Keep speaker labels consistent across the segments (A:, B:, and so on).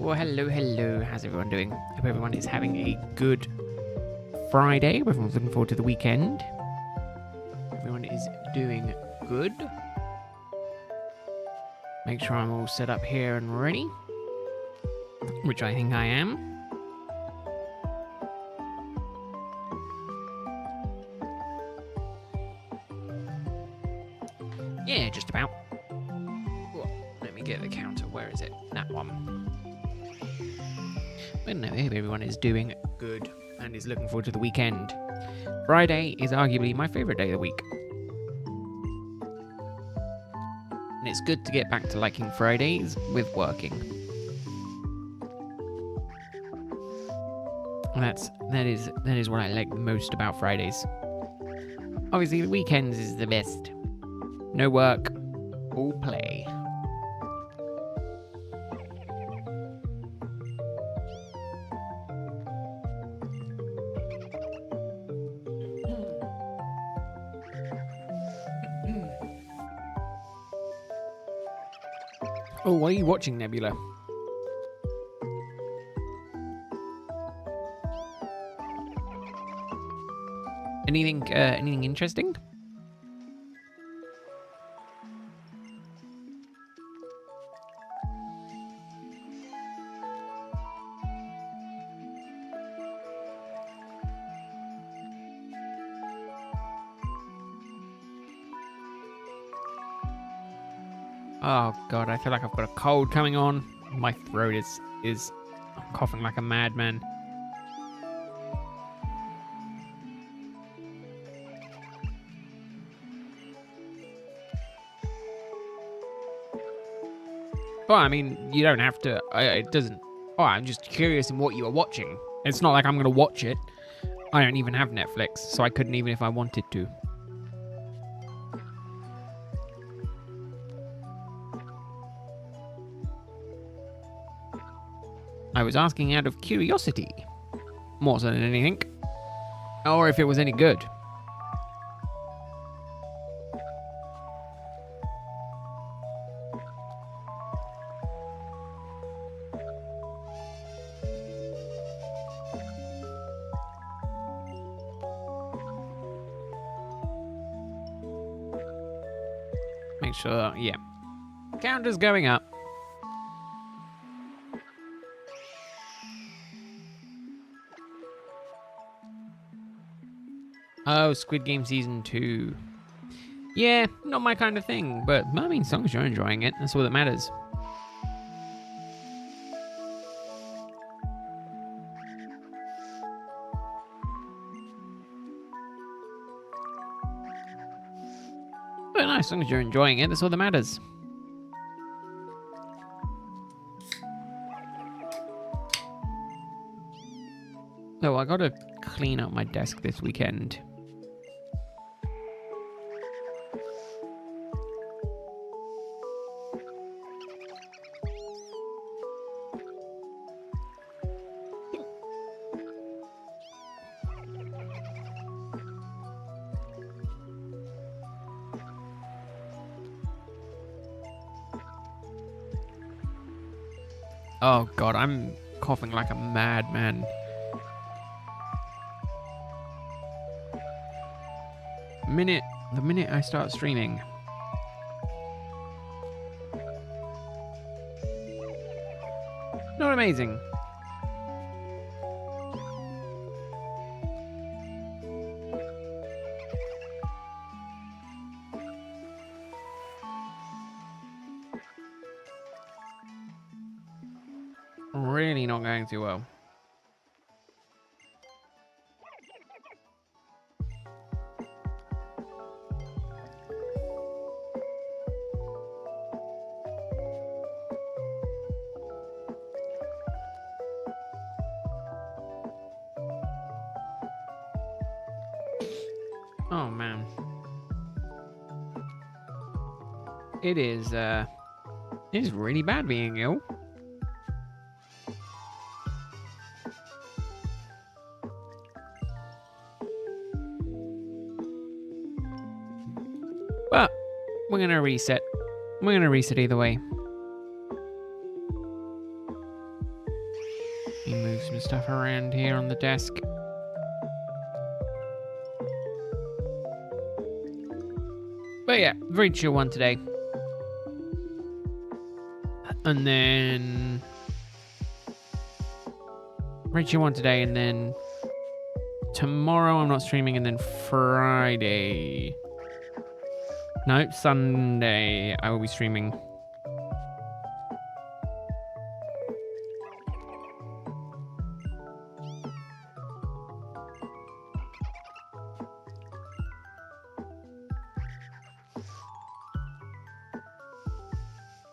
A: Well, hello. How's everyone doing? Hope everyone is having a good Friday. Everyone's looking forward to the weekend. Everyone is doing good. Make sure I'm all set up here and ready, which I think I am. Yeah, just about. Whoa, let me get the counter. Where is it? That one. But no, I hope everyone is doing good and is looking forward to the weekend. Friday is arguably my favourite day of the week. And it's good to get back to liking Fridays with working. And that is what I like most about Fridays. Obviously, the weekends is the best. No work, all play. Oh, what are you watching, Nebula? Anything interesting? Oh god, I feel like I've got a cold coming on. My throat is I'm coughing like a madman. Well, I mean, you don't have to. It doesn't. Oh, I'm just curious in what you are watching. It's not like I'm going to watch it. I don't even have Netflix, so I couldn't even if I wanted to. I was asking out of curiosity, more so than anything, or if it was any good. Make sure, yeah. Counter's going up. Oh, Squid Game Season 2. Yeah, not my kind of thing, but I mean, as long as you're enjoying it, that's all that matters. But no, as long as you're enjoying it, that's all that matters. So I gotta clean up my desk this weekend. Oh god, I'm coughing like a madman. The minute I start streaming. Not amazing. Really not going too well. Oh man. It is really bad being ill. But we're gonna reset. We're gonna reset either way. can move some stuff around here on the desk. But yeah, very chill one today. And then... very chill one today, and then... tomorrow I'm not streaming, and then Friday... no, Sunday I will be streaming.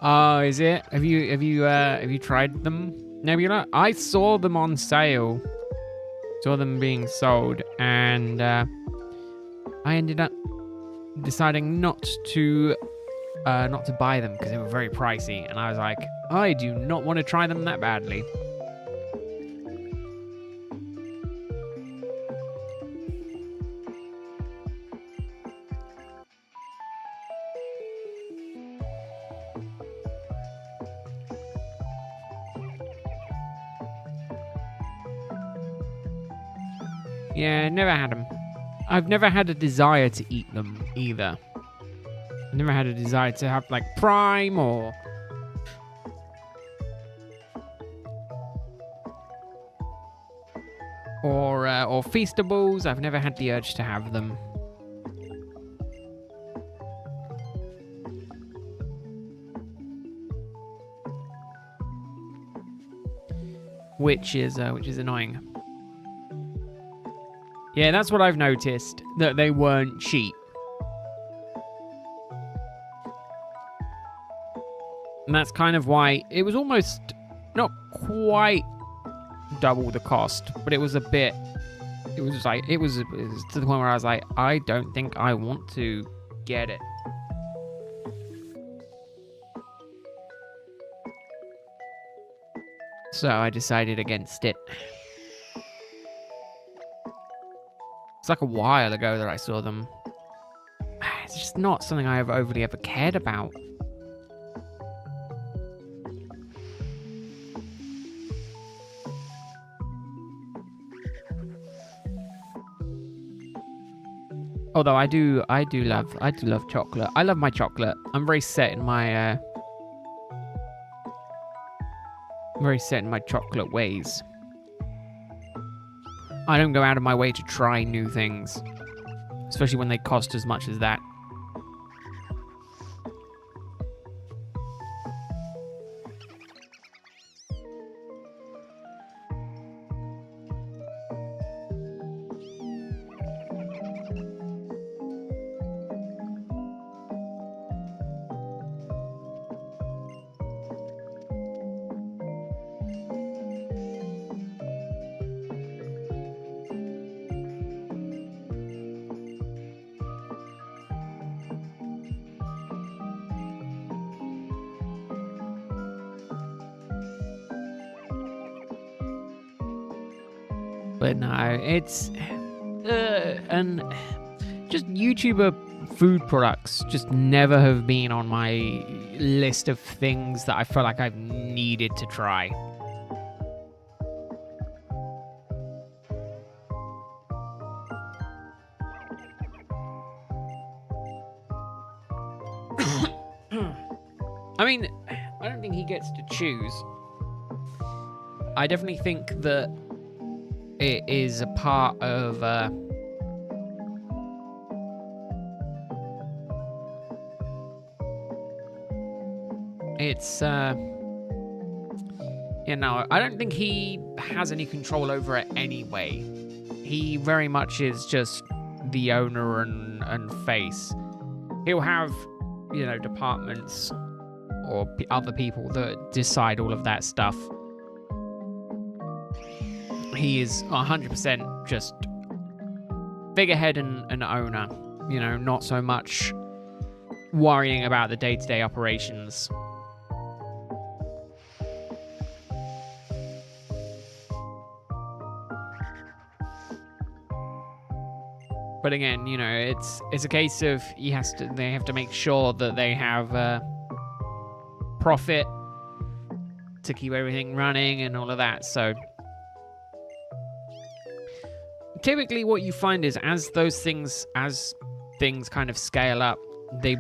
A: Oh, is it? Have you tried them, Nebula? I saw them on sale. Saw them being sold, and I ended up deciding not to buy them because they were very pricey, and I was like, I do not want to try them that badly. Yeah, never had them. I've never had a desire to eat them either. I've never had a desire to have like Prime or Feastables. I've never had the urge to have them. Which is annoying. Yeah, that's what I've noticed, that they weren't cheap. And that's kind of why it was almost not quite double the cost, but it was a bit, it was to the point where I was like, I don't think I want to get it. So I decided against it. It's like a while ago that I saw them. It's just not something I have overly ever cared about. Although I do love chocolate. I love my chocolate. I'm very set in my chocolate ways. I don't go out of my way to try new things, especially when they cost as much as that. But no, it's and just YouTuber food products just never have been on my list of things that I feel like I've needed to try. I mean, I don't think he gets to choose. I definitely think that it is a part of you know, I don't think he has any control over it anyway. He very much is just the owner and face. He'll have, you know, departments or other people that decide all of that stuff. He is 100% just figurehead and owner, you know, not so much worrying about the day-to-day operations. But again, you know, it's a case of they have to make sure that they have profit to keep everything running and all of that. So typically what you find is as things kind of scale up, they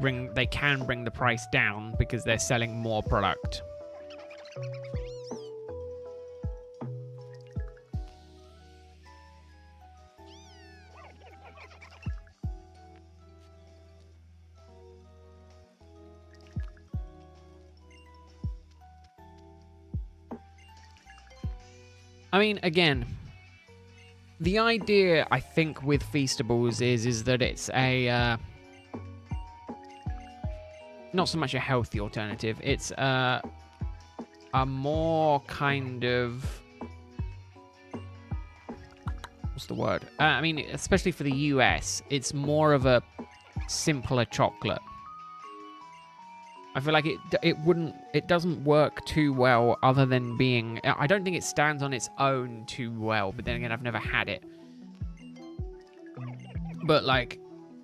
A: can bring the price down because they're selling more product. I mean, again, the idea, I think, with Feastables is that it's a not so much a healthy alternative. It's a more kind of, what's the word? I mean, especially for the US, it's more of a simpler chocolate. I feel like it doesn't work too well other than being, I don't think it stands on its own too well, but then again, I've never had it. But like,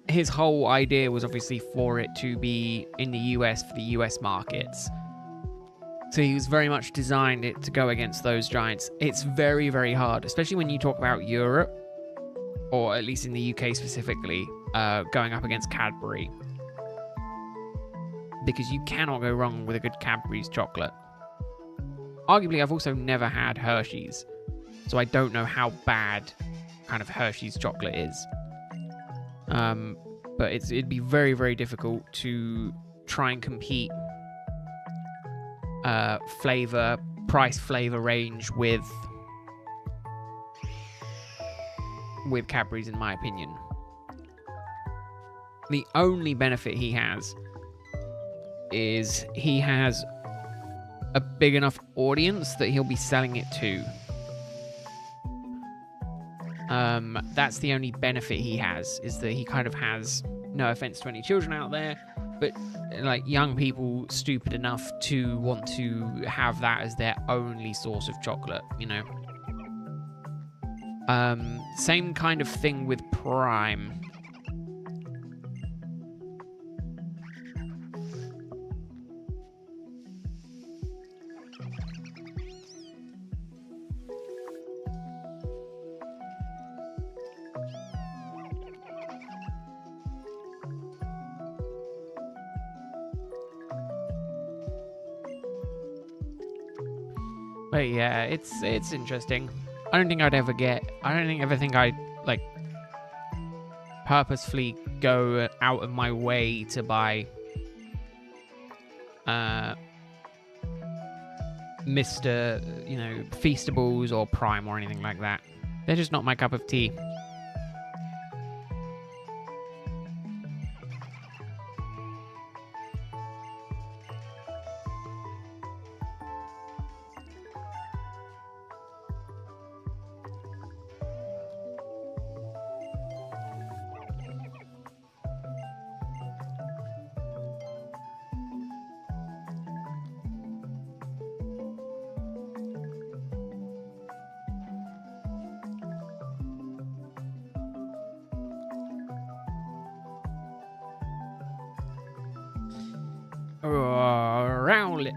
A: his whole idea was obviously for it to be in the US for the US markets. So he was very much designed it to go against those giants. It's very, very hard, especially when you talk about Europe, or at least in the UK specifically, going up against Cadbury. Because you cannot go wrong with a good Cadbury's chocolate. Arguably, I've also never had Hershey's, so I don't know how bad kind of Hershey's chocolate is. But it'd be very, very difficult to try and compete price flavor range with Cadbury's, in my opinion. The only benefit he has is he has a big enough audience that he'll be selling it to. That's the only benefit he has, is that he kind of has, no offense to any children out there, but like young people stupid enough to want to have that as their only source of chocolate, you know. Same kind of thing with Prime. But yeah, it's interesting. I don't think I'd like purposefully go out of my way to buy Mr. Feastables or Prime or anything like that. They're just not my cup of tea. Rowlet.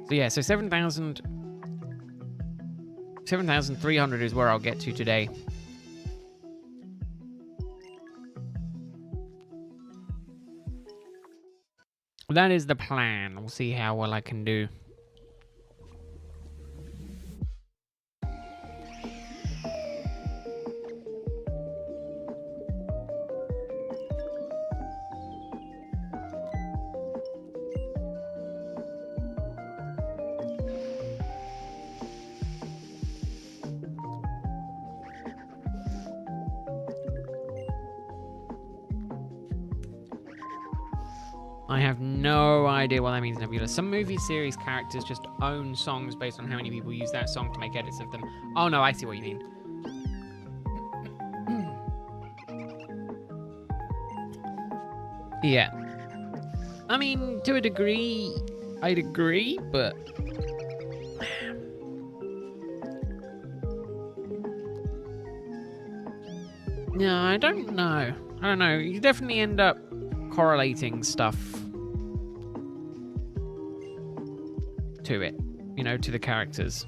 A: So yeah, so 7,300 is where I'll get to today. That is the plan. We'll see how well I can do. I have no idea what that means, Nebula. Some movie series characters just own songs based on how many people use that song to make edits of them. Oh no, I see what you mean. Yeah. I mean, to a degree, I'd agree, but... No, I don't know. I don't know. You definitely end up correlating stuff to it, to the characters.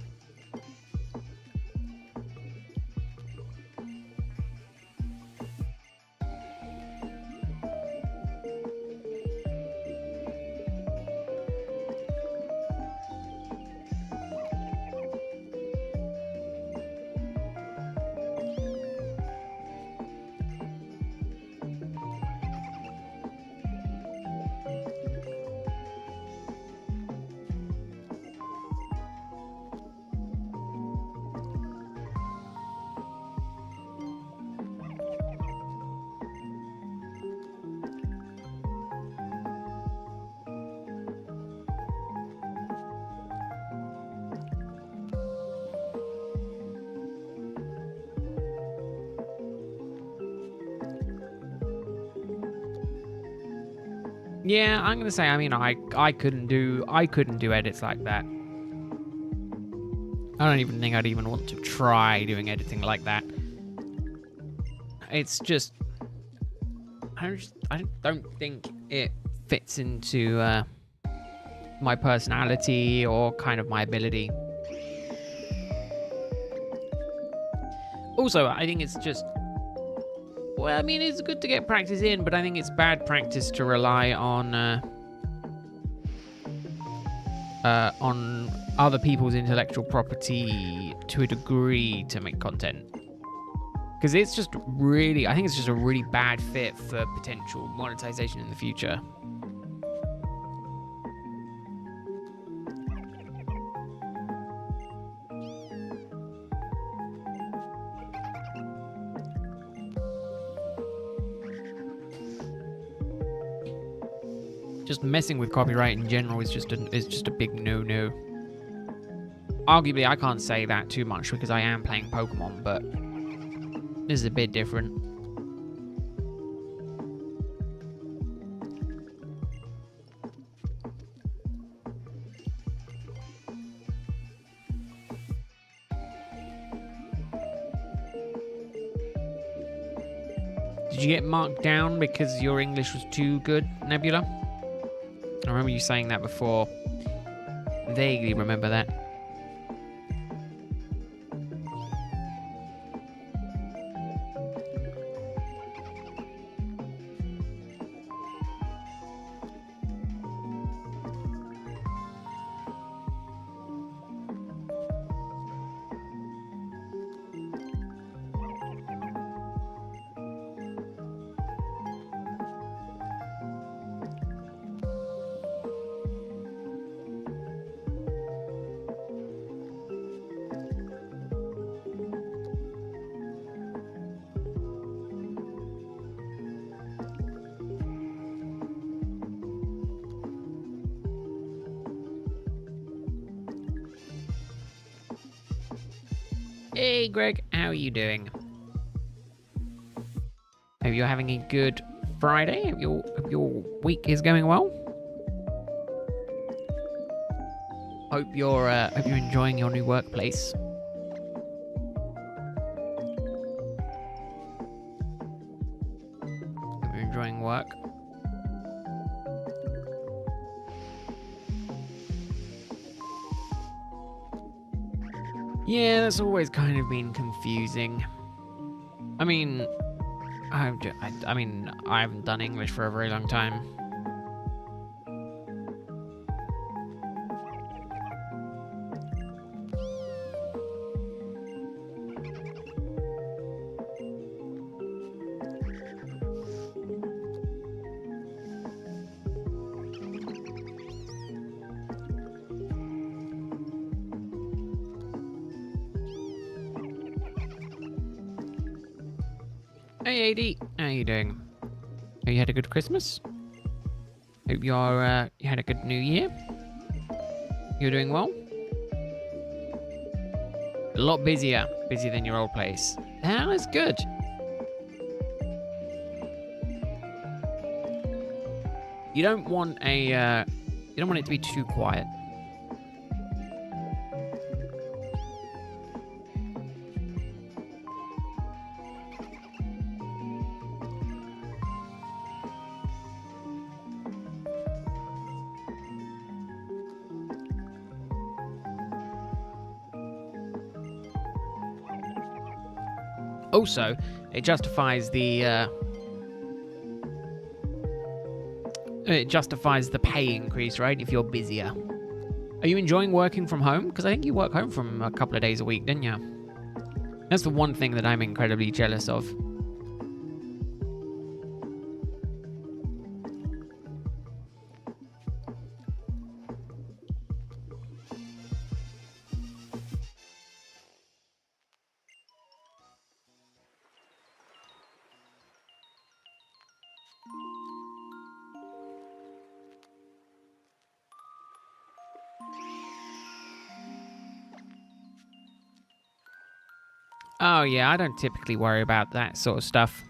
A: Yeah, I'm gonna say. I mean, I couldn't do edits like that. I don't even think I'd even want to try doing editing like that. It's just I don't think it fits into my personality or kind of my ability. Also, I think it's just, well, I mean, it's good to get practice in, but I think it's bad practice to rely on other people's intellectual property to a degree to make content. Because it's just really, I think it's just a really bad fit for potential monetization in the future. Just messing with copyright in general is just a big no-no. Arguably, I can't say that too much because I am playing Pokemon, but this is a bit different. Did you get marked down because your English was too good, Nebula? I remember you saying that before. Vaguely remember that. Hey Greg, how are you doing? Hope you're having a good Friday. Hope your week is going well. Hope you're enjoying your new workplace. Hope you're enjoying work. Yeah, that's always kind of been confusing. I mean, I haven't done English for a very long time. Hey AD, how you doing? Hope you had a good Christmas. Hope you had a good New Year. You're doing well. A lot busier than your old place. That's good. You don't want it to be too quiet. Also, it justifies the pay increase, right? If you're busier. Are you enjoying working from home? Because I think you work home from a couple of days a week, didn't you? That's the one thing that I'm incredibly jealous of. Oh yeah, I don't typically worry about that sort of stuff.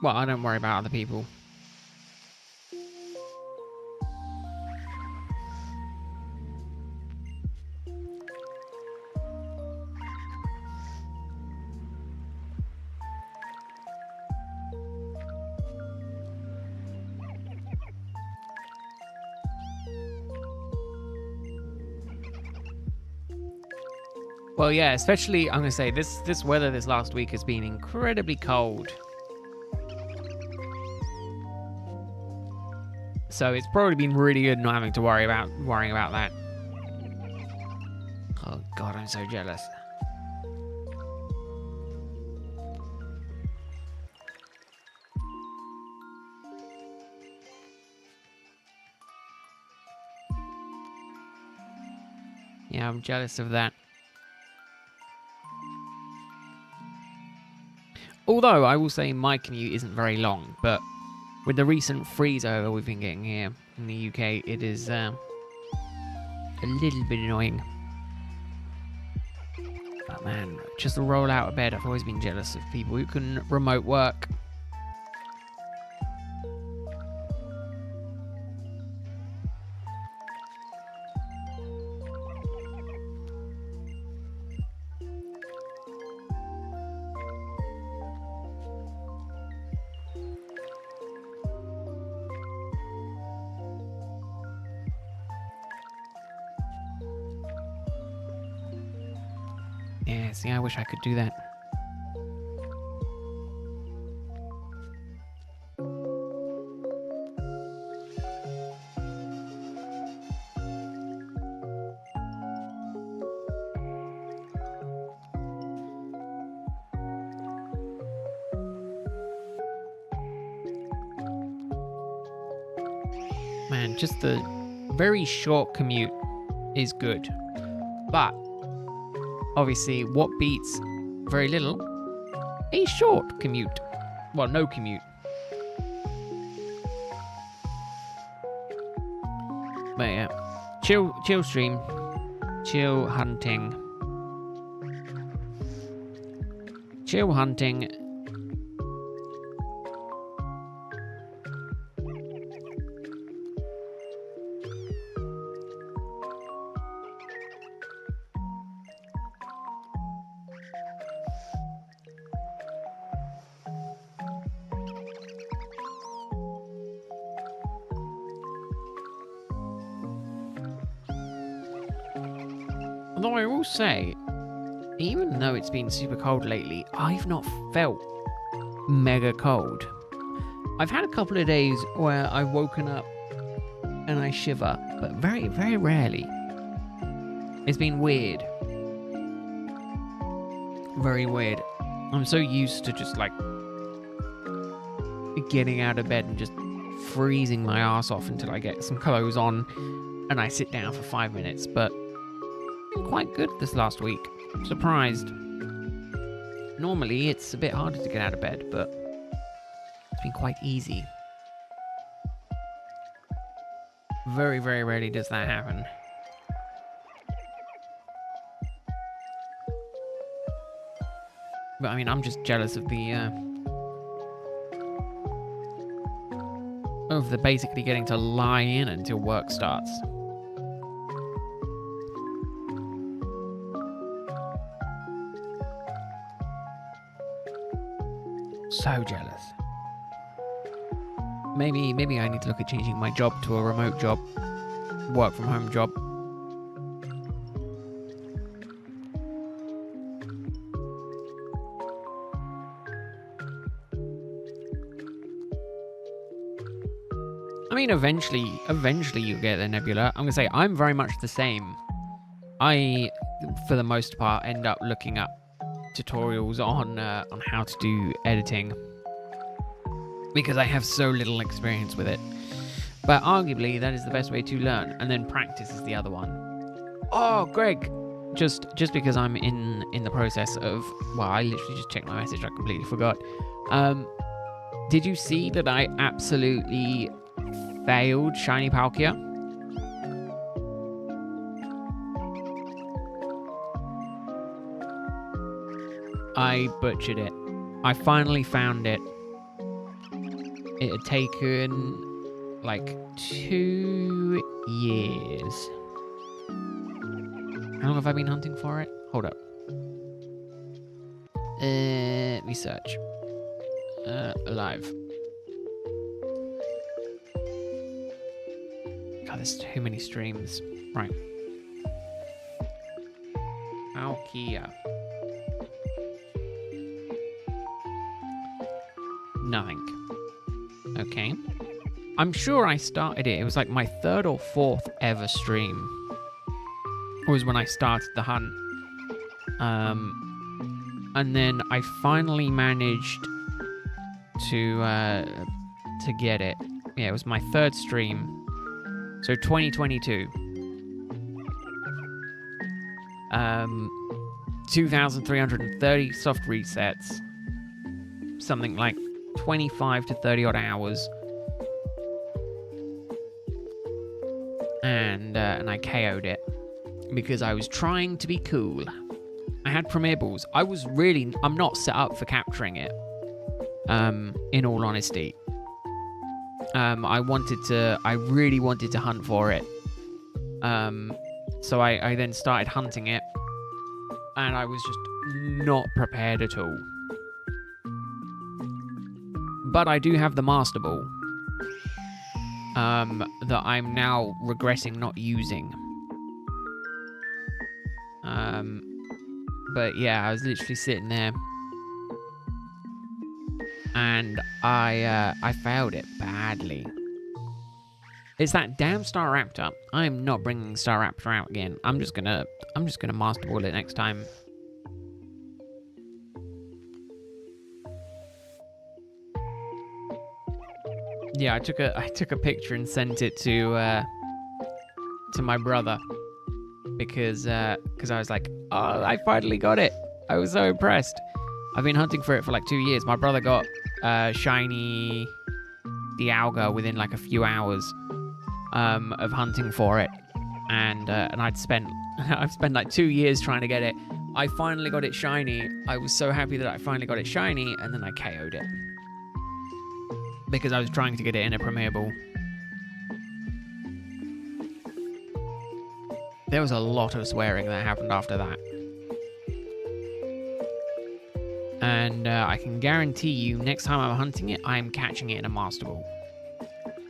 A: Well, I don't worry about other people. Well, yeah, especially, I'm going to say, this weather this last week has been incredibly cold. So it's probably been really good not having to worrying about that. Oh, God, I'm so jealous. Yeah, I'm jealous of that. Although, I will say my commute isn't very long, but with the recent freeze over we've been getting here in the UK, it is a little bit annoying. But man, just to roll out of bed, I've always been jealous of people who can remote work. Yeah, see, I wish I could do that. Man, just the very short commute is good. But obviously, what beats very little? A short commute. Well, no commute. But yeah, chill stream, chill hunting. Although I will say, even though it's been super cold lately, I've not felt mega cold. I've had a couple of days where I've woken up and I shiver, but very, very rarely. It's been weird. Very weird. I'm so used to just like getting out of bed and just freezing my ass off until I get some clothes on and I sit down for 5 minutes, but quite good this last week. Surprised. Normally it's a bit harder to get out of bed, but it's been quite easy. Very, very rarely does that happen. But I mean, I'm just jealous of the basically getting to lie in until work starts. So jealous. Maybe I need to look at changing my job to a remote job, work from home job. I mean, eventually you'll get there, Nebula. I'm gonna say I'm very much the same. I, for the most part, end up looking up tutorials on how to do editing because I have so little experience with it. But arguably, that is the best way to learn, and then practice is the other one. Oh, Greg, just because I'm in the process of, well, I literally just checked my message. I completely forgot. Did you see that I absolutely failed Shiny Palkia? I butchered it. I finally found it. it had taken like 2 years. How long have I been hunting for it? Hold up. Research. Alive. God, there's too many streams. Right. Alkia. Nothing. Okay. I'm sure I started it. It was like my 3rd or 4th ever stream. Was when I started the hunt. And then I finally managed to get it. Yeah, it was my 3rd stream. So 2022. 2,330 soft resets. Something like 25 to 30 odd hours. And I KO'd it. Because I was trying to be cool. I had Premier Balls. I'm not set up for capturing it. In all honesty. I really wanted to hunt for it. So I then started hunting it. And I was just not prepared at all. But I do have the Master Ball. That I'm now regretting not using. But yeah, I was literally sitting there. And I failed it badly. It's that damn Staraptor. I am not bringing Staraptor out again. I'm just gonna Master Ball it next time. Yeah, I took a picture and sent it to my brother because I was like, oh, I finally got it. I was so impressed. I've been hunting for it for like 2 years. My brother got shiny Dialga within like a few hours of hunting for it, and I've spent like 2 years trying to get it. I finally got it shiny. I was so happy that I finally got it shiny, and then I KO'd it because I was trying to get it in a Premier Ball. There was a lot of swearing that happened after that. And I can guarantee you, next time I'm hunting it, I'm catching it in a Master Ball.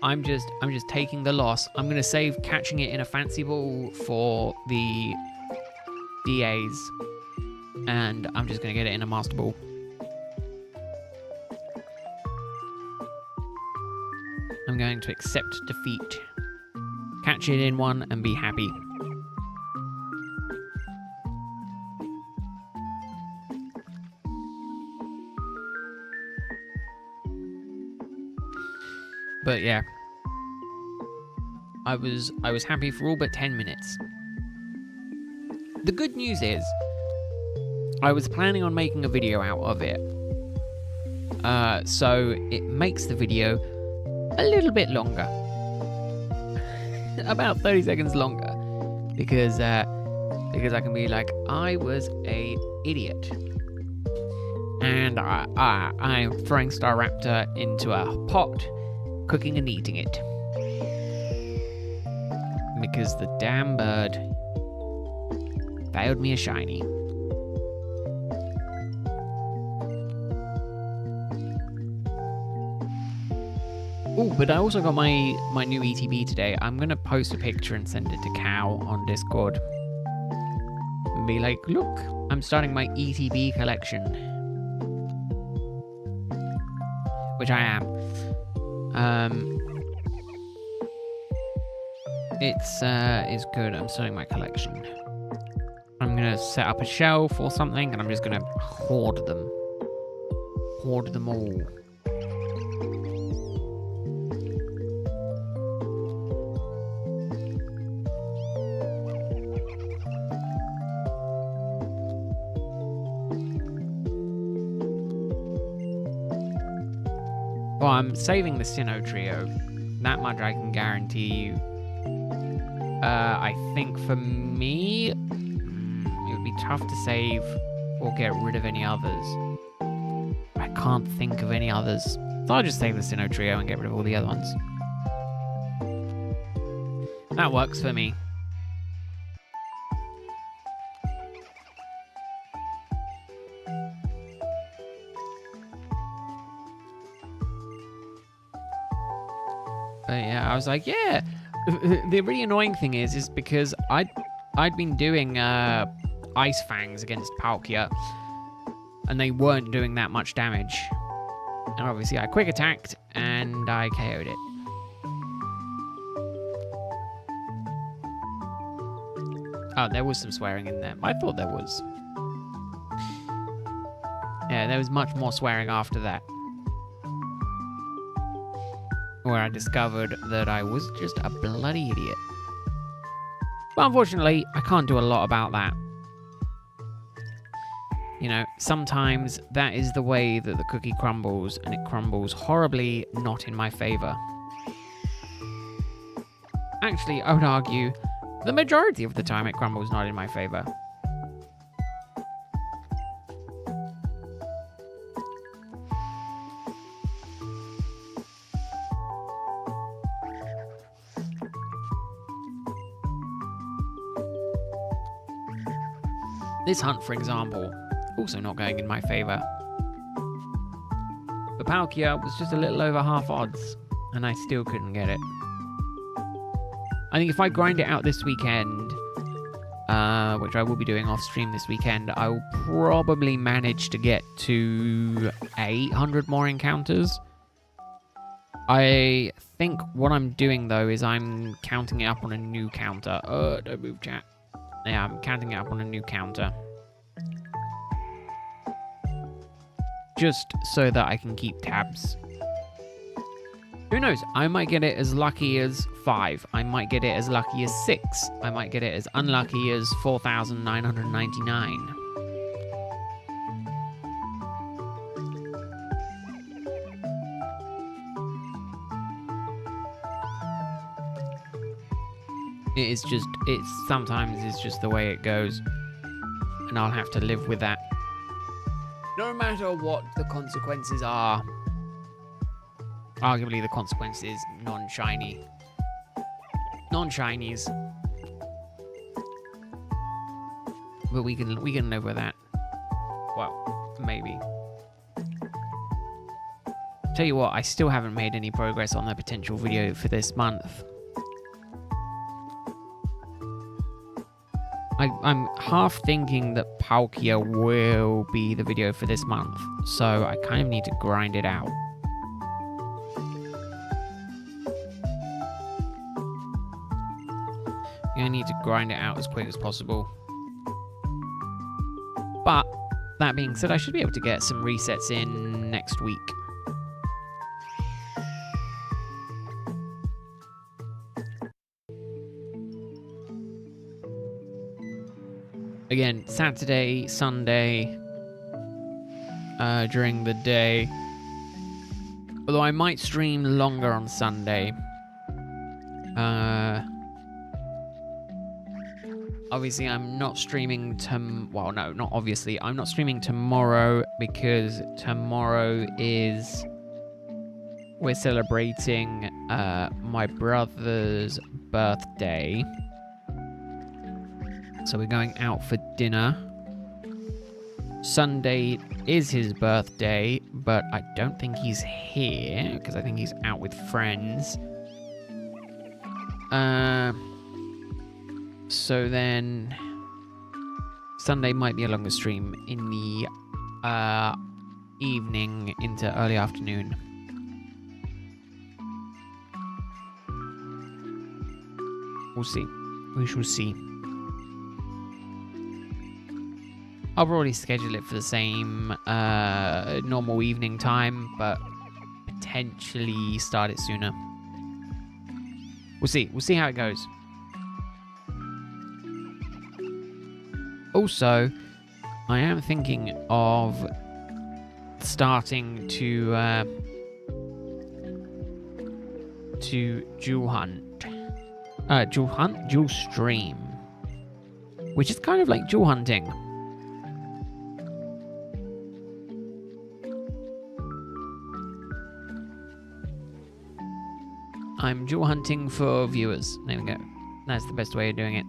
A: I'm just taking the loss. I'm gonna save catching it in a Fancy Ball for the DAs, and I'm just gonna get it in a Master Ball. I'm going to accept defeat, catch it in one, and be happy. But yeah, I was happy for all but 10 minutes. The good news is, I was planning on making a video out of it. So it makes the video a little bit longer. About 30 seconds longer. Because I can be like, I was a idiot. And I'm throwing Staraptor into a pot, cooking and eating it. Because the damn bird failed me a shiny. Oh, but I also got my new ETB today. I'm gonna post a picture and send it to Cal on Discord. And be like, look, I'm starting my ETB collection. Which I am. It's good. I'm starting my collection. I'm gonna set up a shelf or something, and I'm just gonna hoard them. Hoard them all. Well, I'm saving the Sinnoh Trio. That much I can guarantee you. I think for me, it would be tough to save or get rid of any others. I can't think of any others So I'll just save the Sinnoh Trio and get rid of all the other ones. That works for me. But yeah, I was like, yeah. The really annoying thing is because I'd been doing Ice Fangs against Palkia, and they weren't doing that much damage. And obviously I quick attacked and I KO'd it. Oh, there was some swearing in there. I thought there was. Yeah, there was much more swearing after that. Where I discovered that I was just a bloody idiot. But unfortunately, I can't do a lot about that. You know, sometimes that is the way that the cookie crumbles, and it crumbles horribly not in my favor. Actually, I would argue the majority of the time it crumbles not in my favor. This hunt, for example, also not going in my favor. But Palkia was just a little over half odds, and I still couldn't get it. I think if I grind it out this weekend, which I will be doing off stream this weekend, I will probably manage to get to 800 more encounters. I think what I'm doing, though, is I'm counting it up on a new counter. Don't move, chat. Yeah, I'm counting it up on a new counter. Just so that I can keep tabs. Who knows? I might get it as lucky as 5. I might get it as lucky as 6. I might get it as unlucky as 4,999. Sometimes it's just the way it goes. And I'll have to live with that. No matter what the consequences are. Arguably the consequence is non-shiny. Non-shinies. But we can live with that. Well, maybe. Tell you what, I still haven't made any progress on the potential video for this month. I'm half thinking that Palkia will be the video for this month, so I kind of need to grind it out. I need to grind it out as quick as possible. But, that being said, I should be able to get some resets in next week. Again, Saturday, Sunday, during the day. Although I might stream longer on Sunday. Obviously, I'm not streaming well, no, not obviously. I'm not streaming tomorrow because tomorrow is... We're celebrating my brother's birthday. So we're going out for dinner. Sunday is his birthday, but I don't think he's here because I think he's out with friends. So then Sunday might be a longer stream in the evening into early afternoon. We'll see. We shall see. I'll probably schedule it for the same normal evening time, but potentially start it sooner. We'll see. We'll see how it goes. Also, I am thinking of starting to dual hunt. Dual stream. Which is kind of like dual hunting. I'm jewel hunting for viewers. There we go. That's the best way of doing it.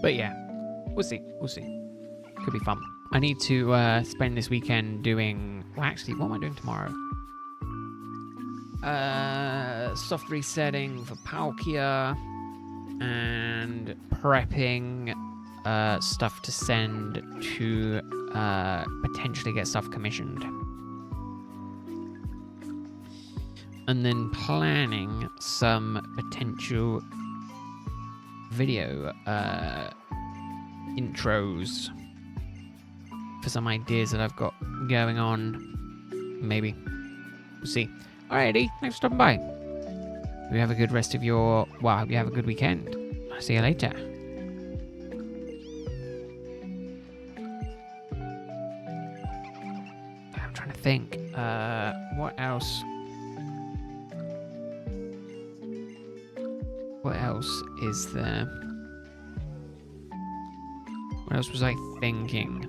A: But yeah, we'll see. We'll see. Could be fun. I need to spend this weekend doing... Well, actually, what am I doing tomorrow? Soft resetting for Palkia and prepping stuff to send to potentially get stuff commissioned. And then planning some potential video intros for some ideas that I've got going on. Maybe. We'll see. Alrighty, thanks for stopping by. You have a good rest of your... Well, I hope you have a good weekend. I'll see you later. I'm trying to think. What else? What else is there? What else was I thinking?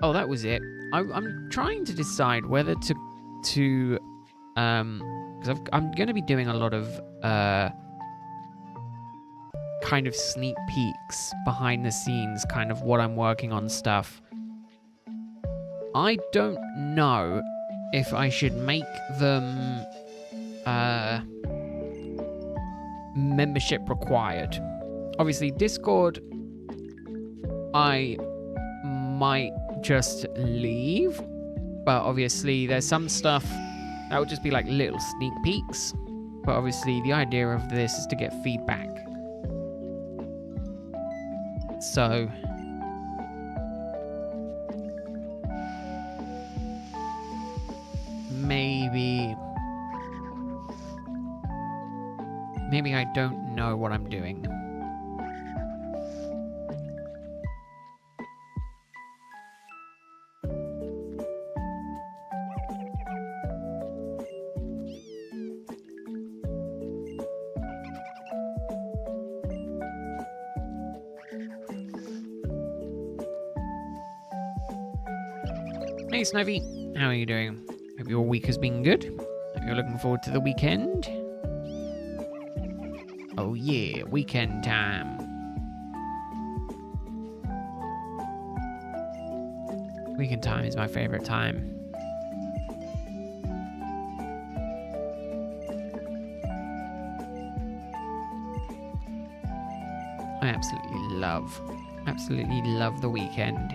A: Oh, that was it. I'm trying to decide whether to because I'm going to be doing a lot of kind of sneak peeks behind the scenes, kind of what I'm working on stuff. I don't know if I should make them membership required. Obviously, Discord, I might just leave, but obviously there's some stuff that would just be like little sneak peeks. But obviously the idea of this is to get feedback. So maybe I don't know what I'm doing. Hey Snovey, how are you doing? Hope your week has been good. Hope you're looking forward to the weekend. Oh yeah, weekend time. Weekend time is my favorite time. I absolutely love the weekend.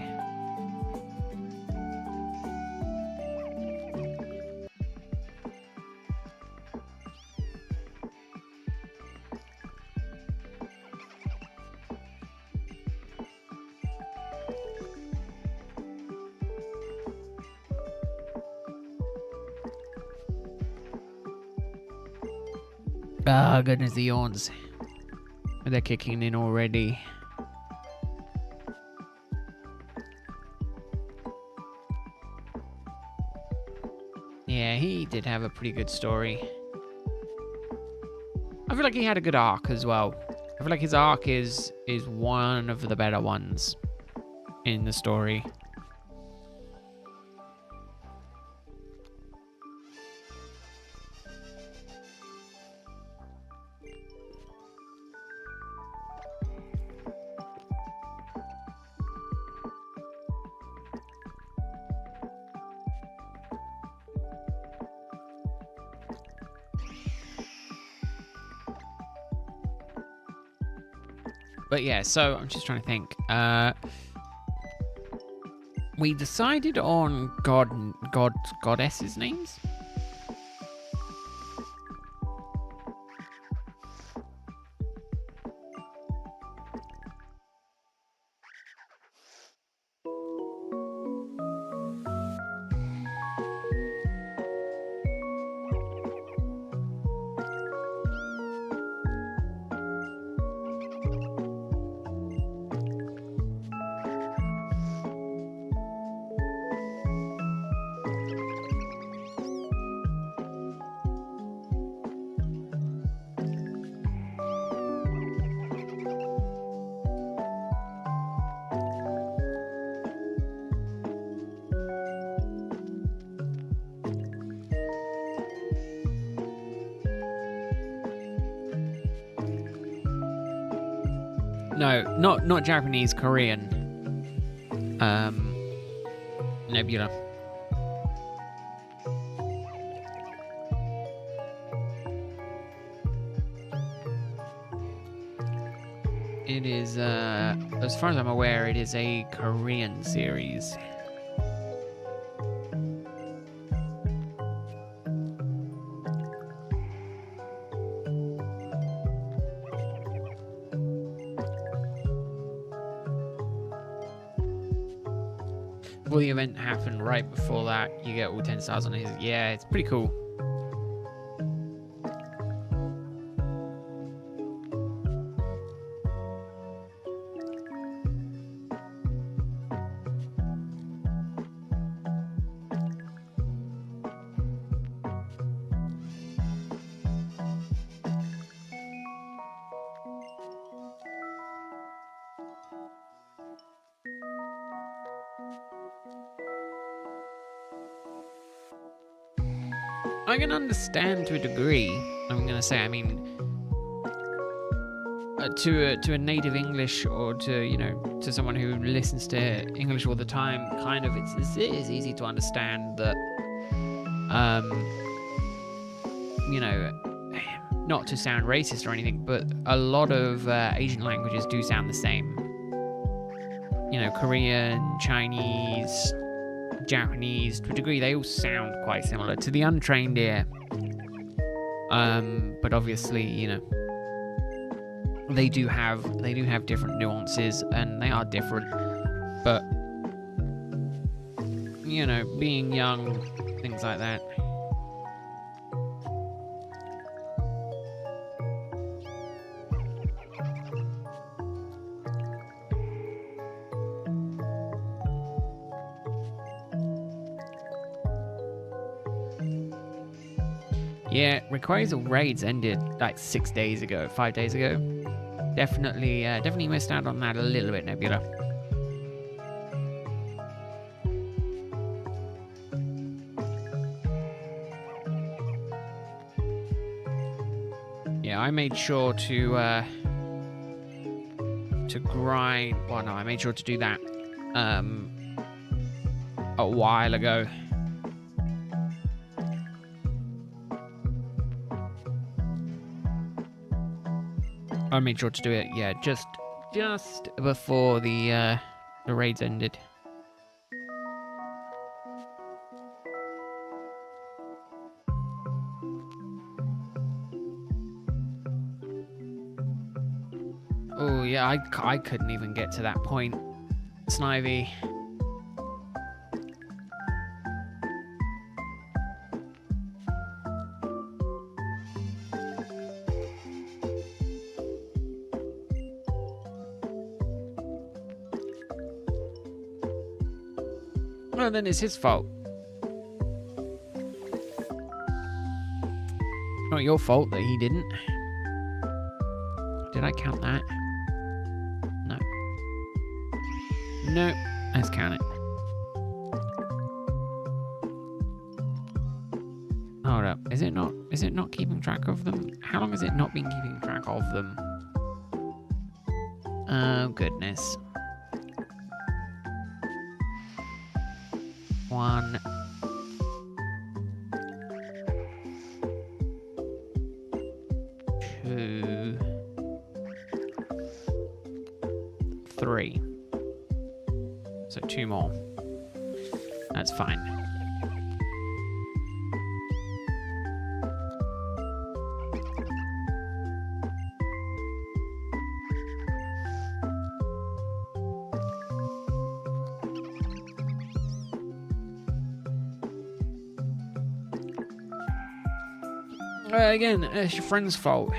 A: Ah, goodness, the yawns. They're kicking in already. Yeah, he did have a pretty good story. I feel like he had a good arc as well. I feel like his arc is one of the better ones in the story. But yeah, so I'm just trying to think. We decided on goddesses' names. No, not Japanese, Korean. Nebula. It is, as far as I'm aware, it is a Korean series. Will the event happen right before that? You get all 10 stars on his. Yeah, it's pretty cool. I can understand to a degree. I'm gonna say, I mean, to a native English, or to someone who listens to English all the time, kind of it is easy to understand that, not to sound racist or anything, but a lot of Asian languages do sound the same. Korean, Chinese, Japanese, to a degree, they all sound quite similar to the untrained ear. But obviously, they do have different nuances, and they are different. But being young, things like that. Yeah, Rayquaza raids ended like 5 days ago. Definitely missed out on that a little bit, Nebula. Yeah, I made sure to grind. Well, no, I made sure to do that a while ago. I made sure to do it, yeah, just before the raids ended. Oh yeah, I couldn't even get to that point, Snivy. Well, then it's his fault. Not your fault that he didn't. Did I count that? No. No. Let's count it. Hold up. Is it not keeping track of them? How long has it not been keeping track of them? Oh, goodness. 1, 2, 3. So 2 more. That's fine. Again, it's your friend's fault.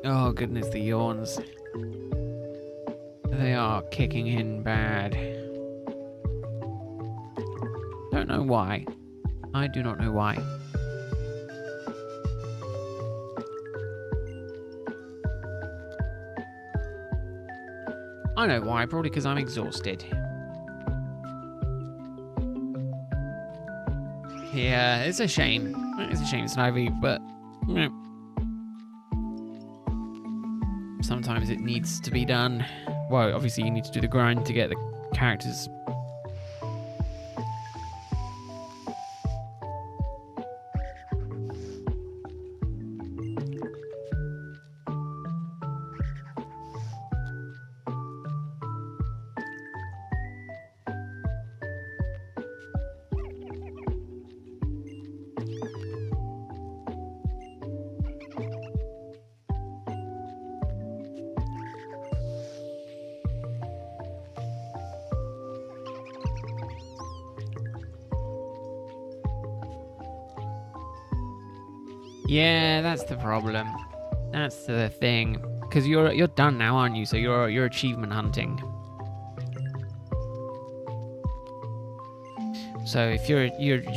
A: Oh goodness, the yawns. They are kicking in bad. Don't know why. I do not know why. I know why, probably because I'm exhausted. Yeah, it's a shame. It's a shame, Snivy, but you know, sometimes it needs to be done. Well, obviously you need to do the grind to get the characters. Yeah, that's the problem. That's the thing. Because you're done now, aren't you? So you're achievement hunting. So if you're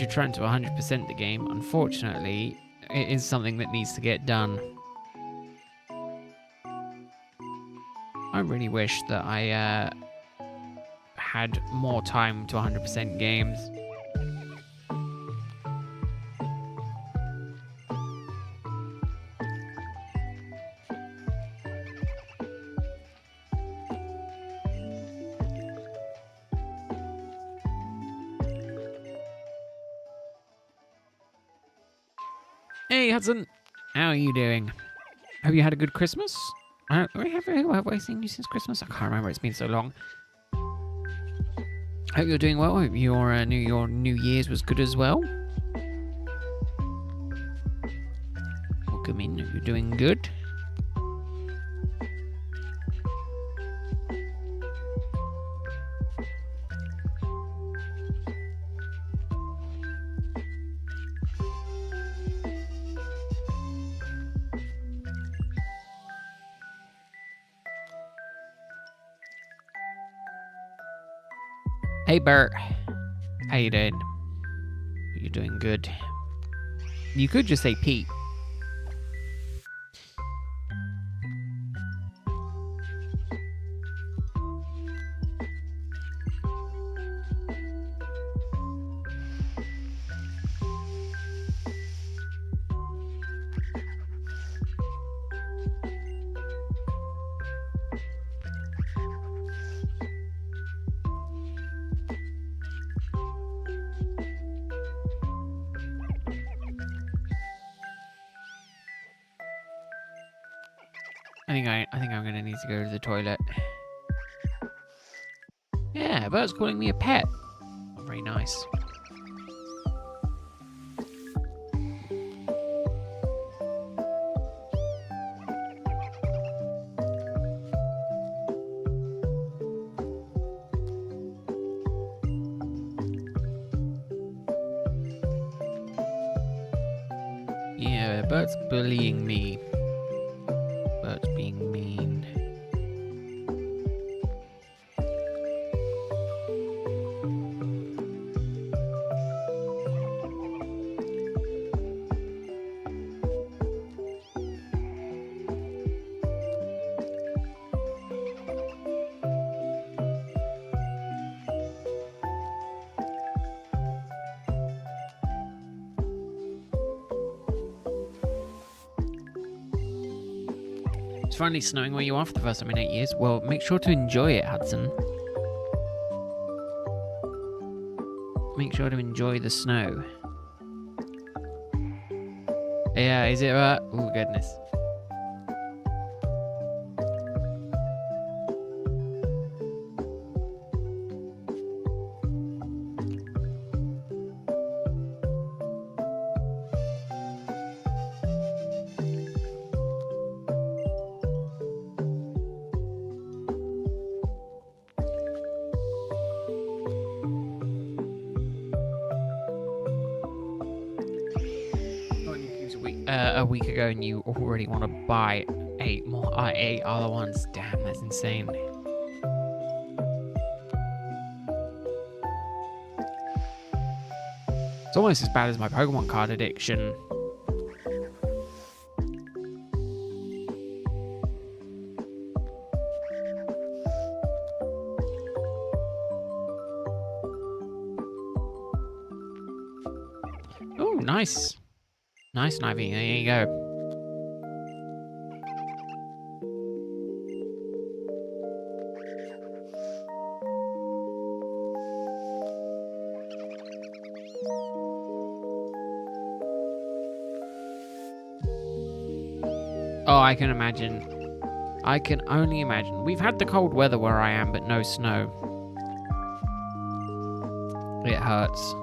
A: trying to 100% the game, unfortunately, it is something that needs to get done. I really wish that I had more time to 100% games. Hey Hudson, how are you doing? Have you had a good Christmas? Have I seen you since Christmas? I can't remember. It's been so long. Hope you're doing well. Hope your New Year's was good as well. Welcome in. Hope you're doing good. Hey Bert, how you doing? You're doing good. You could just say Pete. I think I'm gonna need to go to the toilet. Yeah, Bert's calling me a pet. Very nice. Bert's bullying me. Bert's being mean. It's finally snowing where you are for the first time in 8 years. Well, make sure to enjoy it, Hudson. Make sure to enjoy the snow. Yeah, is it oh, goodness. A week ago, and you already want to buy 8 other ones. Damn, that's insane. It's almost as bad as my Pokemon card addiction. Oh, nice. Nice, Ivy. There you go. Oh, I can imagine. I can only imagine. We've had the cold weather where I am, but no snow. It hurts.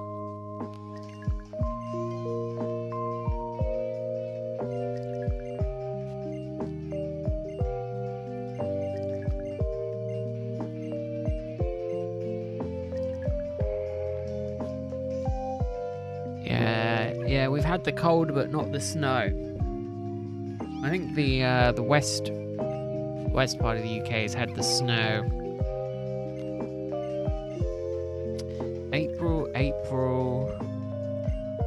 A: Yeah, we've had the cold, but not the snow. I think the west part of the UK has had the snow. April,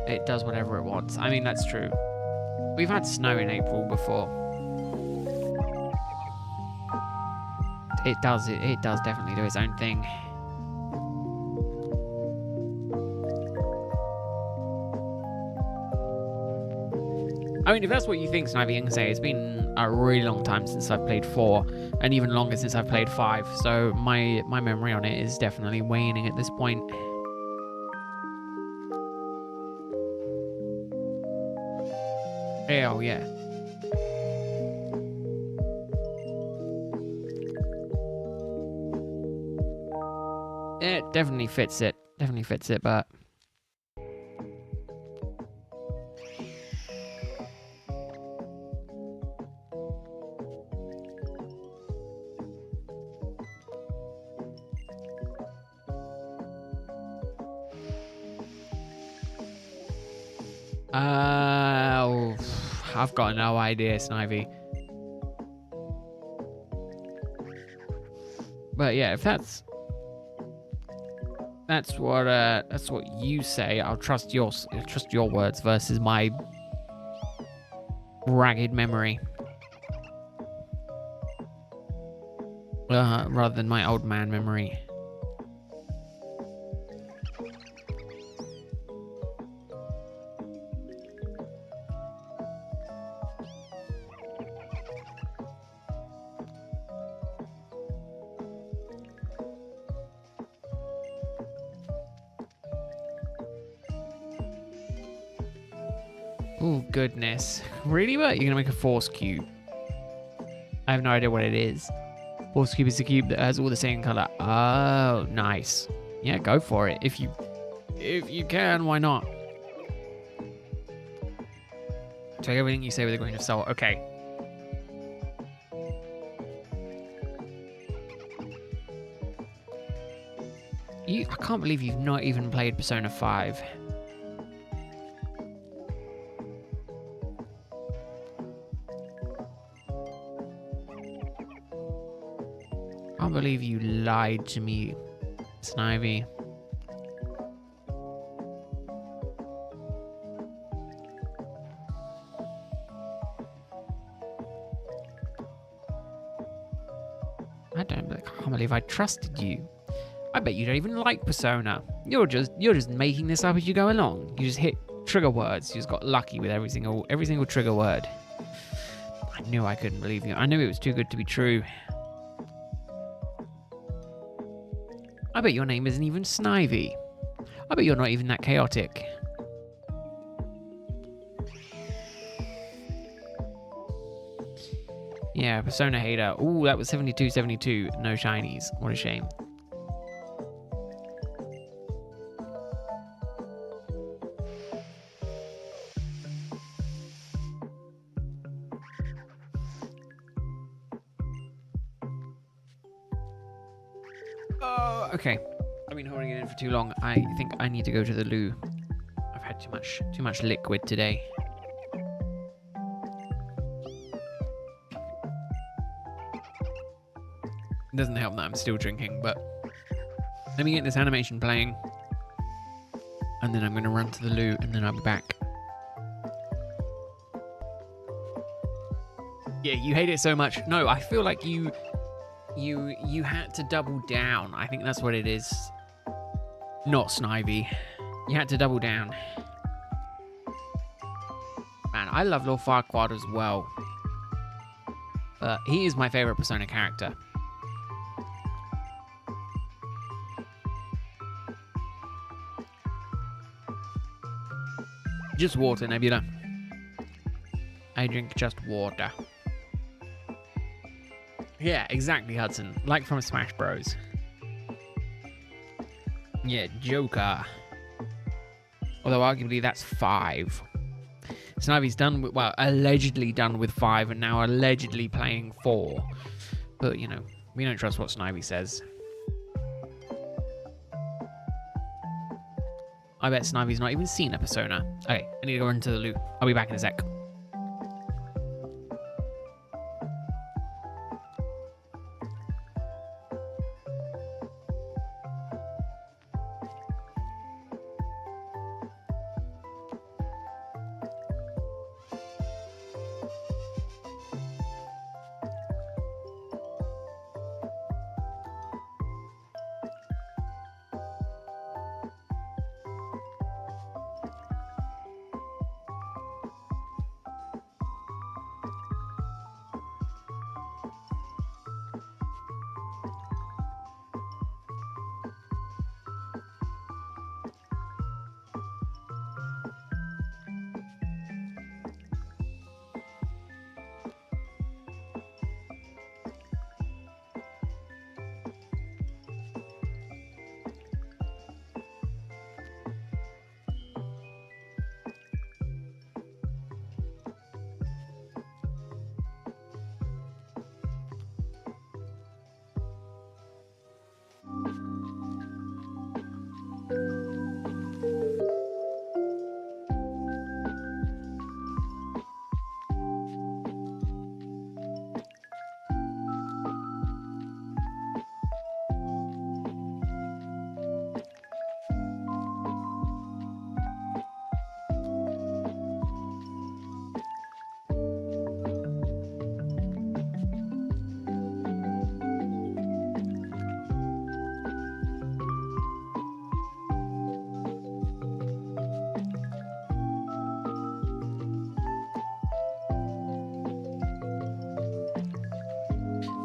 A: it does whatever it wants. I mean, that's true. We've had snow in April before. It does definitely do its own thing. I mean, if that's what you think, Snivy, I can say it's been a really long time since I've played 4, and even longer since I've played 5. So my memory on it is definitely waning at this point. Oh yeah. It definitely fits it. Definitely fits it, but. I've got no idea, Snivy. But yeah, if that's what you say, I'll trust your words versus my ragged memory, rather than my old man memory. Oh, goodness. Really? What? You're going to make a force cube? I have no idea what it is. Force cube is a cube that has all the same color. Oh, nice. Yeah, go for it. If you can, why not? Take everything you say with a grain of salt. Okay. I can't believe you've not even played Persona 5. believe you lied to me, Snivy. I can't believe I trusted you. I bet you don't even like Persona. You're just making this up as you go along. You just hit trigger words. You just got lucky with every single trigger word. I knew I couldn't believe you. I knew it was too good to be true. I bet your name isn't even Snivy. I bet you're not even that chaotic. Yeah, Persona hater. Ooh, that was 72. No shinies. What a shame. Oh, okay. I've been holding it in for too long. I think I need to go to the loo. I've had too much liquid today. It doesn't help that I'm still drinking, but let me get this animation playing, and then I'm going to run to the loo, and then I'll be back. Yeah, you hate it so much. No, I feel like you had to double down. I think that's what it is. Not Snivy. You had to double down. Man, I love Lord Farquaad as well. But he is my favorite Persona character. Just water, Nebula. I drink just water. Yeah, exactly, Hudson. Like from Smash Bros. Yeah, Joker. Although arguably that's 5. Snivy's done with, well, allegedly done with 5 and now allegedly playing 4. But, you know, we don't trust what Snivy says. I bet Snivy's not even seen a Persona. Okay, I need to go into the loo. I'll be back in a sec.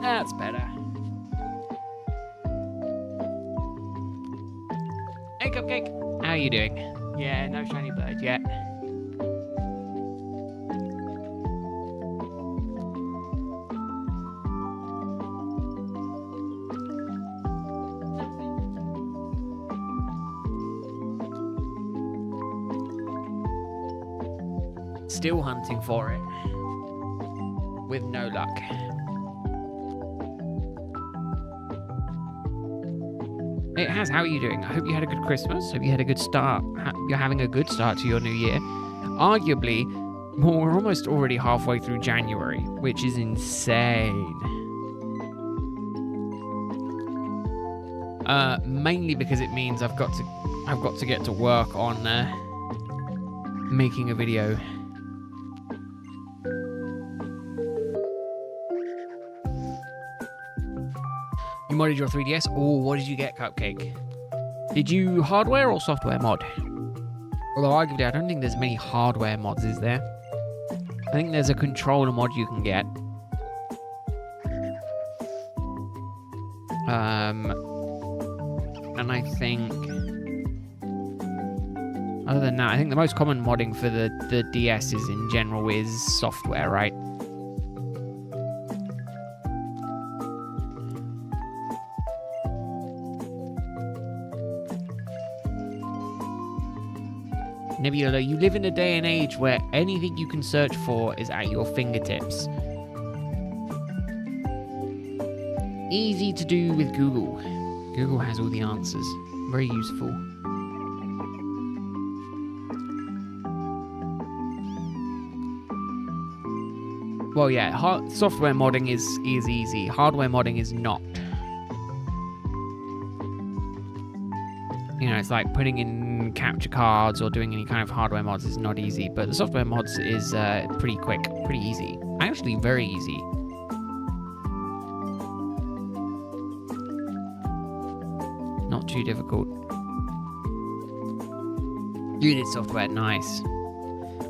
A: That's better. Hey, Cupcake. How are you doing? Yeah, no shiny bird yet. Still hunting for it. With no luck. It has. How are you doing? I hope you had a good Christmas. Hope you had a good start. You're having a good start to your new year. Arguably, well, we're almost already halfway through January, which is insane. Mainly because it means I've got to get to work on making a video. You modded your 3DS? Oh, what did you get, Cupcake? Did you hardware or software mod? Although arguably, I don't think there's many hardware mods, is there? I think there's a controller mod you can get. And I think, other than that, I think the most common modding for the DS is in general is software, right? Nebula, you live in a day and age where anything you can search for is at your fingertips. Easy to do with Google. Google has all the answers. Very useful. Well, yeah, software modding is easy. Hardware modding is not. You know, it's like putting in capture cards or doing any kind of hardware mods is not easy, but the software mods is pretty quick, pretty easy. Actually, very easy. Not too difficult. You did software, nice.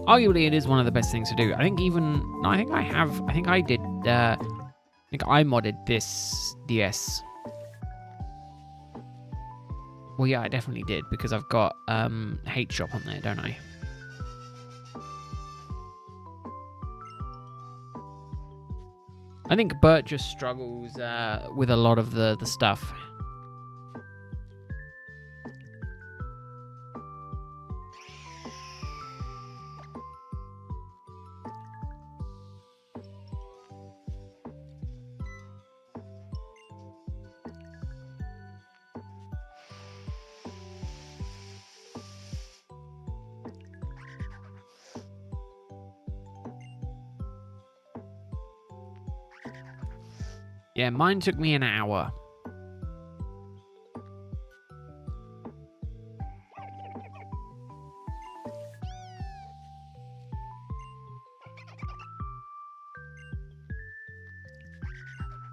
A: Arguably, it is one of the best things to do. I think I modded this DS. Well, yeah, I definitely did, because I've got Hate Shop on there, don't I? I think Bert just struggles with a lot of the stuff. Yeah, mine took me an hour.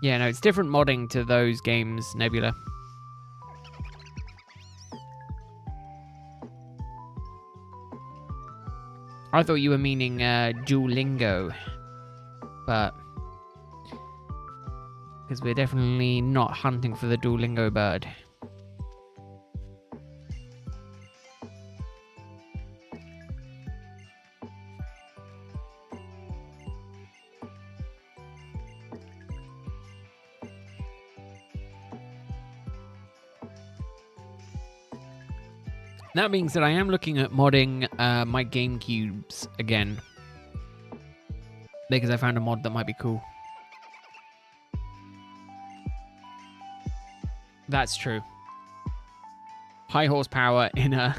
A: Yeah, no, it's different modding to those games, Nebula. I thought you were meaning Duolingo, but because we're definitely not hunting for the Duolingo bird. That being said, I am looking at modding my GameCubes again, because I found a mod that might be cool. That's true. High horsepower in a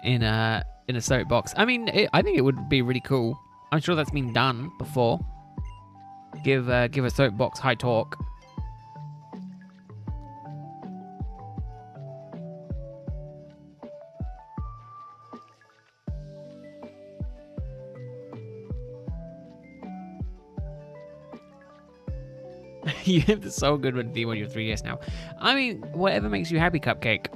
A: in a soapbox. I mean, I think it would be really cool. I'm sure that's been done before. Give a soapbox high torque. You have so good with the 3DS now. I mean, whatever makes you happy, Cupcake.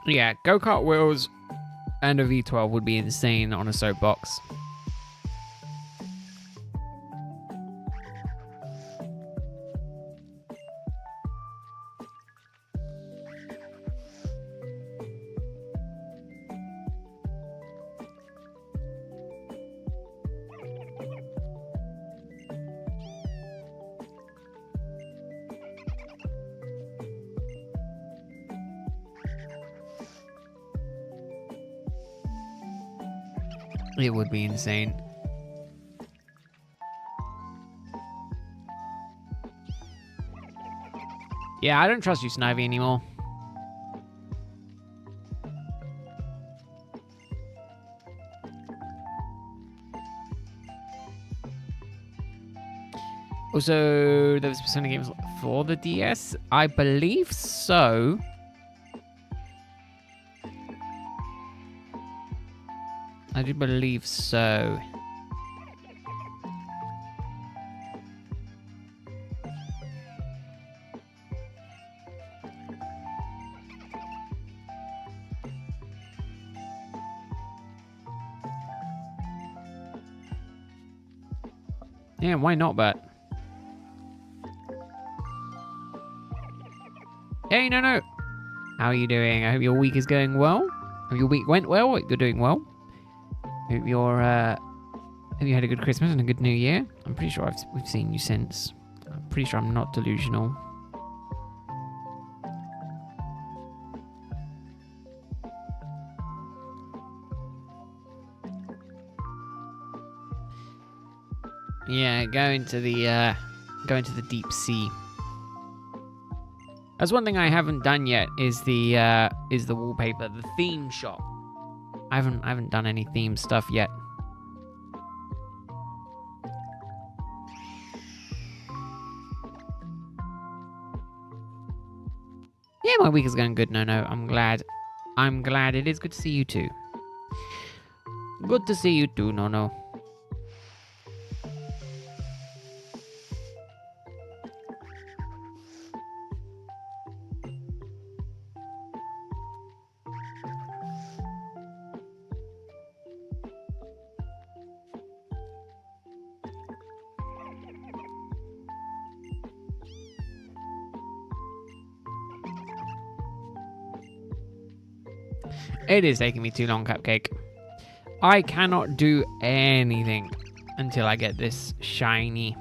A: Yeah, go-kart wheels and a V12 would be insane on a soapbox. It would be insane. Yeah, I don't trust you, Snivy, anymore. Also, there was Persona games for the DS? I believe so. I do believe so. Yeah, why not, but... Hey, no. How are you doing? I hope your week is going well. Hope your week went well. You're doing well. Hope you're, have you had a good Christmas and a good New Year? I'm pretty sure we've seen you since. I'm pretty sure I'm not delusional. Yeah, go into the deep sea. That's one thing I haven't done yet is the wallpaper, the theme shop. I haven't done any theme stuff yet. Yeah, my week is going good. No, I'm glad. I'm glad. It is good to see you too. Good to see you too, no. It is taking me too long, Cupcake. I cannot do anything until I get this shiny.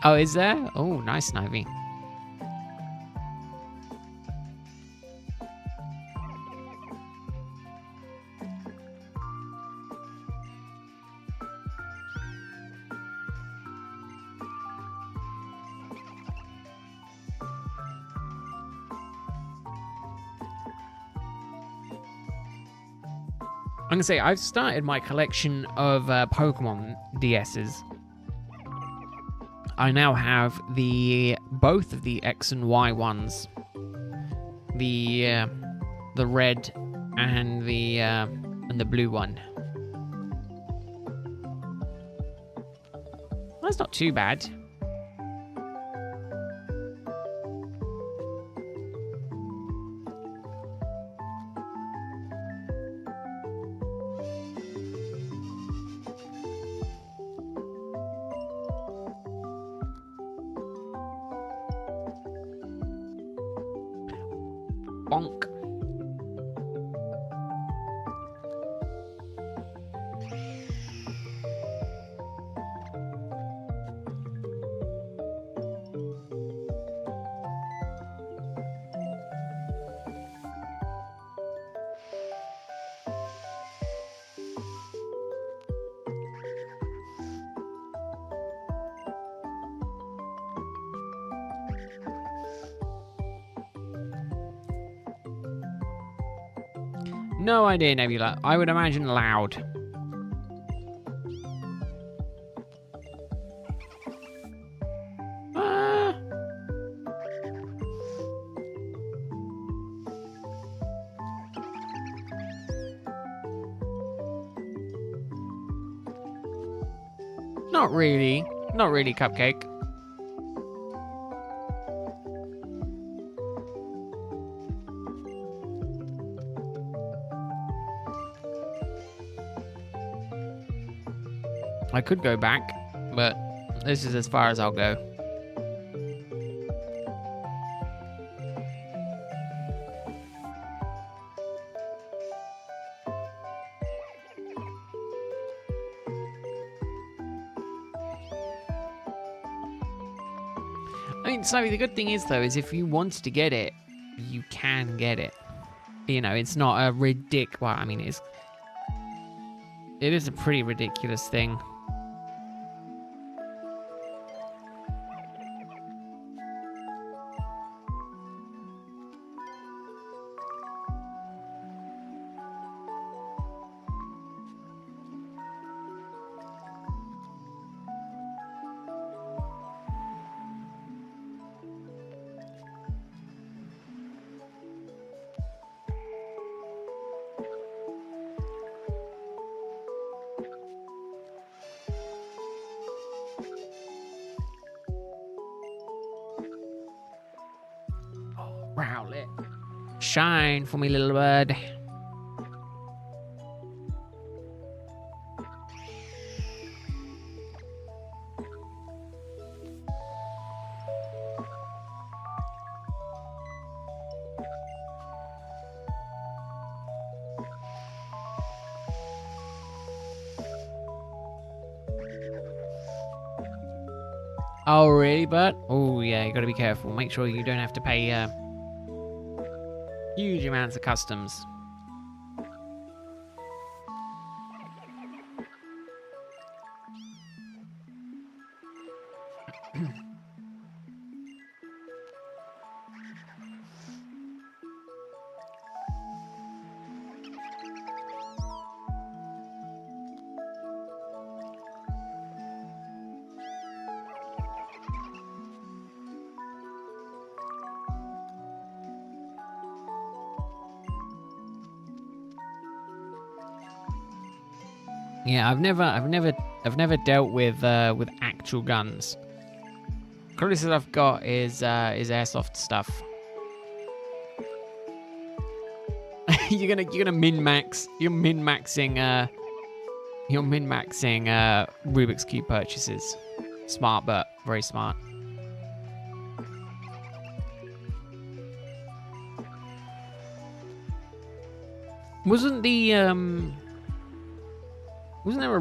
A: Oh, is there? Oh, nice, Snivy. I'm gonna say I've started my collection of Pokemon DSs. I now have both of the X and Y ones, the red and the blue one. That's not too bad. Bonk. No idea, Nebula. I would imagine loud. Not really. Not really, Cupcake. I could go back, but this is as far as I'll go. I mean, so the good thing is, though, is if you want to get it, you can get it. You know, it's not a well, I mean, it is a pretty ridiculous thing. Rowlet. Shine for me, little bird. Oh, really, bud? Oh, yeah, you gotta be careful. Make sure you don't have to pay huge amounts of customs. Yeah, I've never dealt with actual guns. Closest I've got is airsoft stuff. you're gonna min max. You're min maxing Rubik's Cube purchases. Smart, but very smart. Wasn't there a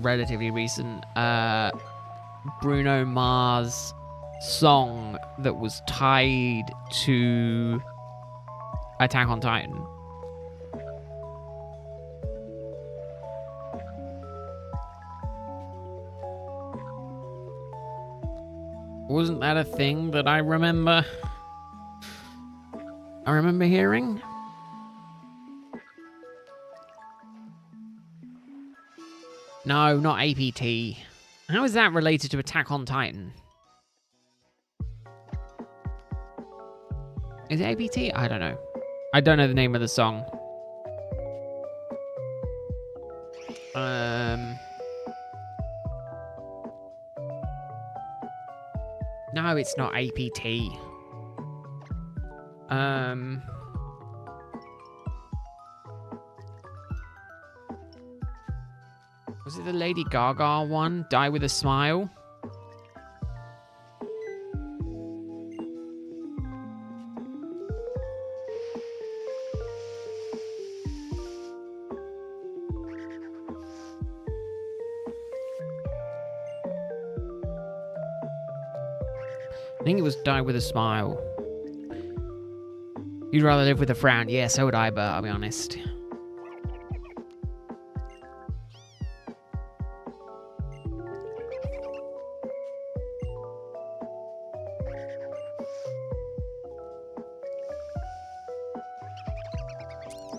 A: relatively recent Bruno Mars song that was tied to Attack on Titan? Wasn't that a thing that I remember hearing? No, not APT. How is that related to Attack on Titan? Is it APT? I don't know. I don't know the name of the song. No, it's not APT. Was it the Lady Gaga one? Die with a Smile? I think it was Die with a Smile. You'd rather live with a frown. Yeah, so would I, but I'll be honest.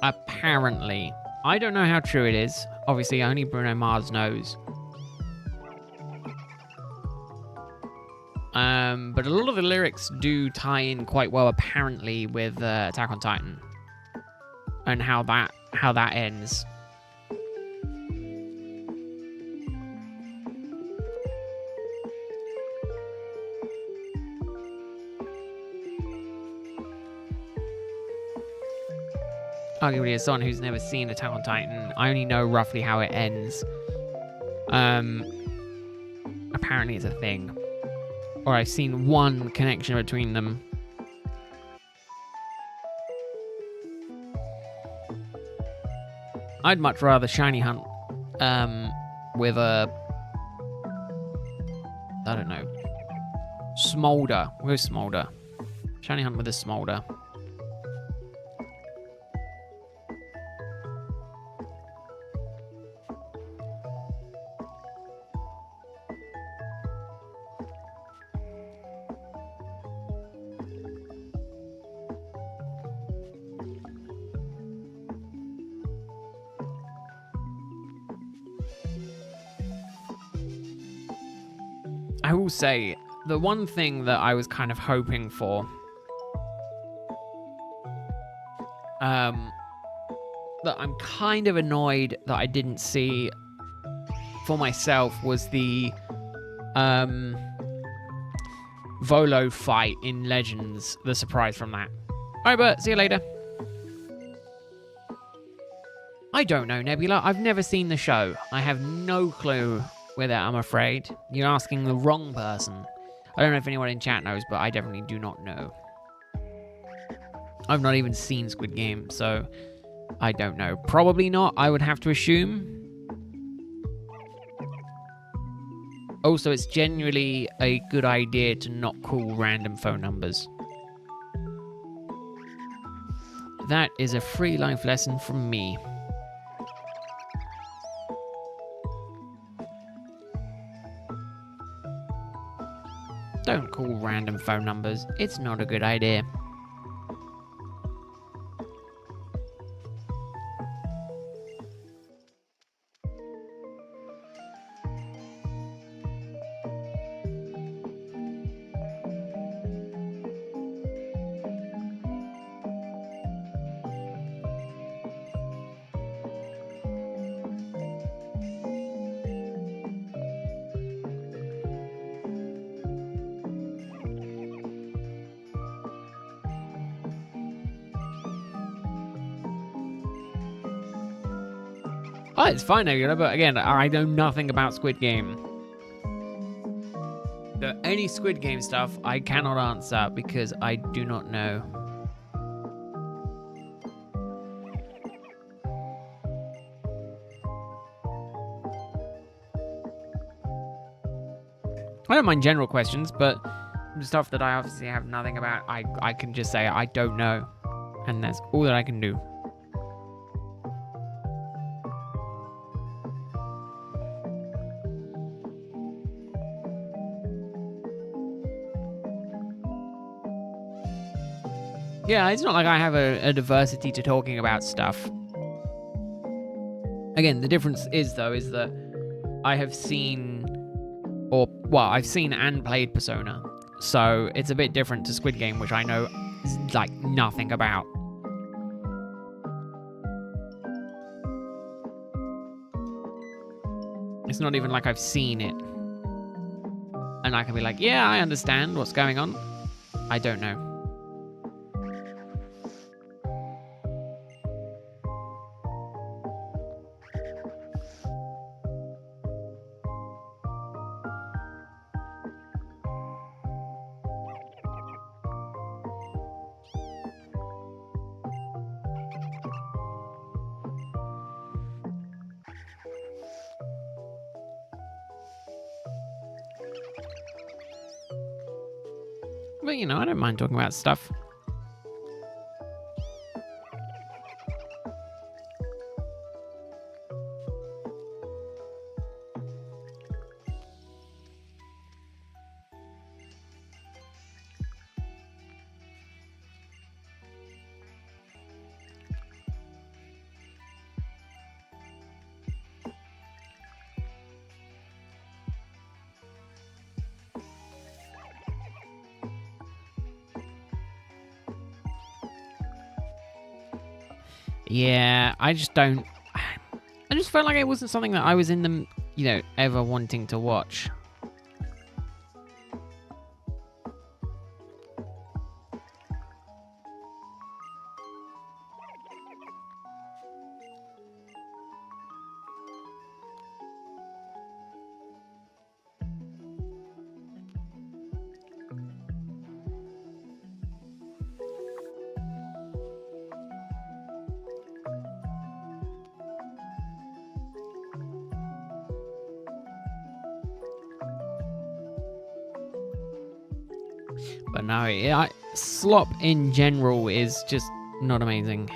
A: Apparently. I don't know how true it is. Obviously, only Bruno Mars knows. But a lot of the lyrics do tie in quite well, apparently, with Attack on Titan. And how that ends. Arguably, as someone who's never seen Attack on Titan, I only know roughly how it ends. Apparently it's a thing. Or I've seen one connection between them. I'd much rather shiny hunt with a... I don't know. Smolder. Where's Smolder? Shiny hunt with a Smolder. I will say, the one thing that I was kind of hoping for, that I'm kind of annoyed that I didn't see for myself, was the Volo fight in Legends, the surprise from that. Alright, Bert, see you later. I don't know, Nebula. I've never seen the show. I have no clue with it, I'm afraid. You're asking the wrong person. I don't know if anyone in chat knows, but I definitely do not know. I've not even seen Squid Game, so I don't know. Probably not, I would have to assume. Also, it's genuinely a good idea to not call random phone numbers. That is a free life lesson from me. Don't call random phone numbers. It's not a good idea. Oh, it's fine, Nebula, but again, I know nothing about Squid Game. Any Squid Game stuff, I cannot answer because I do not know. I don't mind general questions, but stuff that I obviously have nothing about, I can just say I don't know. And that's all that I can do. Yeah, it's not like I have a diversity to talking about stuff. Again, the difference is, though, is that I have seen, I've seen and played Persona. So it's a bit different to Squid Game, which I know, like, nothing about. It's not even like I've seen it. And I can be like, yeah, I understand what's going on. I don't know. But, you know, I don't mind talking about stuff. Yeah, I just don't... I just felt like it wasn't something that I was in the, you know, ever wanting to watch. But no, slop in general is just not amazing.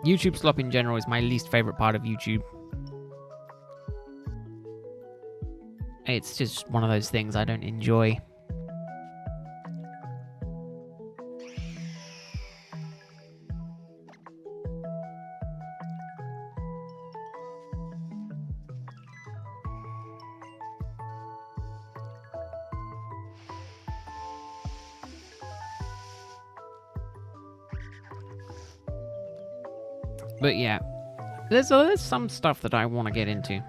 A: YouTube slop in general is my least favorite part of YouTube. It's just one of those things I don't enjoy. But yeah, there's some stuff that I want to get into.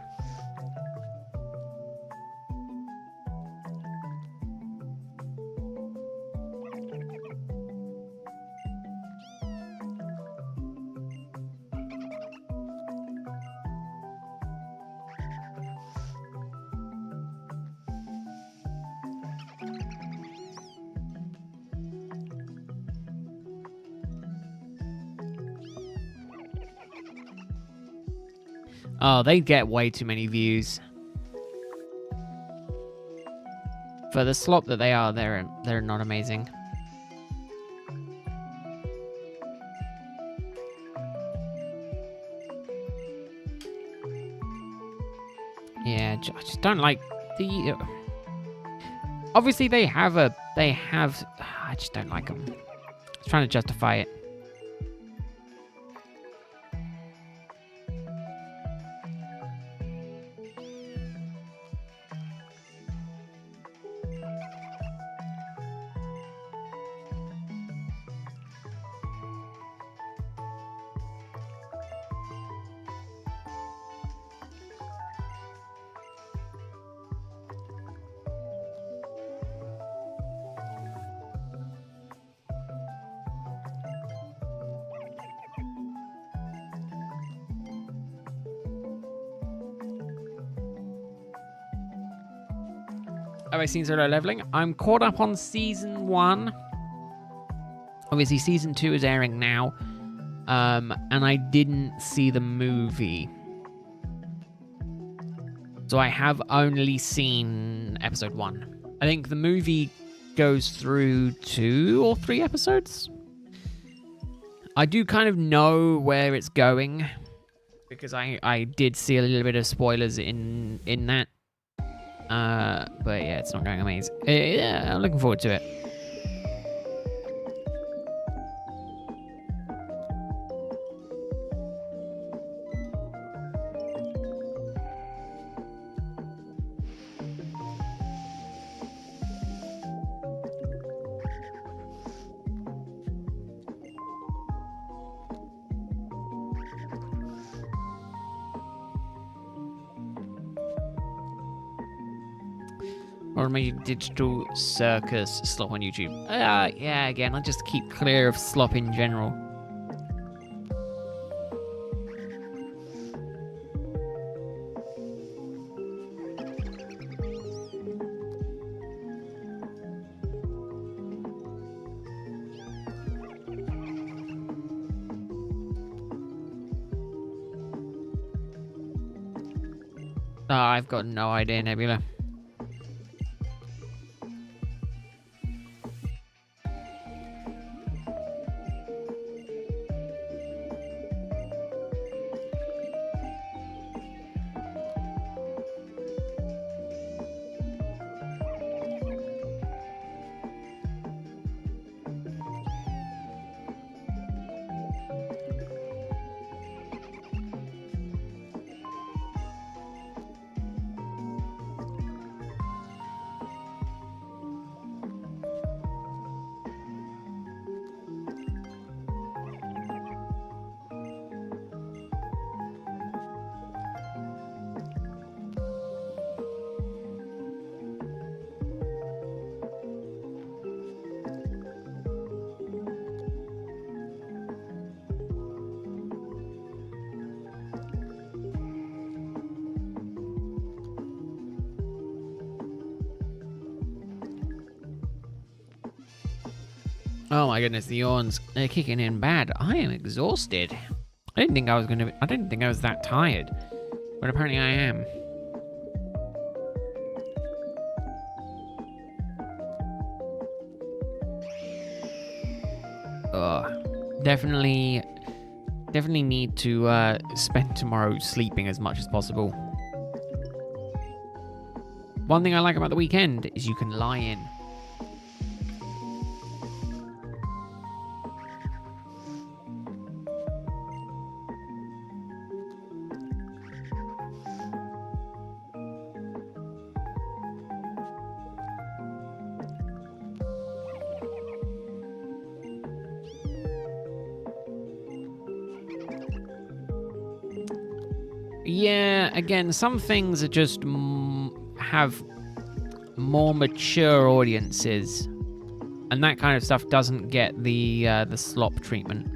A: Oh, they get way too many views. For the slop that they are, they're not amazing. Yeah, I just don't like the... Obviously, they have... I just don't like them. I was trying to justify it. Have I seen Solo Leveling? I'm caught up on season 1. Obviously, season 2 is airing now. And I didn't see the movie. So I have only seen episode 1. I think the movie goes through 2 or 3 episodes. I do kind of know where it's going. Because I did see a little bit of spoilers in that. But yeah, it's not going amazing. Yeah, I'm looking forward to it. Or maybe digital circus slop on YouTube. Yeah, again, I'll just keep clear of slop in general. I've got no idea, Nebula. Oh my goodness, the yawns are kicking in bad. I am exhausted. I didn't think I was that tired. But apparently I am. Definitely need to spend tomorrow sleeping as much as possible. One thing I like about the weekend is you can lie in. Yeah, again, some things are just have more mature audiences, and that kind of stuff doesn't get the slop treatment.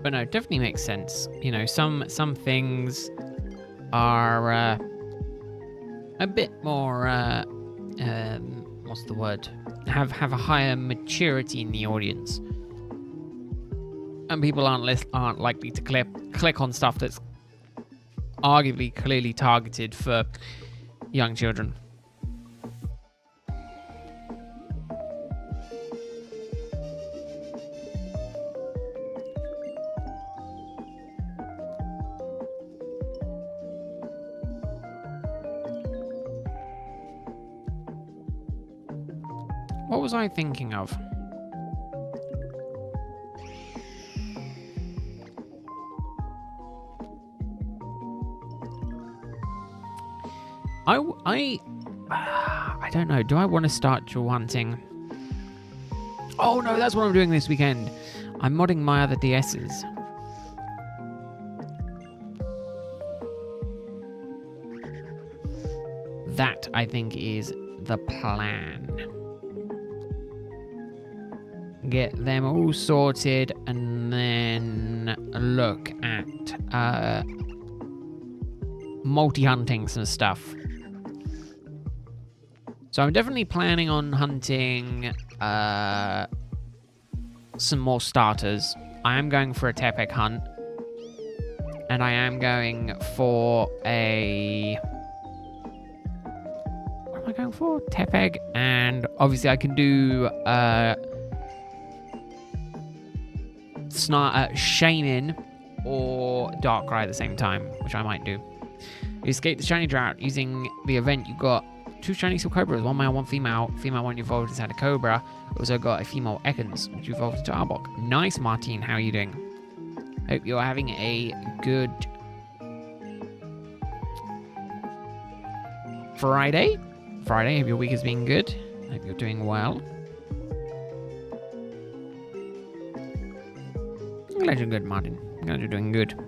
A: But no, it definitely makes sense. You know, some things are a bit more what's the word? Have a higher maturity in the audience, and people aren't likely to click on stuff that's arguably clearly targeted for young children. What was I thinking of? I don't know. Do I want to start jewel hunting? Oh no, that's what I'm doing this weekend. I'm modding my other DSs. That, I think, is the plan. Get them all sorted and then look at multi-hunting some stuff. So I'm definitely planning on hunting some more starters. I am going for a Tepeg hunt. And I am going for a... What am I going for? Tepeg, and obviously I can do Shaman or Darkrai at the same time, which I might do. You escape the shiny drought using the event. You got 2 shiny silk cobras, 1 male, 1 female. Female one you evolved inside a cobra. Also got a female Ekans, which you evolved into Arbok. Nice, Martine. How are you doing? Hope you're having a good Friday. Hope your week has been good. Hope you're doing well. I'm glad you're good, Martin. I'm glad you're doing good.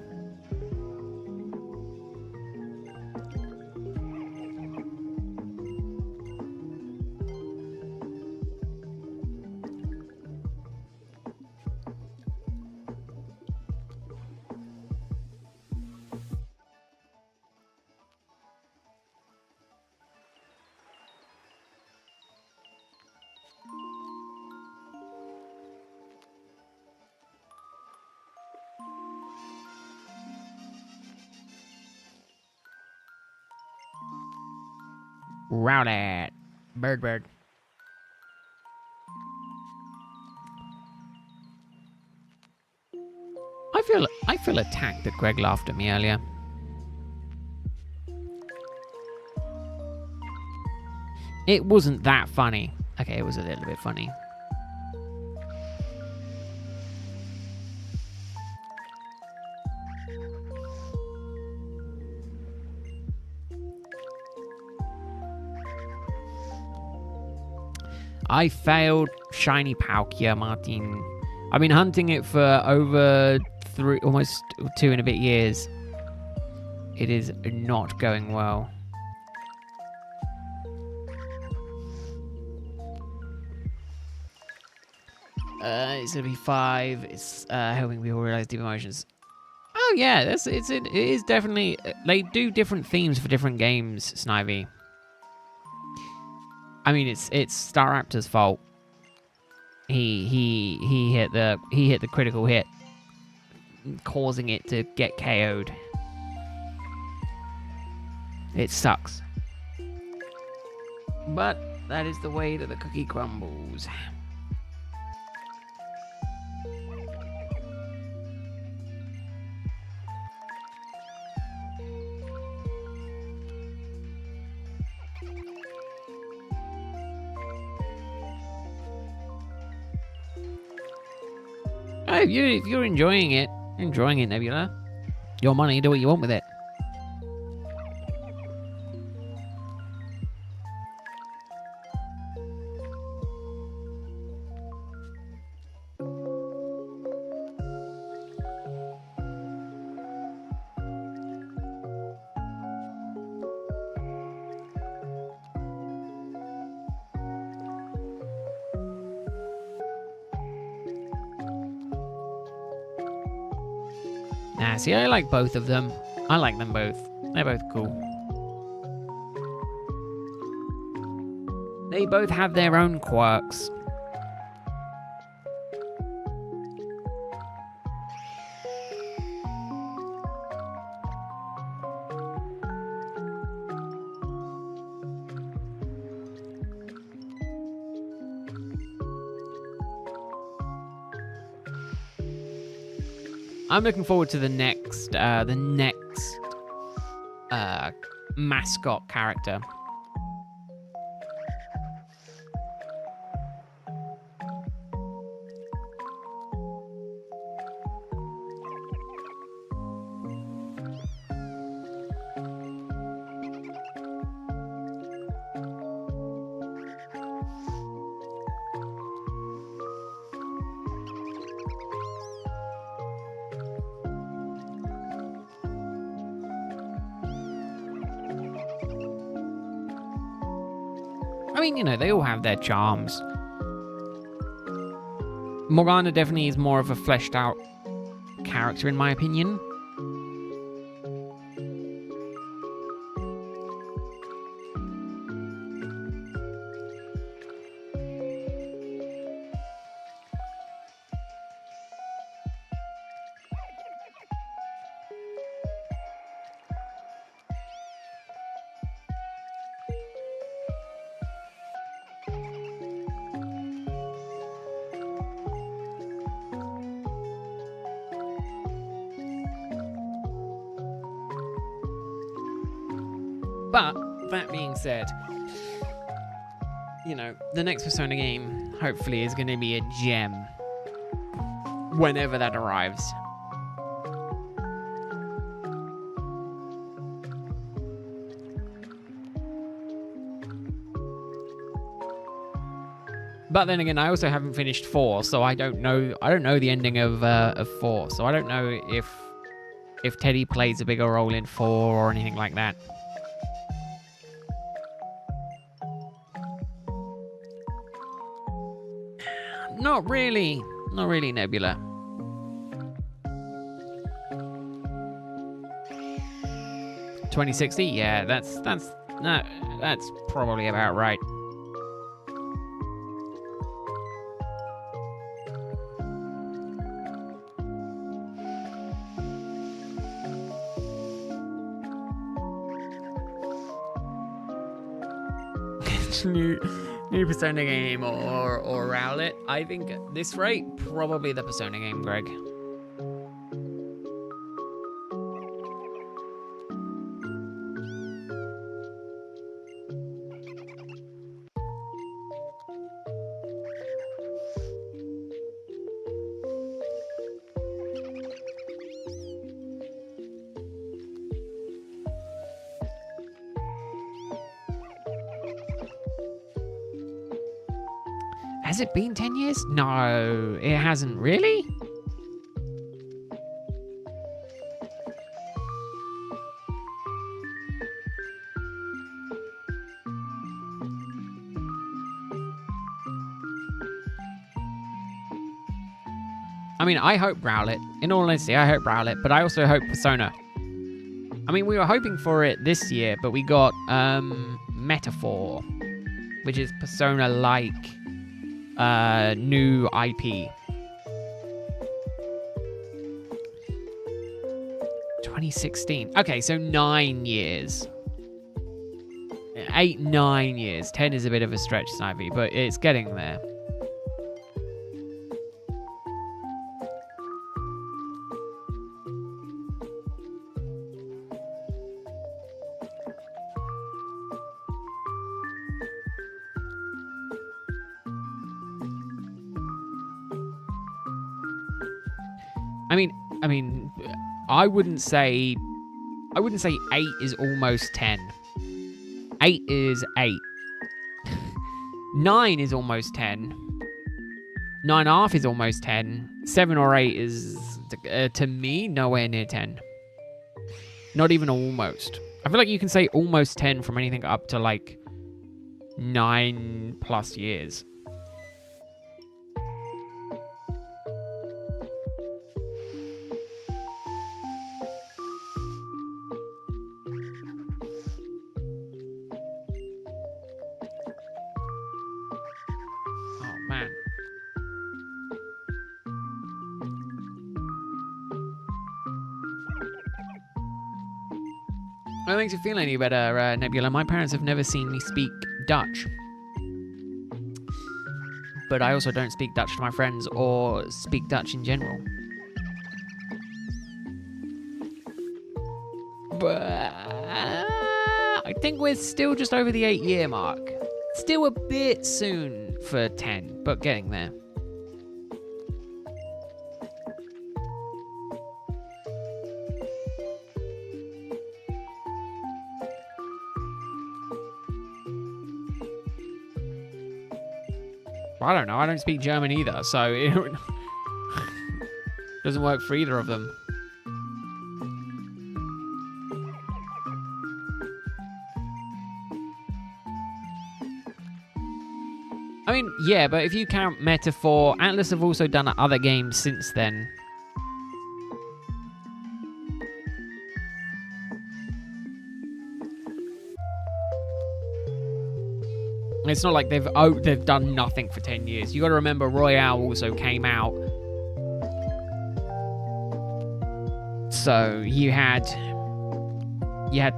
A: Rowlet. Bird. I feel attacked that Greg laughed at me earlier. It wasn't that funny. Okay, it was a little bit funny. I failed shiny Palkia, Martin. I've been hunting it for over almost 2 and a bit years. It is not going well. It's gonna be 5. It's helping people realize deep emotions. Oh yeah, it is definitely. They do different themes for different games, Snivy. I mean, it's Staraptor's fault. He hit the critical hit, causing it to get KO'd. It sucks. But that is the way that the cookie crumbles. Oh, if you're enjoying it, Nebula. Your money, do what you want with it. Nah, see, I like both of them. I like them both. They're both cool. They both have their own quirks. I'm looking forward to the next mascot character. I mean, you know, they all have their charms. Morgana definitely is more of a fleshed out character, in my opinion. But, that being said, you know, the next Persona game, hopefully, is going to be a gem. Whenever that arrives. But then again, I also haven't finished 4, so I don't know the ending of 4, so I don't know if Teddy plays a bigger role in 4 or anything like that. Not really, Nebula. $20.60? Yeah, that's probably about right. New Persona game or Rowlet. I think at this rate, probably the Persona game, Greg. Has it been 10 years? No, it hasn't. Really? I mean, I hope Rowlet. In all honesty, I hope Rowlet, but I also hope Persona. I mean, we were hoping for it this year, but we got Metaphor, which is Persona-like new IP. 2016. Okay, so 9 years. 8, 9 years. 10 is a bit of a stretch, Snivy, but it's getting there. I mean, I wouldn't say 8 is almost 10. 8 is 8. 9 is almost 10. 9.5 is almost 10. 7 or 8 is, to me, nowhere near 10. Not even almost. I feel like you can say almost 10 from anything up to like 9+ years. Man. What makes you feel any better, Nebula? My parents have never seen me speak Dutch. But I also don't speak Dutch to my friends or speak Dutch in general. But I think we're still just over the 8-year mark. Still a bit soon for 10, but getting there. I don't know. I don't speak German either, so it doesn't work for either of them. I mean, yeah, but if you count Metaphor, Atlas have also done other games since then. It's not like they've done nothing for 10 years. You got to remember Royale also came out. So you had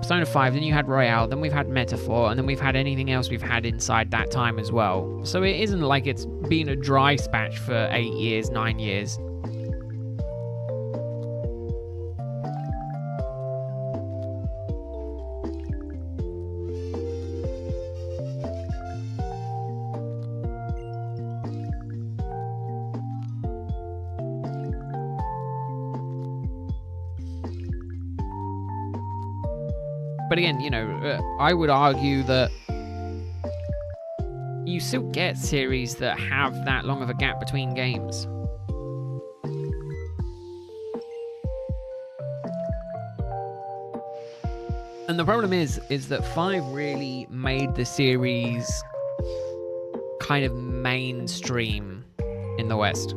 A: Persona 5, then you had Royale, then we've had Metaphor, and then we've had anything else we've had inside that time as well. So it isn't like it's been a dry spatch for 8 years, 9 years. But again, you know, I would argue that you still get series that have that long of a gap between games. And the problem is that 5 really made the series kind of mainstream in the West.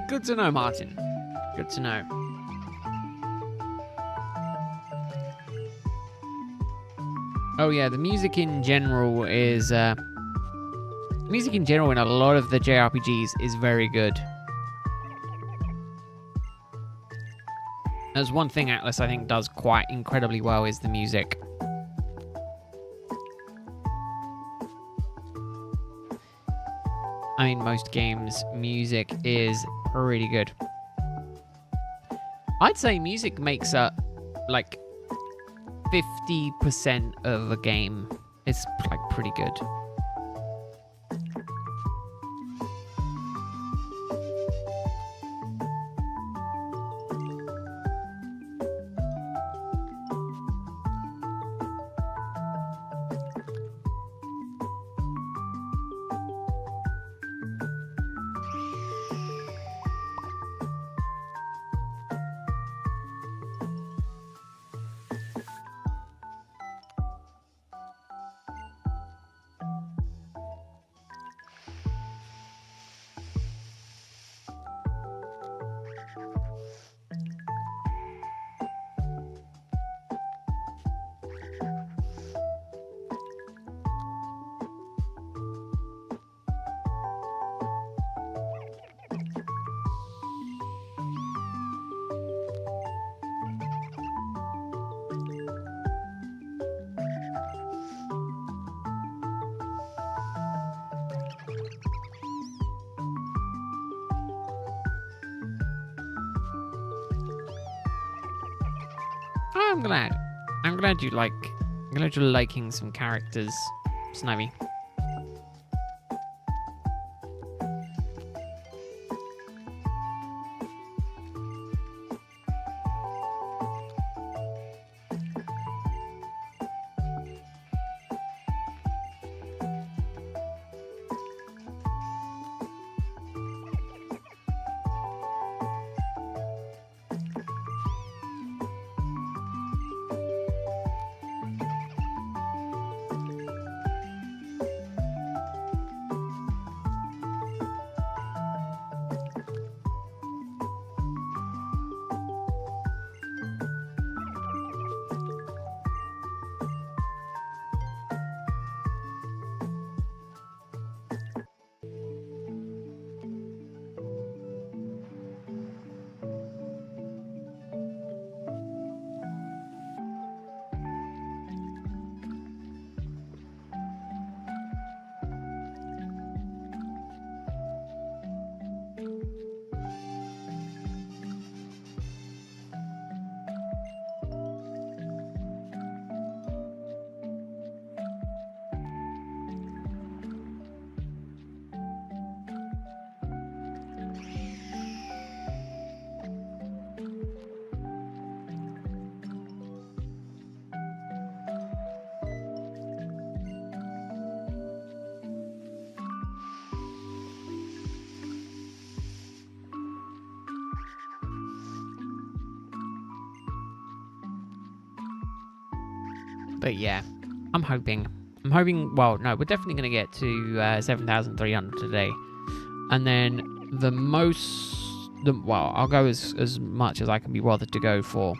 A: Good to know, Martin. Good to know. Oh yeah, the music in general is music in general in a lot of the JRPGs is very good. There's one thing Atlas I think does quite incredibly well is the music. I mean, most games' music is pretty good. I'd say music makes up like 50% of a game. It's like pretty good. I'm glad. I'm glad you like. I'm glad you're liking some characters, Snivy. But yeah, I'm hoping. Well, no, we're definitely going to get to 7,300 today. And then well, I'll go as much as I can be bothered to go for.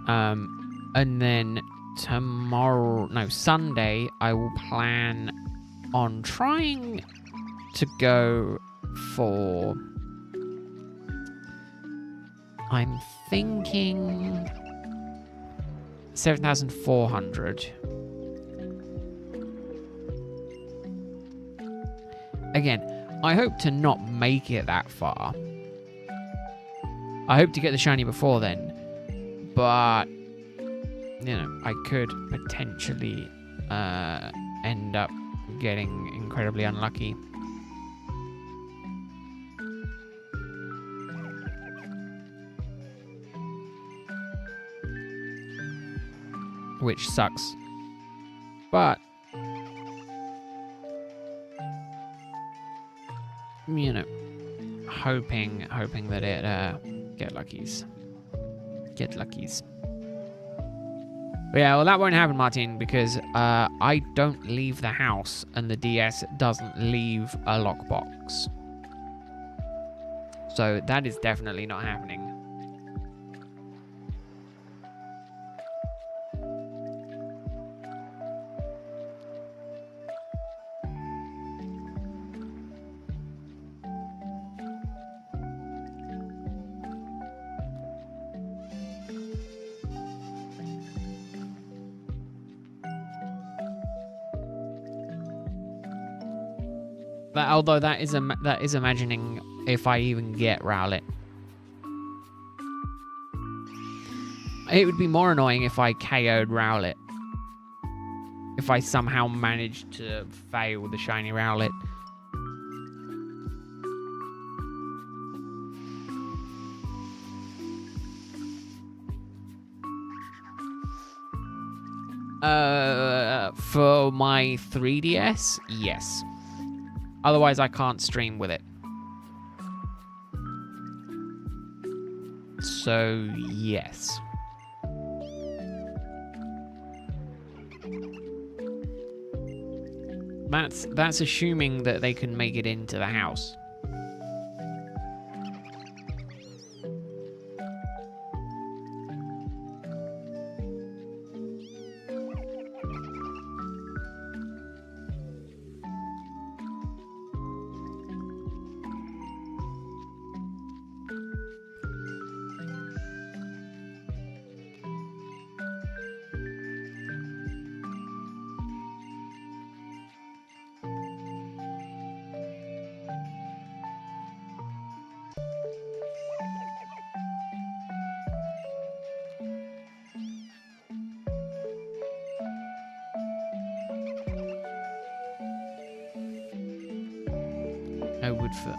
A: And then Sunday, I will plan on trying to go for... I'm thinking... 7,400. Again, I hope to not make it that far. I hope to get the shiny before then. But, you know, I could potentially end up getting incredibly unlucky. Which sucks. But, you know, hoping that it get luckies. But yeah, well, that won't happen, Martin, because I don't leave the house and the DS doesn't leave a lockbox. So that is definitely not happening. Although that is imagining if I even get Rowlet. It would be more annoying if I KO'd Rowlet. If I somehow managed to fail the shiny Rowlet. For my 3DS, yes. Otherwise, I can't stream with it. So, yes. That's assuming that they can make it into the house.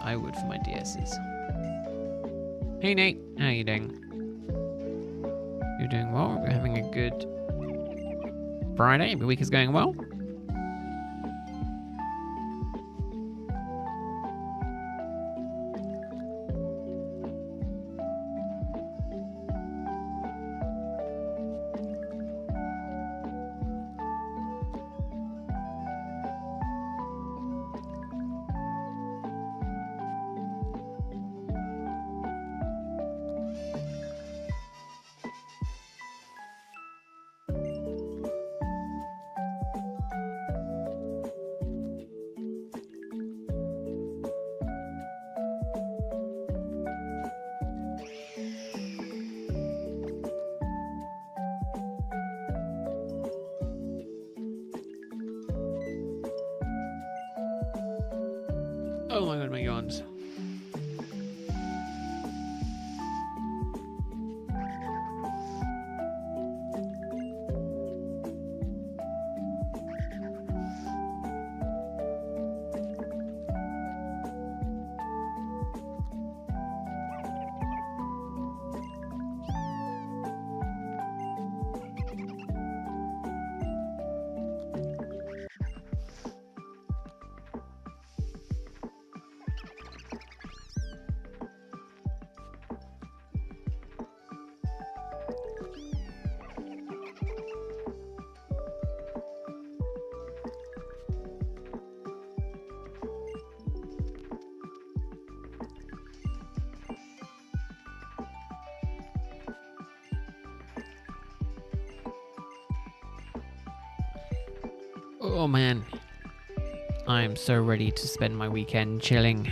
A: I would for my DSs. Hey Nate, how you doing? You're doing well. We're having a good Friday. The week is going well. Oh my god, my yawns. Oh man, I am so ready to spend my weekend chilling.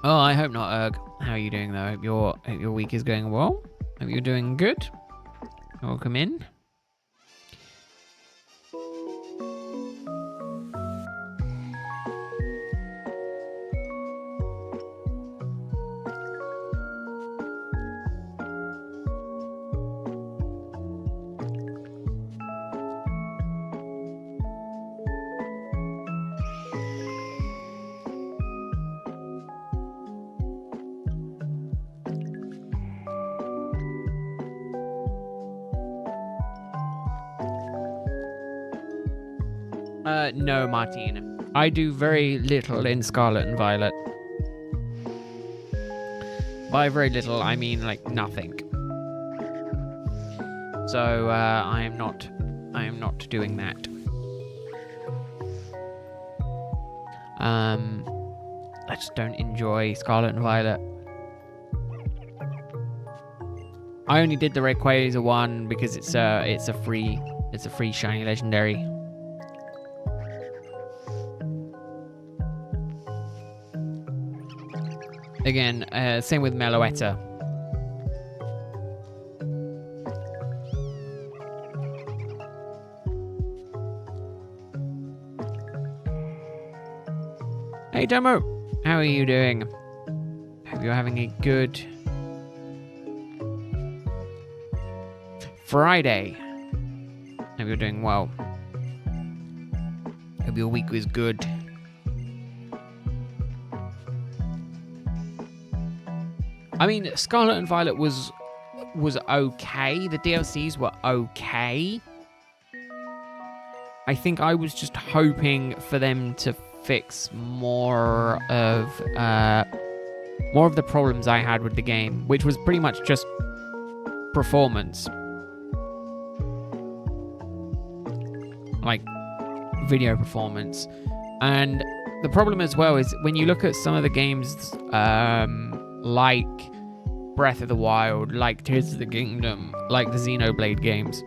A: Oh, I hope not, Erg. How are you doing though? Hope your week is going well. Hope you're doing good. Welcome in. No, Martine. I do very little in Scarlet and Violet. By very little, I mean like nothing. So I am not doing that. I just don't enjoy Scarlet and Violet. I only did the Rayquaza one because it's a free shiny legendary. Again, same with Meloetta. Hey Tomo, how are you doing? Hope you're having a good Friday. Hope you're doing well. Hope your week was good. I mean, Scarlet and Violet was okay. The DLCs were okay. I think I was just hoping for them to fix more of the problems I had with the game, which was pretty much just performance. Like video performance. And the problem as well is when you look at some of the games like Breath of the Wild, like Tears of the Kingdom, like the Xenoblade games,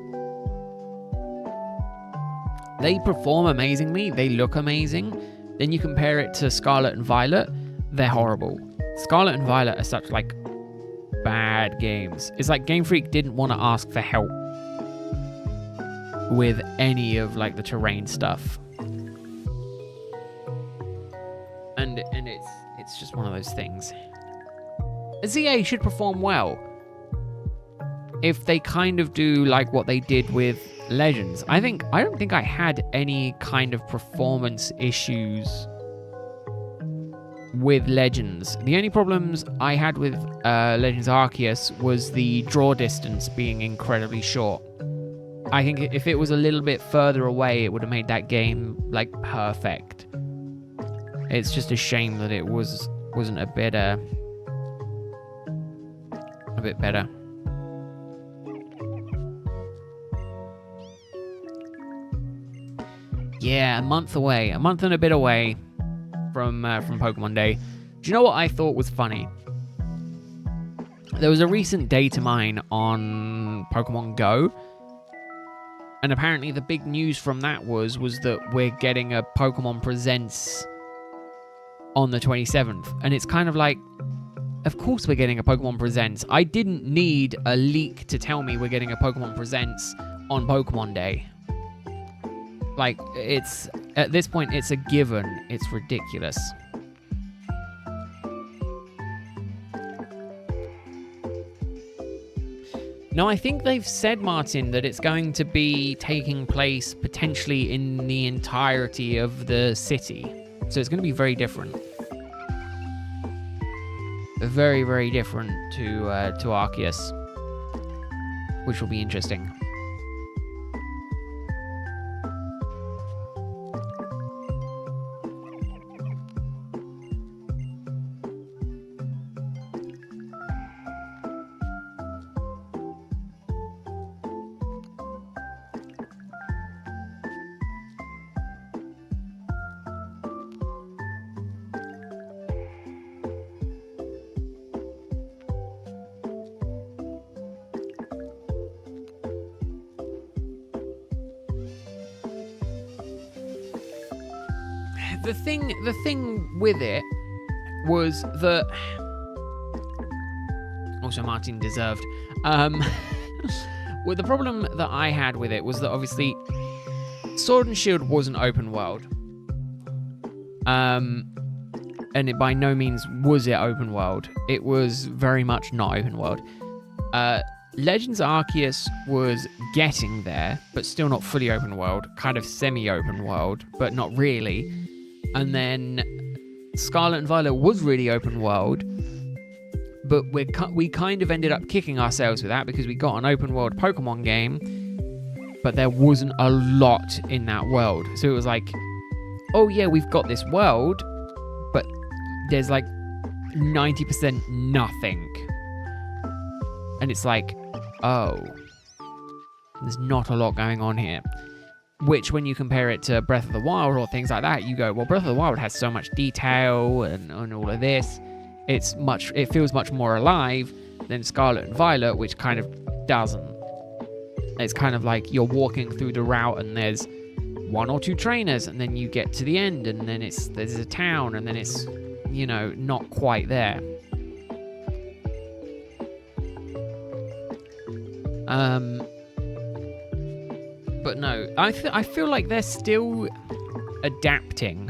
A: they perform amazingly, they look amazing. Then you compare it to Scarlet and Violet, they're horrible. Scarlet and Violet are such like bad games. It's like Game Freak didn't want to ask for help with any of like the terrain stuff. And it's just one of those things. ZA should perform well if they kind of do like what they did with Legends. I don't think I had any kind of performance issues with Legends. The only problems I had with Legends Arceus was the draw distance being incredibly short. I think if it was a little bit further away, it would have made that game like perfect. It's just a shame that it wasn't a bit better. Yeah, a month and a bit away from Pokemon Day. Do you know what I thought was funny? There was a recent data mine on Pokemon Go, and apparently the big news from that was that we're getting a Pokemon Presents on the 27th, and it's kind of like, of course we're getting a Pokemon Presents. I didn't need a leak to tell me we're getting a Pokemon Presents on Pokemon Day. Like, it's, at this point, it's a given. It's ridiculous. No, I think they've said, Martin, that it's going to be taking place potentially in the entirety of the city. So it's going to be very different. Very, very different to Arceus, which will be interesting. The thing with it was that, also Martin deserved, well, the problem that I had with it was that obviously Sword and Shield wasn't open world, and it by no means was it open world. It was very much not open world. Legends Arceus was getting there, but still not fully open world, kind of semi-open world, but not really. And then Scarlet and Violet was really open world, but we kind of ended up kicking ourselves with that because we got an open world Pokemon game but there wasn't a lot in that world. So it was like, oh yeah, we've got this world, but there's like 90% nothing. And it's like, oh, there's not a lot going on here. Which, when you compare it to Breath of the Wild or things like that, you go, well, Breath of the Wild has so much detail and all of this. It feels much more alive than Scarlet and Violet, which kind of doesn't. It's kind of like you're walking through the route and there's 1 or 2 trainers, and then you get to the end, and then there's a town, and then it's, you know, not quite there. But no, I feel like they're still adapting.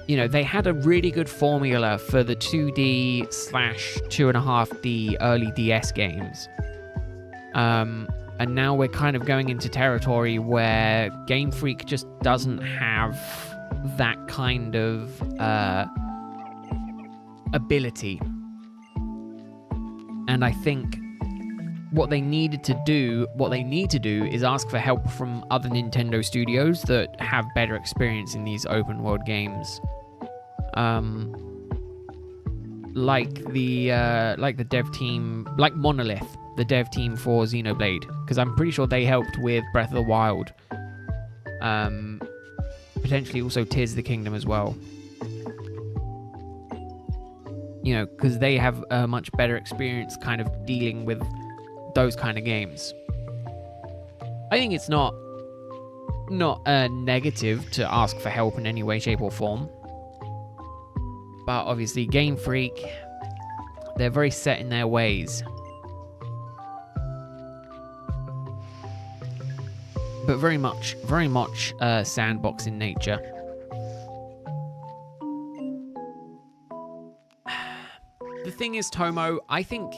A: You know, they had a really good formula for the 2D/2.5D early DS games. And now we're kind of going into territory where Game Freak just doesn't have that kind of ability. And I think what they need to do is ask for help from other Nintendo studios that have better experience in these open world games. Like the dev team, like Monolith, the dev team for Xenoblade, because I'm pretty sure they helped with Breath of the Wild. Potentially also Tears of the Kingdom as well. You know, because they have a much better experience kind of dealing with those kind of games. I think it's not negative to ask for help in any way, shape, or form. But obviously, Game Freak, they're very set in their ways. But very much sandbox in nature. The thing is, Tomo, I think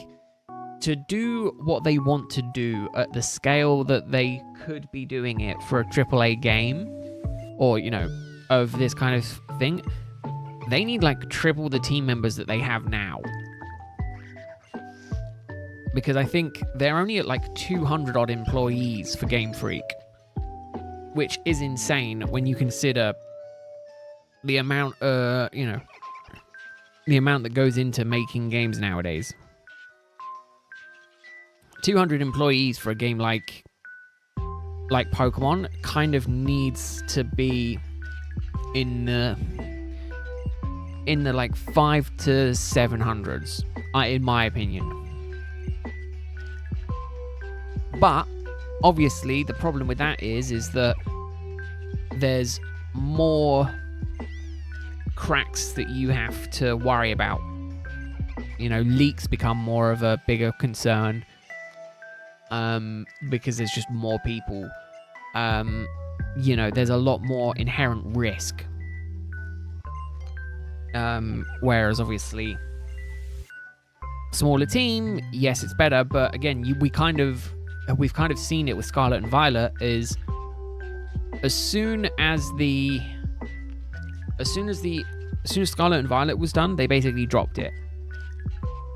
A: to do what they want to do at the scale that they could be doing it for a AAA game, or, you know, of this kind of thing, they need like triple the team members that they have now. Because I think they're only at like 200 odd employees for Game Freak, which is insane when you consider the amount, you know, the amount that goes into making games nowadays. 200 employees for a game like Pokemon kind of needs to be in the like 5 to 700s, in my opinion. But obviously the problem with that is that there's more cracks that you have to worry about. You know, leaks become more of a bigger concern. Because there's just more people. You know, there's a lot more inherent risk. Whereas obviously, smaller team, yes, it's better. But again, we've kind of seen it with Scarlet and Violet. Is as soon as Scarlet and Violet was done, they basically dropped it.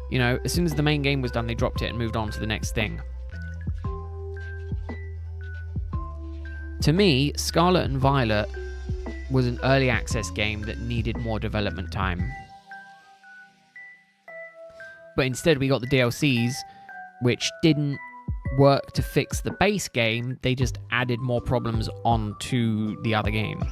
A: You know, as soon as the main game was done, they dropped it and moved on to the next thing. To me, Scarlet and Violet was an early access game that needed more development time. But instead we got the DLCs, which didn't work to fix the base game, they just added more problems onto the other game.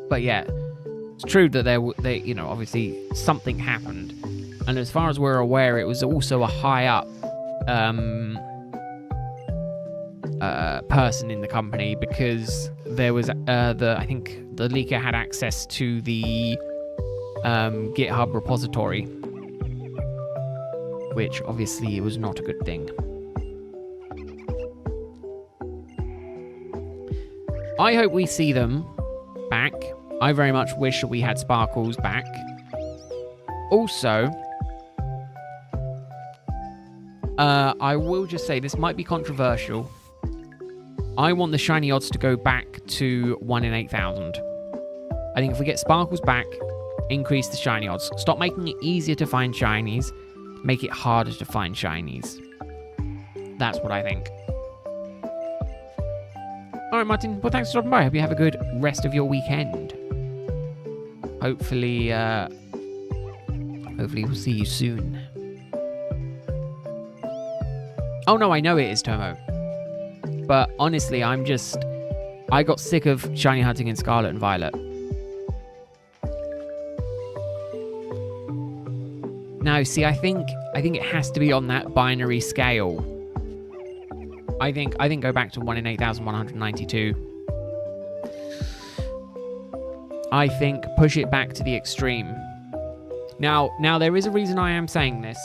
A: But yeah, it's true that they, you know, obviously something happened, and as far as we're aware, it was also a high up person in the company, because there was I think the leaker had access to the GitHub repository, which obviously was not a good thing. I hope we see them back. I very much wish that we had Sparkles back. Also, I will just say, this might be controversial. I want the shiny odds to go back to 1 in 8,000. I think if we get sparkles back, increase the shiny odds. Stop making it easier to find shinies. Make it harder to find shinies. That's what I think. All right, Martin. Well, thanks for stopping by. Hope you have a good rest of your weekend. Hopefully we'll see you soon. Oh, no, I know it is Tomo. But honestly, I got sick of shiny hunting in Scarlet and Violet. No, see, I think it has to be on that binary scale. I think go back to 1 in 8,192. I think push it back to the extreme. Now there is a reason I am saying this.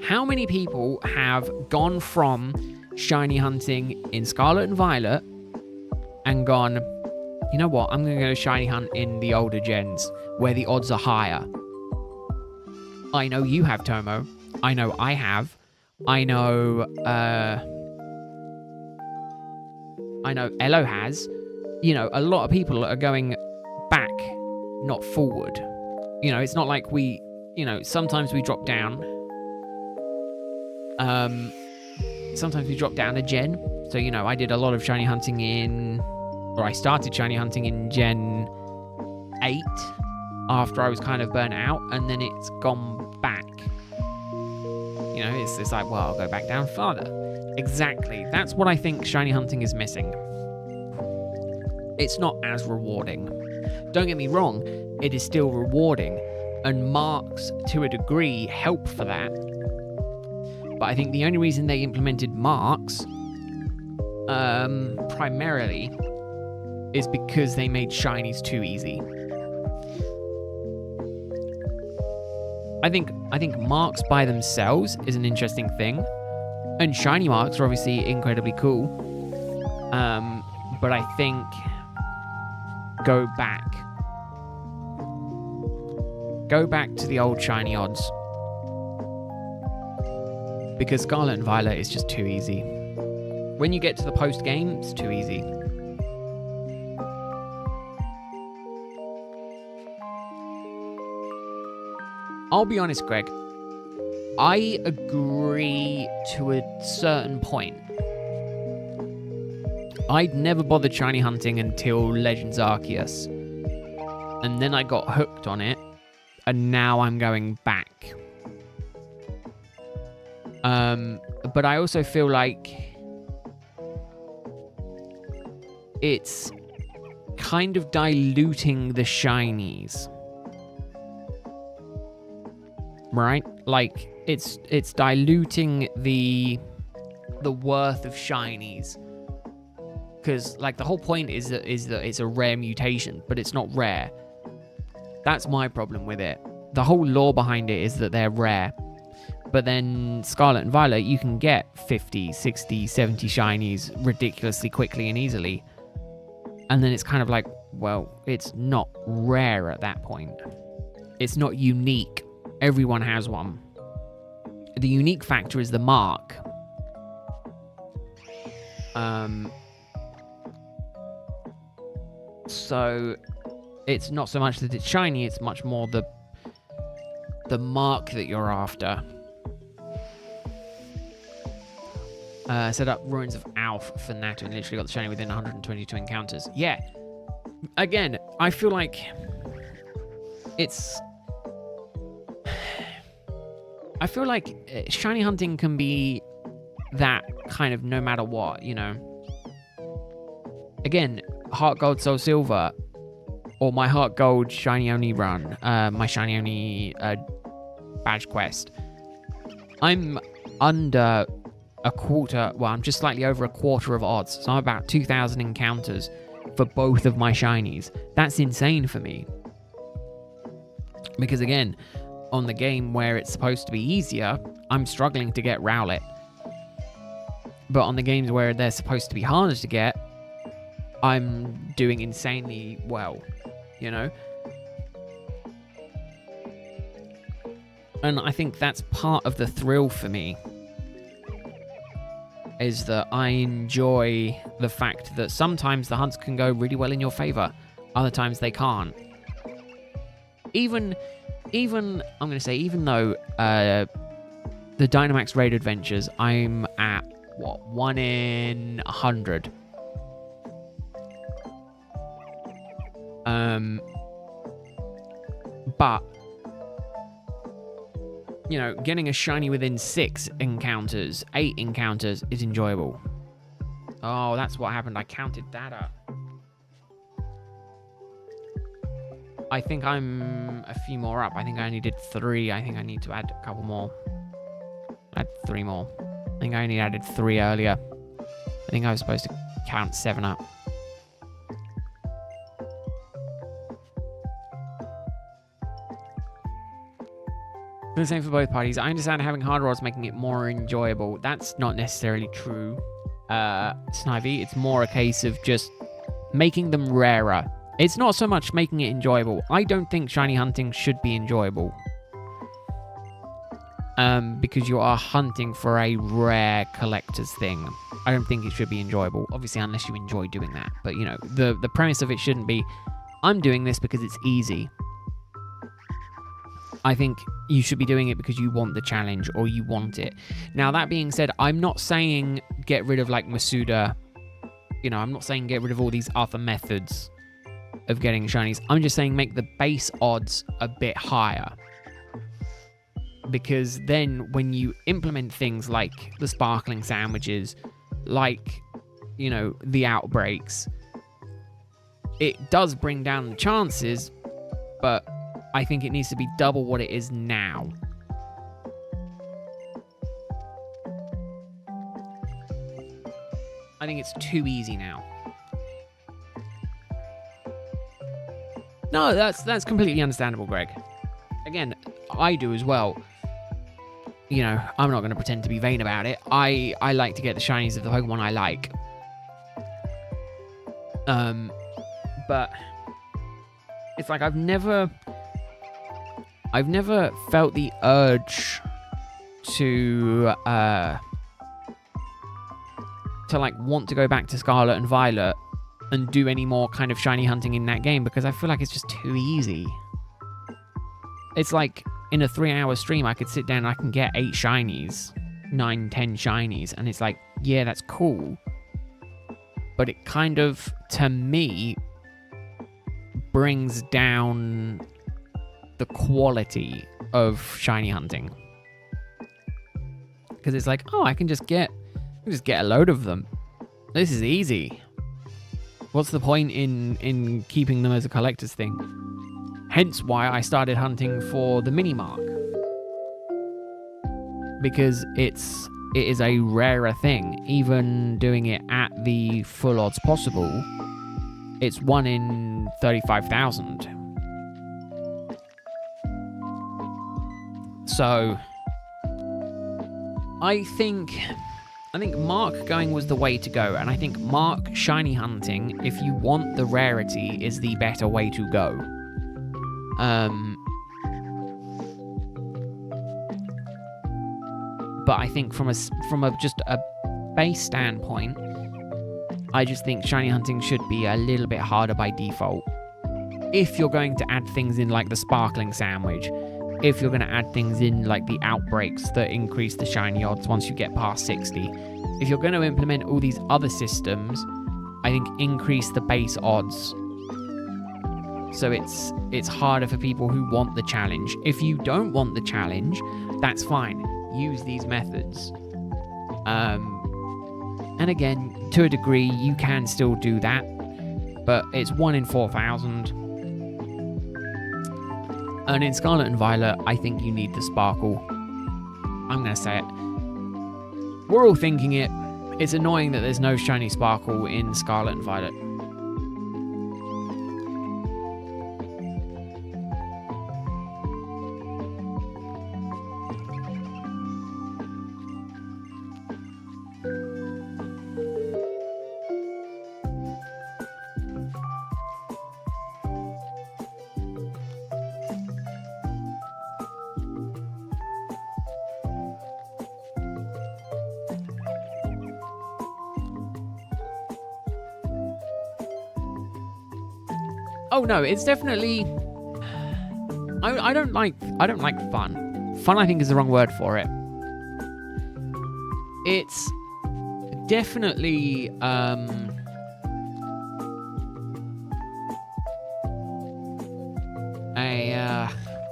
A: How many people have gone from shiny hunting in Scarlet and Violet and gone, you know what, I'm going to go shiny hunt in the older gens where the odds are higher? I know you have, Tomo. I know I have. I know Elo has. You know, a lot of people are going back, not forward. You know, it's not like we, you know, sometimes we drop down. Sometimes we drop down a gen. So, you know, I did a lot of shiny hunting I started shiny hunting in Gen 8 after I was kind of burnt out, and then it's gone back. You know, it's like, well, I'll go back down farther. Exactly. That's what I think shiny hunting is missing. It's not as rewarding. Don't get me wrong, it is still rewarding, and marks to a degree help for that. But I think the only reason they implemented marks primarily is because they made shinies too easy. I think marks by themselves is an interesting thing, and shiny marks are obviously incredibly cool. But I think go back to the old shiny odds, because Scarlet and Violet is just too easy. When you get to the post game, it's too easy. I'll be honest, Greg. I agree to a certain point. I'd never bothered shiny hunting until Legends Arceus. And then I got hooked on it. And now I'm going back. But I also feel like it's kind of diluting the shinies. Right? Like, it's diluting the worth of shinies. Because, like, the whole point is that it's a rare mutation, but it's not rare. That's my problem with it. The whole lore behind it is that they're rare. But then Scarlet and Violet, you can get 50, 60, 70 shinies ridiculously quickly and easily. And then it's kind of like, well, it's not rare at that point. It's not unique. Everyone has one. The unique factor is the mark. So it's not so much that it's shiny, it's much more the mark that you're after. Set up Ruins of Alph for Natto and literally got the shiny within 122 encounters. Yeah. Again, I feel like it's... I feel like shiny hunting can be that kind of no matter what, you know. Again, Heart Gold, Soul Silver, or my Heart Gold Shiny Only run, my Shiny Only badge quest. I'm under a quarter, well, I'm just slightly over a quarter of odds, so I'm about 2,000 encounters for both of my shinies. That's insane for me. Because again, on the game where it's supposed to be easier, I'm struggling to get Rowlet. But on the games where they're supposed to be harder to get, I'm doing insanely well, you know? And I think that's part of the thrill for me. is that I enjoy the fact that sometimes the hunts can go really well in your favor, other times they can't. Even I'm going to say, even though the Dynamax Raid Adventures, I'm at, 1 in 100. But, you know, getting a shiny within 6 encounters, 8 encounters is enjoyable. Oh, that's what happened. I counted that up. I think I'm a few more up. I think I only did 3. I think I need to add a couple more. Add 3 more. I think I only added 3 earlier. I think I was supposed to count 7 up. The same for both parties. I understand having harder odds making it more enjoyable. That's not necessarily true, Snivy. It's more a case of just making them rarer. It's not so much making it enjoyable. I don't think shiny hunting should be enjoyable. Because you are hunting for a rare collector's thing. I don't think it should be enjoyable. Obviously, unless you enjoy doing that. But, you know, the premise of it shouldn't be, I'm doing this because it's easy. I think you should be doing it because you want the challenge or you want it. Now, that being said, I'm not saying get rid of, like, Masuda. You know, I'm not saying get rid of all these other methods of getting shinies. I'm just saying make the base odds a bit higher. Because then when you implement things like the sparkling sandwiches, like, you know, the outbreaks, it does bring down the chances, but I think it needs to be double what it is now. I think it's too easy now. No, that's completely understandable, Greg. Again, I do as well. You know, I'm not going to pretend to be vain about it. I like to get the shinies of the Pokemon I like. But it's like I've never felt the urge to like want to go back to Scarlet and Violet and do any more kind of shiny hunting in that game, because I feel like it's just too easy. It's like in a 3-hour stream, I could sit down and I can get 8 shinies, 9, 10 shinies, and it's like, yeah, that's cool. But it kind of, to me, brings down the quality of shiny hunting. Because it's like, oh, I can just get a load of them. This is easy. What's the point in keeping them as a collector's thing? Hence why I started hunting for the mini mark. Because it is a rarer thing. Even doing it at the full odds possible, it's 1 in 35,000. So I think Mark going was the way to go, and I think Mark shiny hunting, if you want the rarity, is the better way to go. But I think from just a base standpoint, I just think shiny hunting should be a little bit harder by default. If you're going to add things in like the sparkling sandwich, if you're going to add things in like the outbreaks that increase the shiny odds once you get past 60, if you're going to implement all these other systems, I think increase the base odds. So it's harder for people who want the challenge. If you don't want the challenge, that's fine. Use these methods. And again, to a degree, you can still do that, but it's 1 in 4,000. And in Scarlet and Violet, I think you need the sparkle. I'm going to say it. We're all thinking it. It's annoying that there's no shiny sparkle in Scarlet and Violet. Oh no, it's definitely. I don't like fun. Fun, I think, is the wrong word for it. It's definitely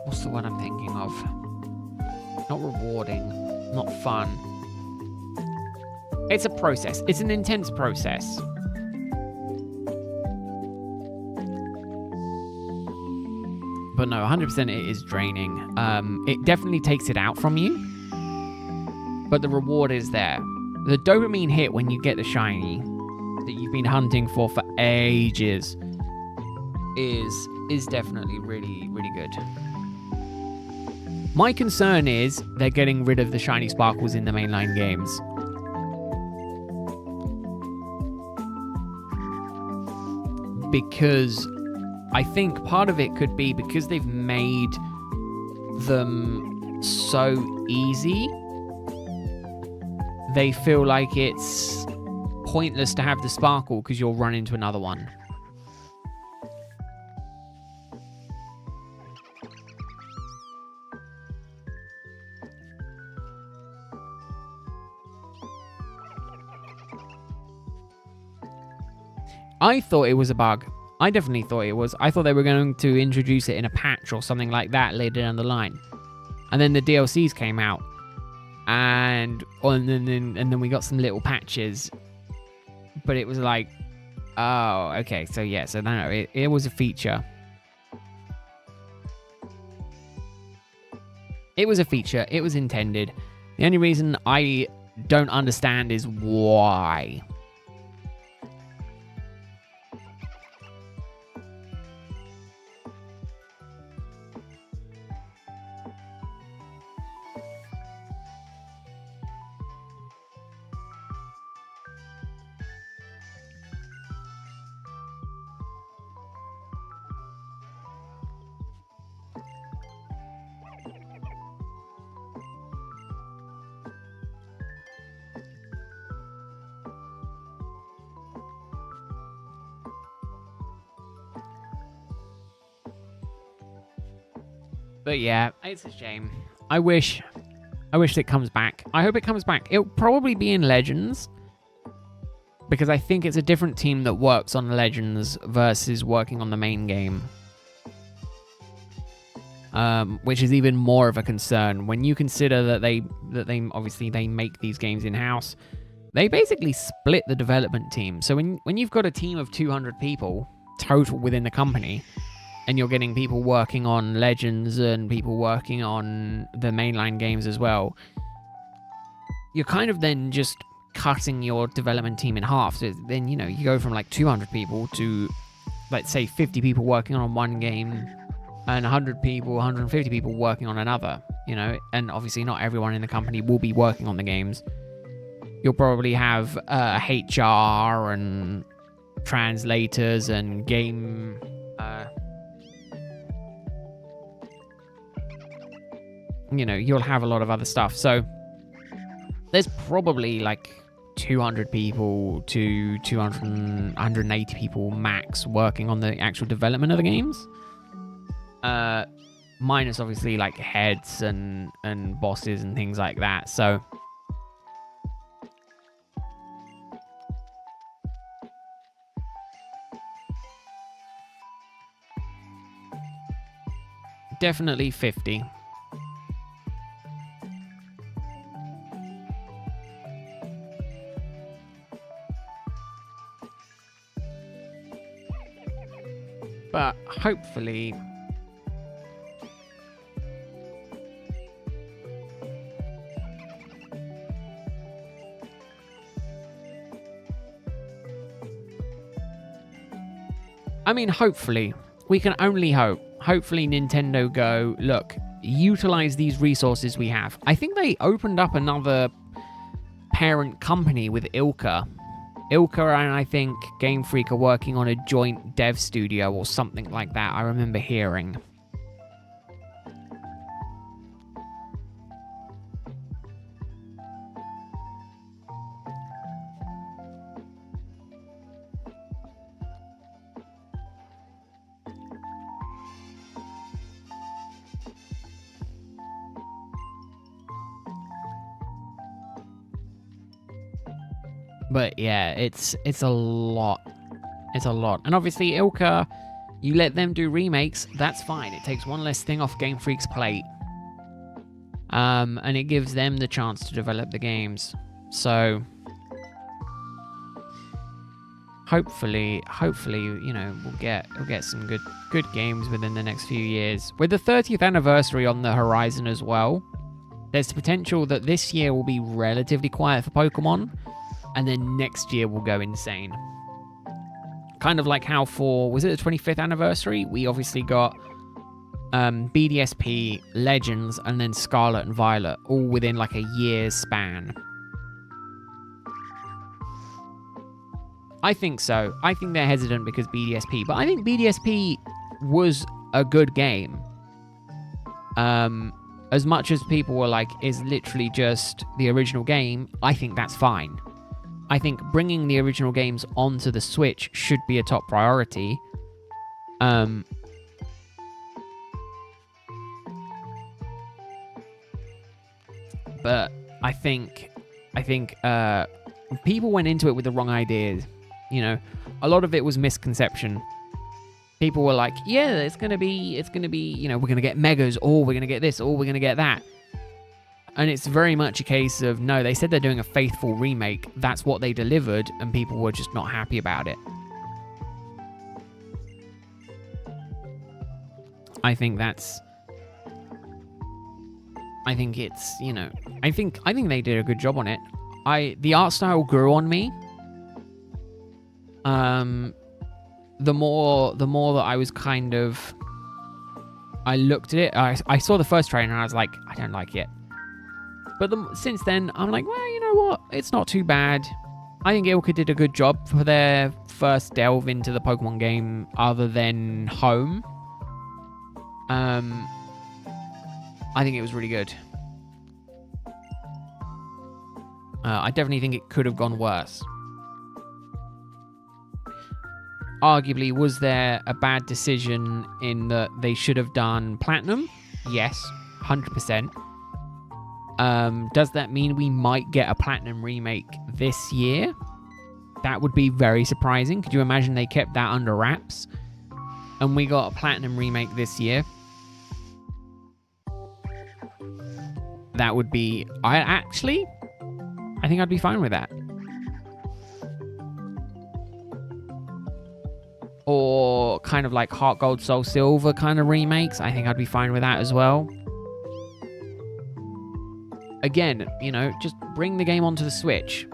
A: what's the word I'm thinking of? Not rewarding, not fun. It's a process. It's an intense process. But no, 100% it is draining. It definitely takes it out from you, but the reward is there. The dopamine hit when you get the shiny that you've been hunting for ages is definitely really, really good. My concern is they're getting rid of the shiny sparkles in the mainline games. Because I think part of it could be because they've made them so easy, they feel like it's pointless to have the sparkle because you'll run into another one. I thought it was a bug. I definitely thought it was. I thought they were going to introduce it in a patch or something like that later down the line. And then the DLCs came out. And then we got some little patches. But it was like, oh, okay. So yeah, so no, it was a feature. It was a feature. It was intended. The only reason I don't understand is why. But yeah, it's a shame. I wish it comes back. I hope it comes back. It'll probably be in Legends, because I think it's a different team that works on Legends versus working on the main game. Which is even more of a concern when you consider that they obviously they make these games in-house. They basically split the development team. So when you've got a team of 200 people total within the company, and you're getting people working on Legends and people working on the mainline games as well, you're kind of then just cutting your development team in half. So then, you know, you go from like 200 people to, let's say, 50 people working on one game and 100 people, 150 people working on another, you know, and obviously not everyone in the company will be working on the games. You'll probably have HR and translators and game... you know, you'll have a lot of other stuff. So there's probably like 200 people to 200, 180 people max working on the actual development of the games. Minus obviously like heads and bosses and things like that. So definitely 50. But hopefully... I mean, hopefully. We can only hope. Hopefully Nintendo go, look, utilize these resources we have. I think they opened up another parent company with Ilka. Ilka and I think Game Freak are working on a joint dev studio or something like that, I remember hearing. But yeah, it's a lot. It's a lot. And obviously, Ilka, you let them do remakes, that's fine. It takes one less thing off Game Freak's plate. And it gives them the chance to develop the games. So hopefully, you know, we'll get some good games within the next few years. With the 30th anniversary on the horizon as well, there's the potential that this year will be relatively quiet for Pokemon, and then next year will go insane. Kind of like how for, was it the 25th anniversary? We obviously got BDSP, Legends, and then Scarlet and Violet, all within like a year's span. I think so. I think they're hesitant because BDSP, but I think BDSP was a good game. As much as people were like, is literally just the original game, I think that's fine. I think bringing the original games onto the Switch should be a top priority. But I think people went into it with the wrong ideas. You know, a lot of it was misconception. People were like, yeah, it's gonna be, you know, we're gonna get megas, or we're gonna get this, or we're gonna get that. And it's very much a case of, no, they said they're doing a faithful remake. That's what they delivered, and people were just not happy about it. I think it's, you know, I think they did a good job on it. The art style grew on me. The more that I was kind of, I looked at it, I saw the first trailer and I was like, I don't like it. But since then, I'm like, well, you know what? It's not too bad. I think Ilka did a good job for their first delve into the Pokemon game other than Home. I think it was really good. I definitely think it could have gone worse. Arguably, was there a bad decision in that they should have done Platinum? Yes, 100%. Does that mean we might get a Platinum remake this year? That would be very surprising. Could you imagine they kept that under wraps and we got a Platinum remake this year? That would be... I think I'd be fine with that. Or kind of like Heart Gold, Soul Silver kind of remakes. I think I'd be fine with that as well. Again, you know, just bring the game onto the Switch.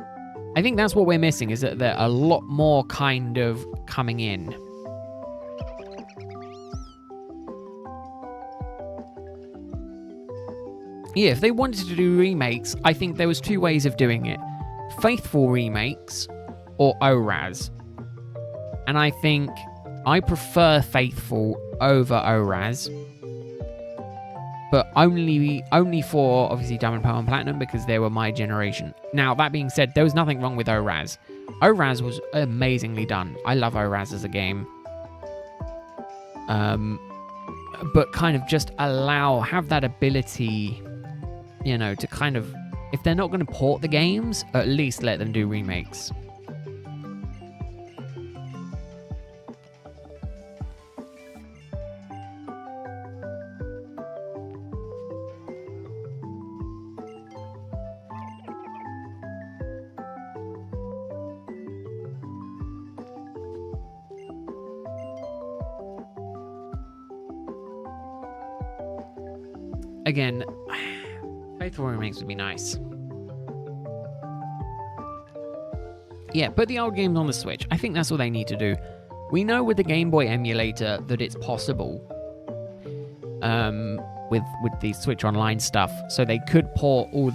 A: I think that's what we're missing, is that there are a lot more kind of coming in. Yeah, if they wanted to do remakes, I think there was two ways of doing it. Faithful remakes or ORAS. And I think I prefer Faithful over ORAS. But only for, obviously, Diamond, Pearl, and Platinum, because they were my generation. Now, that being said, there was nothing wrong with ORAS. ORAS was amazingly done. I love ORAS as a game. But kind of just have that ability, you know, to kind of, if they're not going to port the games, at least let them do remakes. Again, faithful remakes would be nice. Yeah, put the old games on the Switch. I think that's all they need to do. We know with the Game Boy emulator that it's possible. With the Switch Online stuff, so they could port all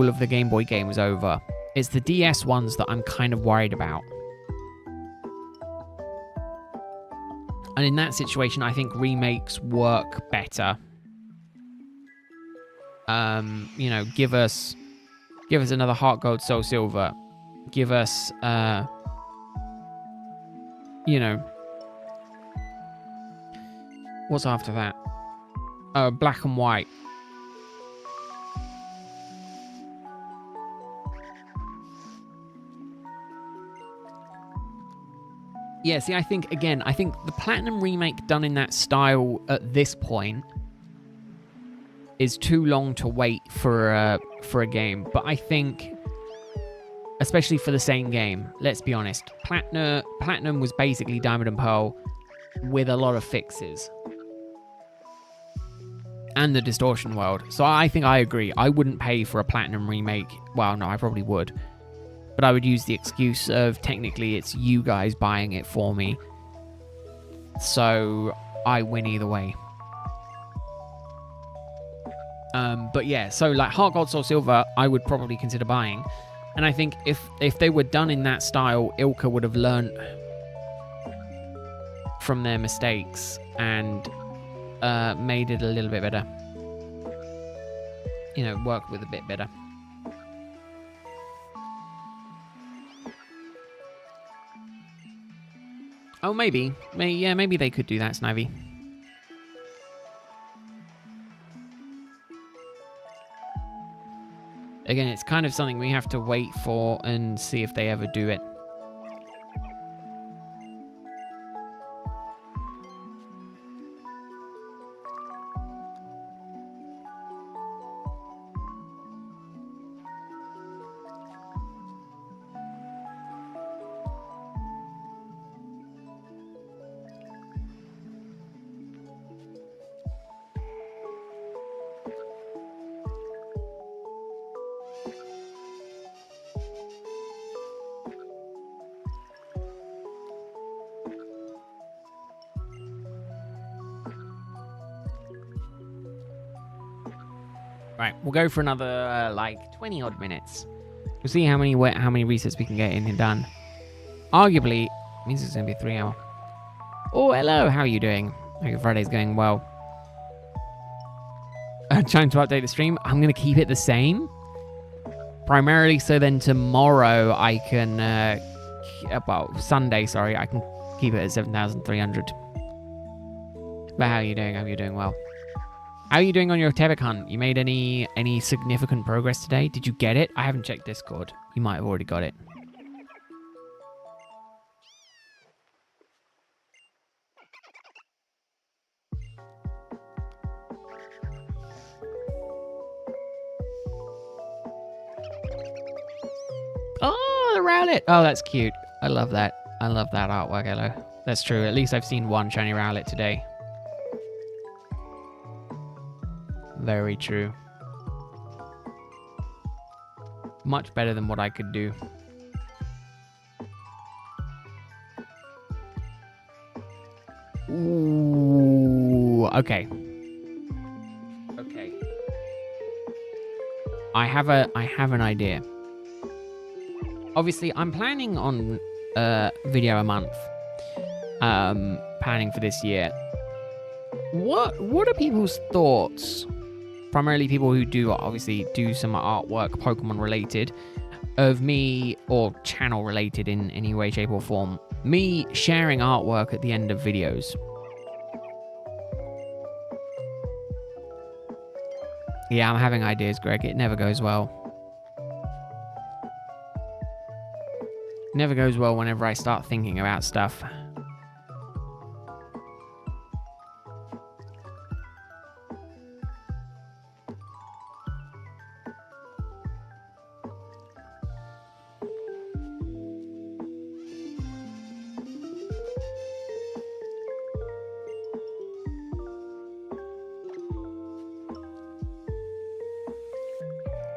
A: of the Game Boy games over. It's the DS ones that I'm kind of worried about. And in that situation, I think remakes work better. You know, give us another Heart Gold, Soul Silver. Give us, you know, what's after that? Black and White. Yeah, see, I think the Platinum remake done in that style at this point is too long to wait for a game. But I think, especially for the same game, let's be honest, Platinum was basically Diamond and Pearl with a lot of fixes. And the distortion world. So I think I agree. I wouldn't pay for a Platinum remake. Well, no, I probably would. But I would use the excuse of technically it's you guys buying it for me. So I win either way. But yeah, so like Heart Gold, Soul Silver, I would probably consider buying. And I think if they were done in that style, Ilka would have learned from their mistakes and made it a little bit better. You know, work with a bit better. Oh, maybe. Yeah, maybe they could do that, Snivy. Again, it's kind of something we have to wait for and see if they ever do it. Right, we'll go for another like 20 odd minutes. We'll see how many resets we can get in and done. Arguably, means it's gonna be a 3 hour. Oh, hello, how are you doing? Hope your Friday's going well. Trying to update the stream. I'm gonna keep it the same, primarily so then tomorrow I can, well, Sunday, sorry, I can keep it at 7,300. But how are you doing? I hope you're doing well. How are you doing on your Tebek hunt? You made any significant progress today? Did you get it? I haven't checked Discord. You might have already got it. Oh, the Rowlet! Oh, that's cute. I love that. I love that artwork, Hello. That's true. At least I've seen one shiny Rowlet today. Very true. Much better than what I could do. Ooh, okay. Okay. I have an idea. Obviously, I'm planning on video a month. Planning for this year. What are people's thoughts? Primarily people who do obviously do some artwork Pokemon related of me, or channel related in any way, shape or form, me sharing artwork at the end of videos. Yeah, I'm having ideas, Greg. It never goes well. Never goes well whenever I start thinking about stuff.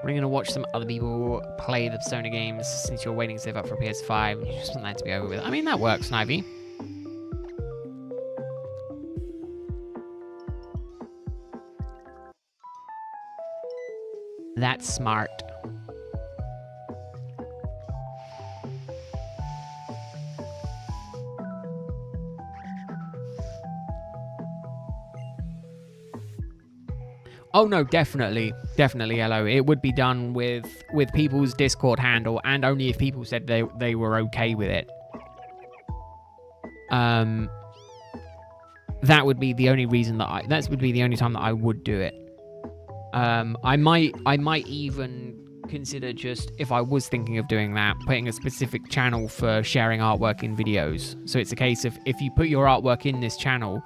A: We're going to watch some other people play the Persona games since you're waiting to save up for PS5 and you just want that to be over with. I mean, that works, Snivy. That's smart. Oh no, definitely, hello. It would be done with people's Discord handle, and only if people said they were okay with it. That would be the only reason that would be the only time that I would do it. I might even consider just, if I was thinking of doing that, putting a specific channel for sharing artwork in videos. So it's a case of, if you put your artwork in this channel,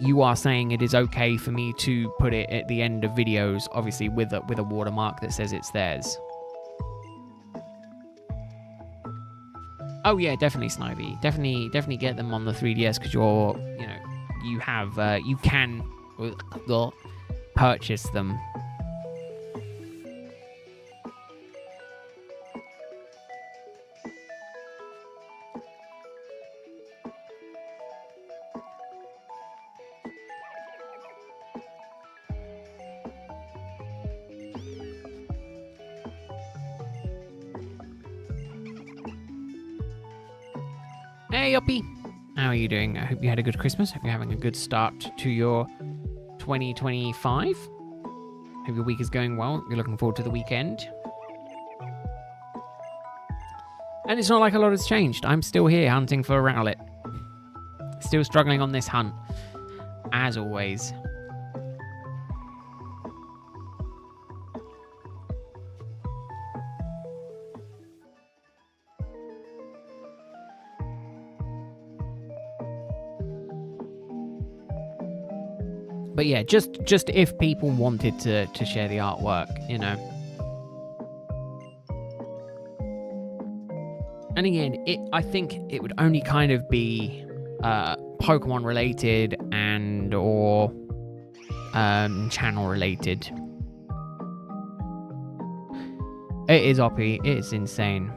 A: you are saying it is okay for me to put it at the end of videos, obviously with a watermark that says it's theirs. Oh yeah, definitely, Snivy. Definitely get them on the 3DS, because you can purchase them. Hey, Uppy. How are you doing? I hope you had a good Christmas. Hope you're having a good start to your 2025. Hope your week is going well. You're looking forward to the weekend. And it's not like a lot has changed. I'm still here hunting for Rowlet. Still struggling on this hunt, as always. But yeah, just if people wanted to share the artwork, you know. And again, I think it would only kind of be Pokemon related and or channel related. It is Oppy. It is insane.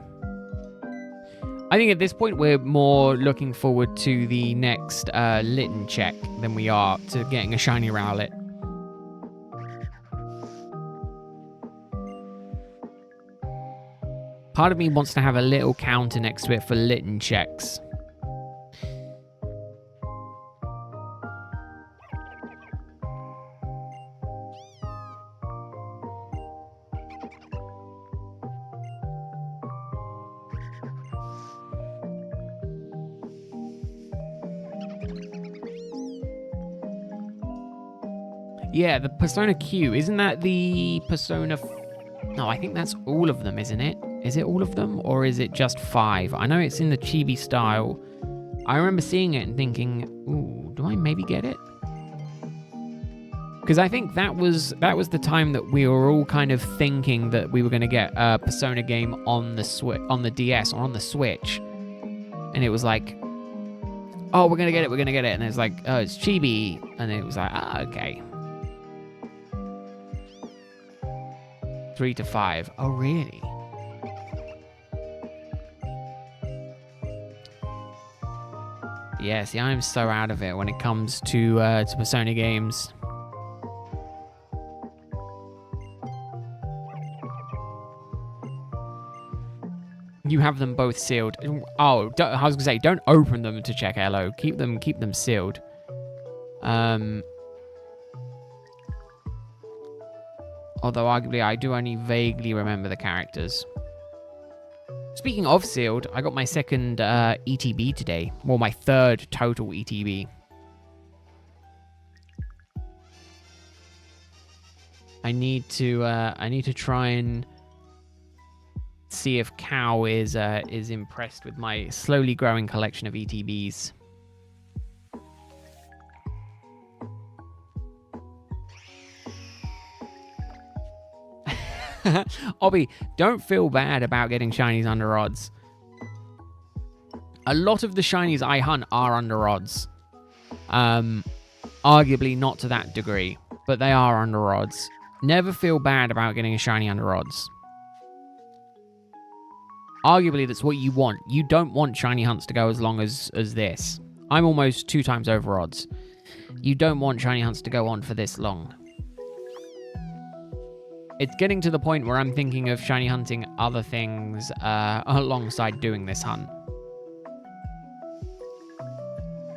A: I think at this point we're more looking forward to the next Litten check than we are to getting a shiny Rowlet. Part of me wants to have a little counter next to it for Litten checks. Yeah, the Persona Q. Isn't that the Persona... No, I think that's all of them, isn't it? Is it all of them, or is it just 5? I know it's in the chibi style. I remember seeing it and thinking, ooh, do I maybe get it? Because I think that was the time that we were all kind of thinking that we were going to get a Persona game on the DS or on the Switch. And it was like, oh, we're going to get it. And it's like, oh, it's chibi. And it was like, okay. 3 to 5. Oh, really? Yeah, see, I'm so out of it when it comes to Persona games. You have them both sealed. Oh, I was gonna say, don't open them to check LO. Keep them sealed. Although arguably I do only vaguely remember the characters. Speaking of sealed, I got my second ETB today. Well, my third total ETB. I need to try and see if Cow is impressed with my slowly growing collection of ETBs. Obby, don't feel bad about getting shinies under odds. A lot of the shinies I hunt are under odds. Arguably not to that degree, but they are under odds. Never feel bad about getting a shiny under odds. Arguably, that's what you want. You don't want shiny hunts to go as long as this. I'm almost 2 times over odds. You don't want shiny hunts to go on for this long. It's getting to the point where I'm thinking of shiny hunting other things alongside doing this hunt.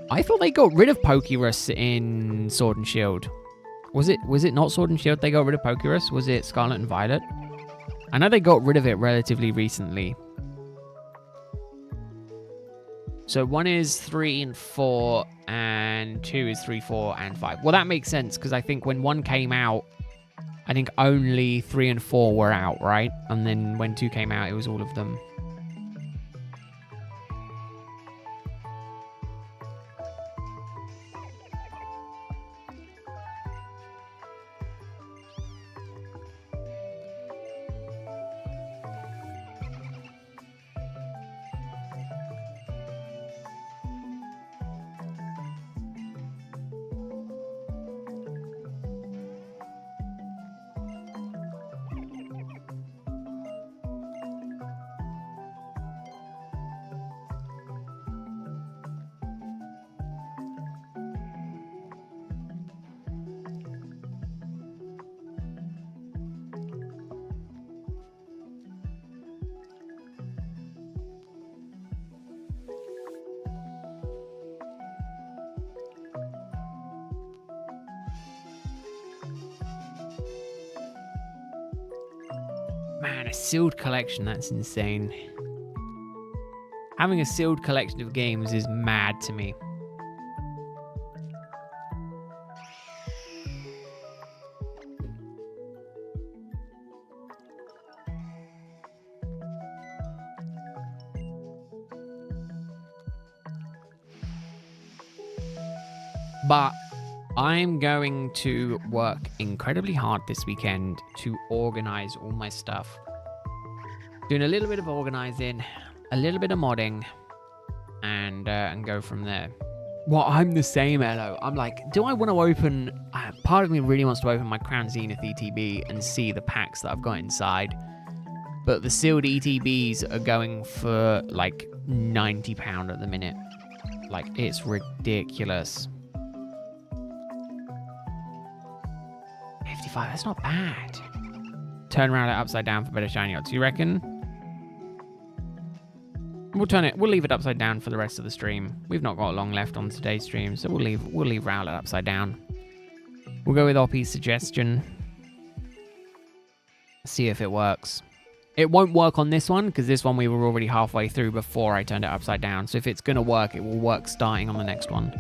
A: I thought they got rid of Pokerus in Sword and Shield. Was it not Sword and Shield they got rid of Pokerus? Was it Scarlet and Violet? I know they got rid of it relatively recently. So 1 is 3 and 4, and 2 is 3, 4, and 5. Well, that makes sense, because I think when 1 came out, I think only 3 and 4 were out, right? And then when 2 came out, it was all of them. Man, a sealed collection, that's insane. Having a sealed collection of games is mad to me. But I'm going to work incredibly hard this weekend to organize all my stuff. Doing a little bit of organizing, a little bit of modding, and go from there. Well, I'm the same, Elo. I'm like, do I want to open... part of me really wants to open my Crown Zenith ETB and see the packs that I've got inside. But the sealed ETBs are going for like £90 at the minute. Like, it's ridiculous. 55, that's not bad. Turn around it upside down for better shiny odds, you reckon? We'll leave it upside down for the rest of the stream. We've not got long left on today's stream, so we'll leave Rowlet upside down. We'll go with Oppie's suggestion. See if it works. It won't work on this one, because this one we were already halfway through before I turned it upside down. So if it's going to work, it will work starting on the next one.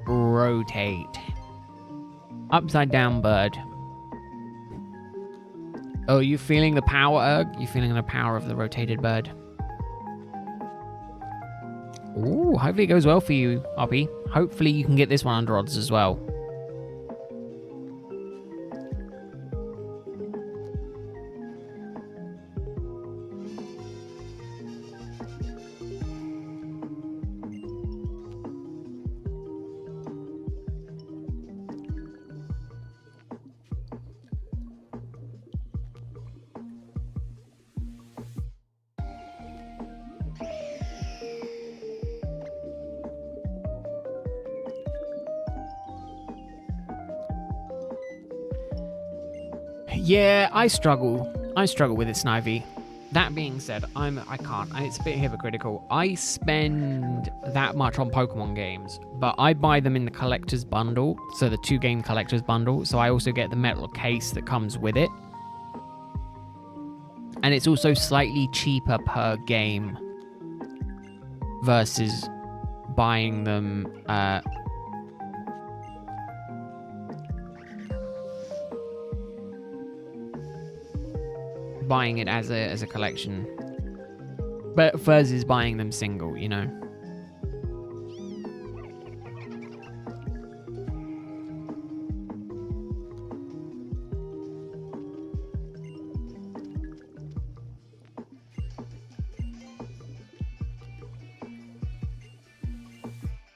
A: Rotate. Upside down bird. Oh, you feeling the power, Erg? You feeling the power of the rotated bird? Ooh, hopefully it goes well for you, Oppie. Hopefully you can get this one under odds as well. Yeah, I struggle. With it, Snivy. That being said, I can't. It's a bit hypocritical. I spend that much on Pokemon games, but I buy them in the collector's bundle, so the 2-game collector's bundle, so I also get the metal case that comes with it. And it's also slightly cheaper per game versus buying them buying it as a collection, but versus buying them single, you know.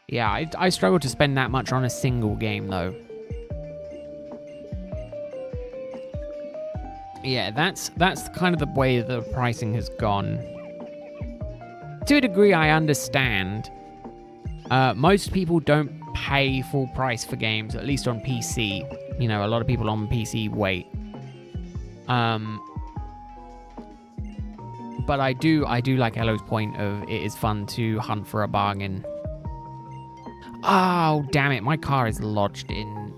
A: Yeah, I struggle to spend that much on a single game though. Yeah, that's kind of the way the pricing has gone. To a degree, I understand. Most people don't pay full price for games, at least on PC. You know, a lot of people on PC wait. But I do like Elo's point of it is fun to hunt for a bargain. Oh, damn it. My car is locked in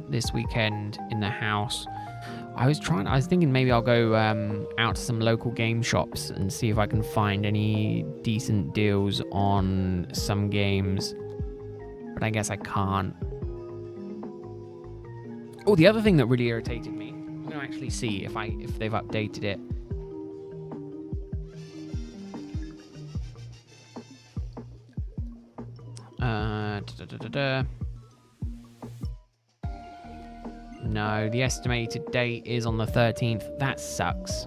A: this weekend in the house. I was thinking maybe I'll go out to some local game shops and see if I can find any decent deals on some games. But I guess I can't. Oh, the other thing that really irritated me, I'm going to actually see if they've updated it. No, the estimated date is on the 13th. That sucks.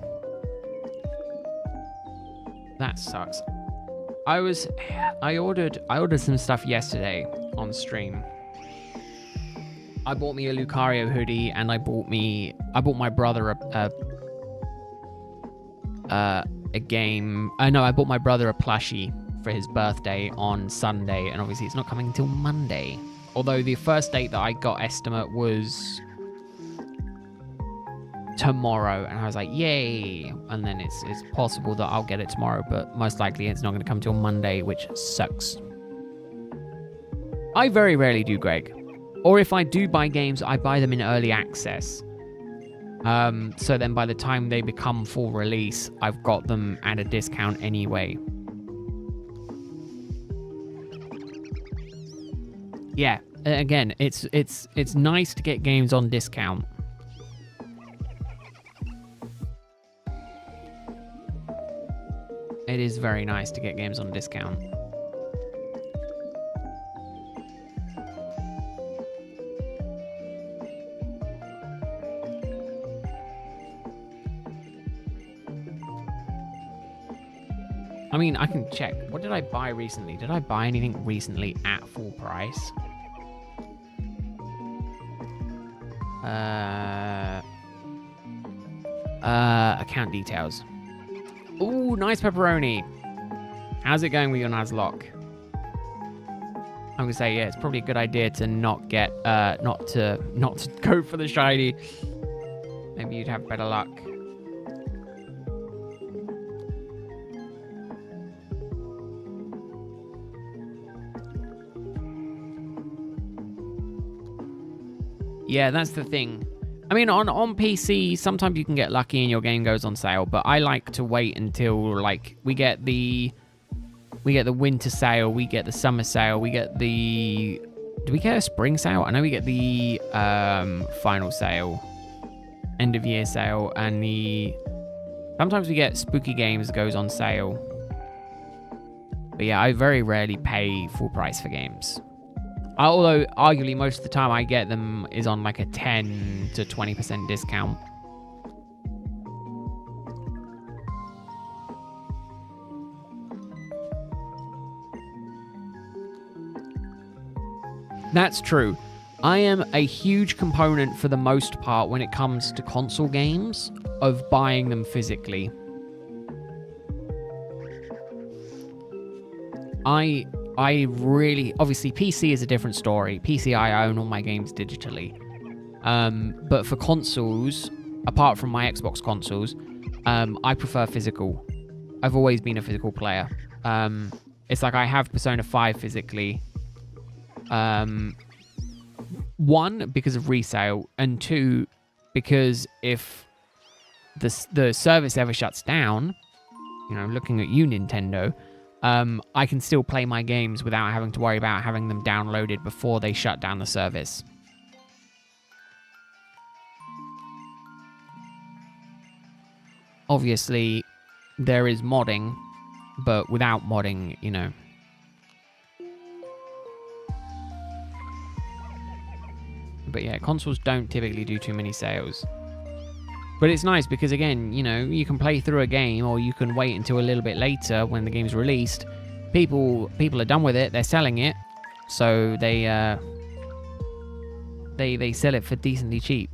A: I ordered some stuff yesterday on stream. I bought me a Lucario hoodie, and I bought my brother a game. No, I bought my brother a plushie for his birthday on Sunday, and obviously it's not coming until Monday. Although the first date that I got estimate was tomorrow, and I was like, yay. And then it's possible that I'll get it tomorrow, but most likely it's not going to come till Monday, which sucks. I very rarely do, Greg. Or if I do buy games, I buy them in early access. So then by the time they become full release, I've got them at a discount anyway. Yeah, again, it's nice to get games on discount. It is very nice to get games on discount. I mean, I can check. What did I buy recently? Did I buy anything recently at full price? Account details. Ooh, nice pepperoni. How's it going with your Nuzlocke? I'm gonna say, yeah, it's probably a good idea to not get, not to go for the shiny. Maybe you'd have better luck. Yeah, that's the thing. I mean, on PC, sometimes you can get lucky and your game goes on sale, but I like to wait until, like, we get the winter sale, we get the summer sale, we get the... Do we get a spring sale? I know we get the final sale, end of year sale, and sometimes we get spooky games that goes on sale. But yeah, I very rarely pay full price for games. Although, arguably, most of the time I get them is on like a 10 to 20% discount. That's true. I am a huge component for the most part when it comes to console games of buying them physically. I really, obviously PC is a different story. PC, I own all my games digitally. But for consoles, apart from my Xbox consoles, I prefer physical. I've always been a physical player. It's like I have Persona 5 physically. One, because of resale, and two, because if the service ever shuts down, you know, looking at you, Nintendo, I can still play my games without having to worry about having them downloaded before they shut down the service. Obviously, there is modding, but without modding, you know. But yeah, consoles don't typically do too many sales. But it's nice because, again, you know, you can play through a game, or you can wait until a little bit later when the game's released. People are done with it, they're selling it, so they sell it for decently cheap.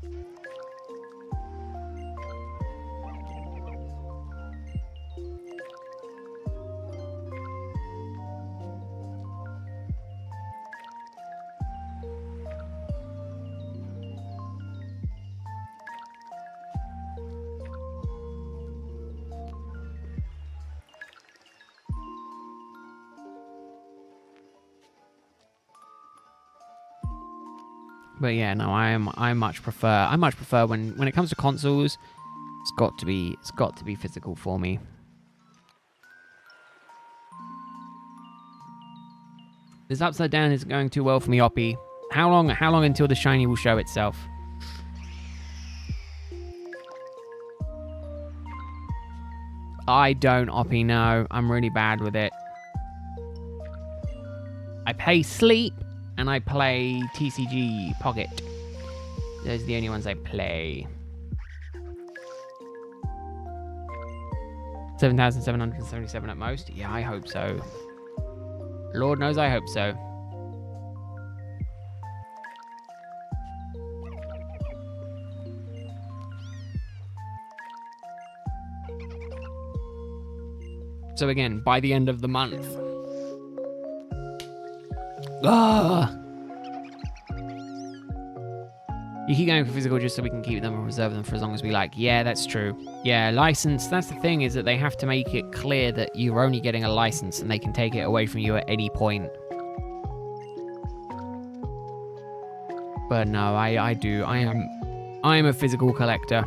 A: But yeah, no, I much prefer when it comes to consoles, it's got to be physical for me. This upside down isn't going too well for me, Oppie. How long until the shiny will show itself? I don't, Oppie, no. I'm really bad with it. I play Sleep and I play TCG Pocket. Those are the only ones I play. 7,777 at most? Yeah, I hope so. Lord knows I hope so. So again, by the end of the month. Ah! You keep going for physical just so we can keep them and reserve them for as long as we like. Yeah, that's true. Yeah, license, that's the thing, is that they have to make it clear that you're only getting a license and they can take it away from you at any point. But no, I do. I am a physical collector.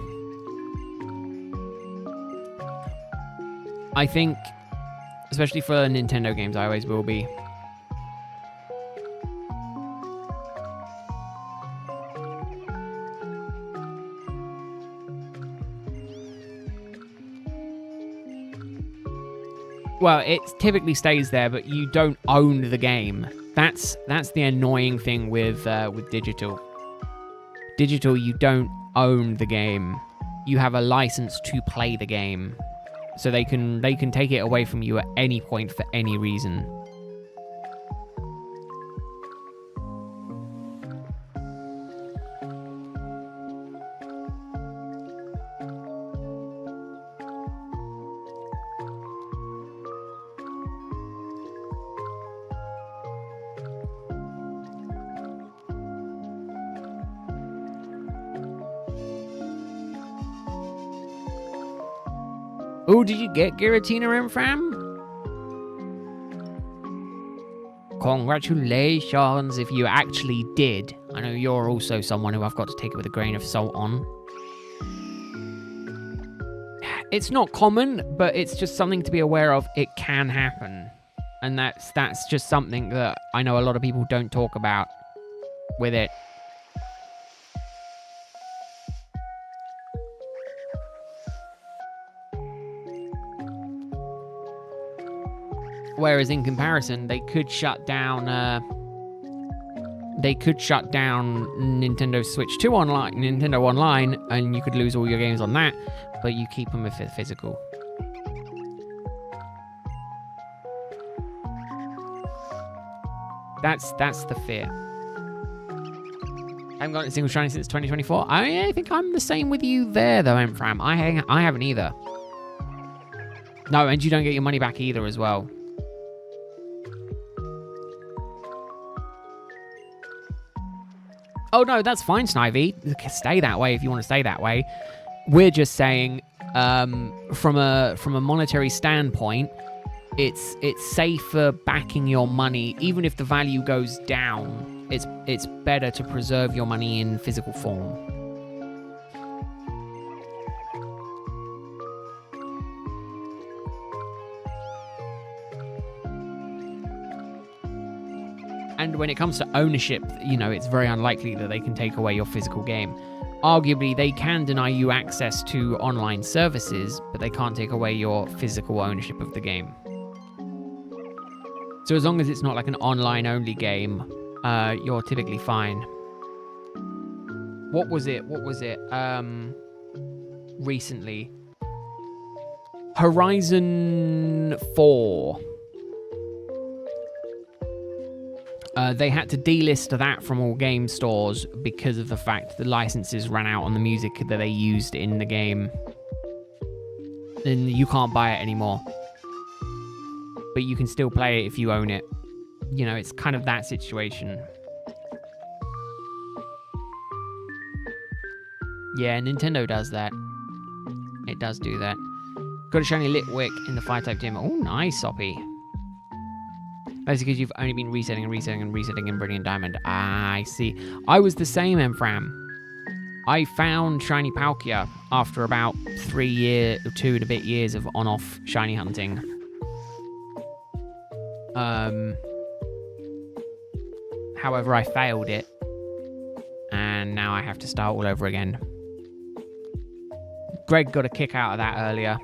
A: I think, especially for Nintendo games, I always will be. Well, it typically stays there, but you don't own the game. That's the annoying thing with digital. Digital, you don't own the game. You have a license to play the game, so they can take it away from you at any point for any reason. Oh, did you get Giratina in, fam? Congratulations if you actually did. I know you're also someone who I've got to take it with a grain of salt on. It's not common, but it's just something to be aware of. It can happen. And that's just something that I know a lot of people don't talk about with it. Whereas in comparison, they could shut down Nintendo Switch 2 online, Nintendo Online, and you could lose all your games on that, but you keep them if they're physical. That's the fear. I haven't gotten a single shiny since 2024. I think I'm the same with you there, though, Emfram. I haven't either. No, and you don't get your money back either as well. Oh, no, that's fine, Snivy. Stay that way if you want to stay that way. We're just saying, from a monetary standpoint, it's safer backing your money. Even if the value goes down, it's better to preserve your money in physical form. And when it comes to ownership, you know, it's very unlikely that they can take away your physical game. Arguably, they can deny you access to online services, but they can't take away your physical ownership of the game. So as long as it's not like an online-only game, you're typically fine. What was it? Recently. Horizon 4. They had to delist that from all game stores because of the fact the licenses ran out on the music that they used in the game. And you can't buy it anymore. But you can still play it if you own it. You know, it's kind of that situation. Yeah, Nintendo does that. It does do that. Got a shiny Litwick in the Fire-type gym. Oh, nice, Soppy. That's because you've only been resetting and resetting and resetting in Brilliant Diamond. Ah, I see. I was the same, Emfram. I found Shiny Palkia after about 2 and a bit years of on-off shiny hunting. However, I failed it. And now I have to start all over again. Greg got a kick out of that earlier.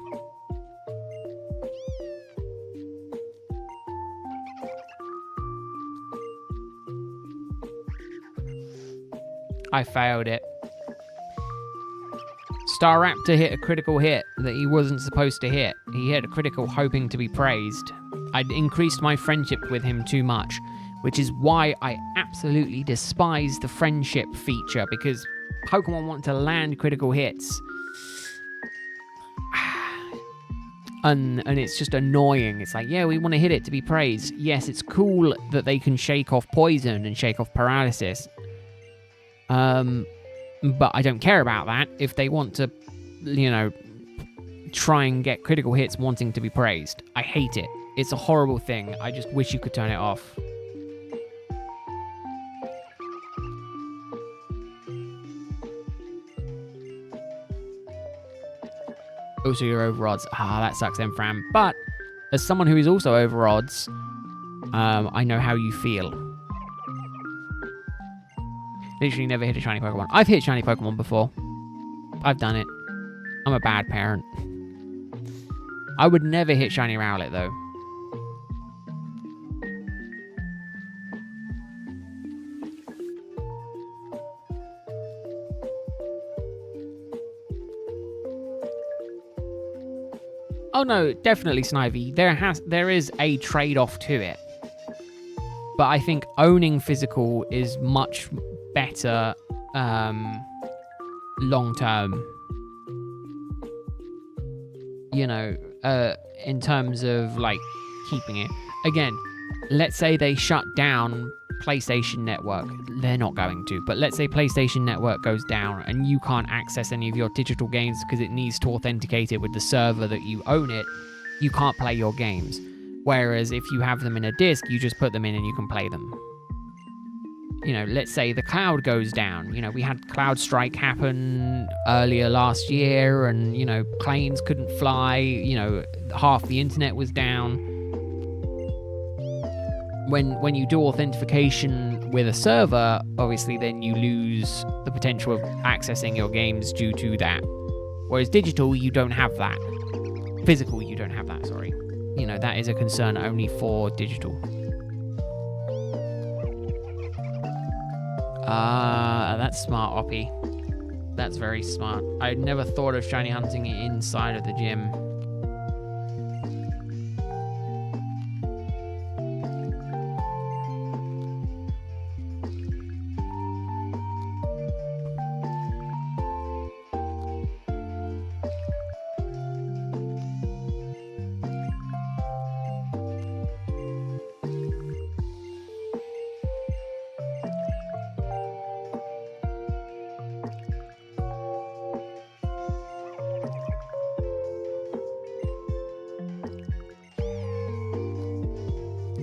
A: I failed it. Staraptor hit a critical hit that he wasn't supposed to hit. He hit a critical hoping to be praised. I'd increased my friendship with him too much, which is why I absolutely despise the friendship feature, because Pokemon want to land critical hits. And it's just annoying. It's like, yeah, we want to hit it to be praised. Yes, it's cool that they can shake off poison and shake off paralysis. But I don't care about that if they want to, you know, try and get critical hits wanting to be praised. I hate it. It's a horrible thing. I just wish you could turn it off. Also, you're over odds. Ah, that sucks then, Fran. But as someone who is also over odds, I know how you feel. Literally never hit a shiny Pokemon. I've hit shiny Pokemon before. I've done it. I'm a bad parent. I would never hit shiny Rowlet, though. Oh no, definitely, Snivy. There is a trade-off to it. But I think owning physical is much better long term. You know, in terms of like keeping it. Again, let's say they shut down PlayStation Network. They're not going to, but let's say PlayStation Network goes down and you can't access any of your digital games because it needs to authenticate it with the server that you own it. You can't play your games. Whereas if you have them in a disc, you just put them in and you can play them. You know, let's say the cloud goes down. You know, we had Cloud Strike happen earlier last year and, you know, planes couldn't fly. You know, half the internet was down. When you do authentication with a server, obviously then you lose the potential of accessing your games due to that. Whereas digital, you don't have that. Physical, you don't have that, sorry. You know, that is a concern only for digital. That's smart, Oppie. That's very smart. I never thought of shiny hunting inside of the gym.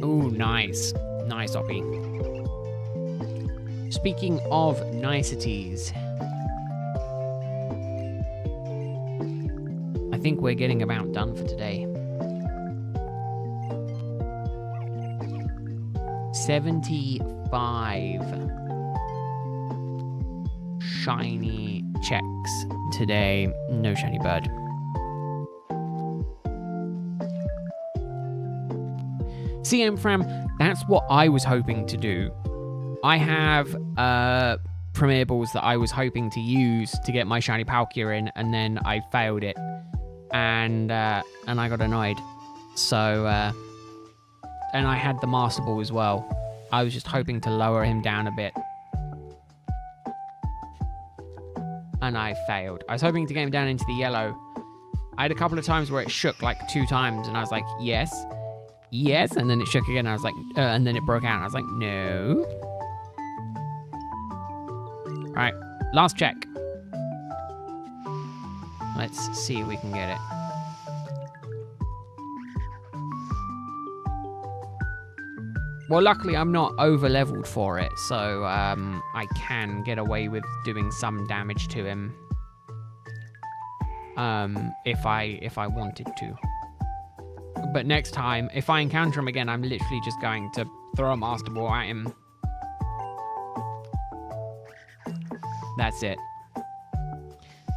A: Ooh, nice. Nice, Oppie. Speaking of niceties, I think we're getting about done for today. 75 shiny checks today. No shiny bird. CM Fram, that's what I was hoping to do. I have Premier Balls that I was hoping to use to get my shiny Palkia in, and then I failed it, and I got annoyed. So, and I had the Master Ball as well. I was just hoping to lower him down a bit, and I failed. I was hoping to get him down into the yellow. I had a couple of times where it shook like 2 times, and I was like, yes. Yes, and then it shook again. And I was like, and then it broke out. And I was like, no. All right, last check. Let's see if we can get it. Well, luckily I'm not over-leveled for it, so I can get away with doing some damage to him. If I wanted to. But next time, if I encounter him again, I'm literally just going to throw a Master Ball at him. That's it.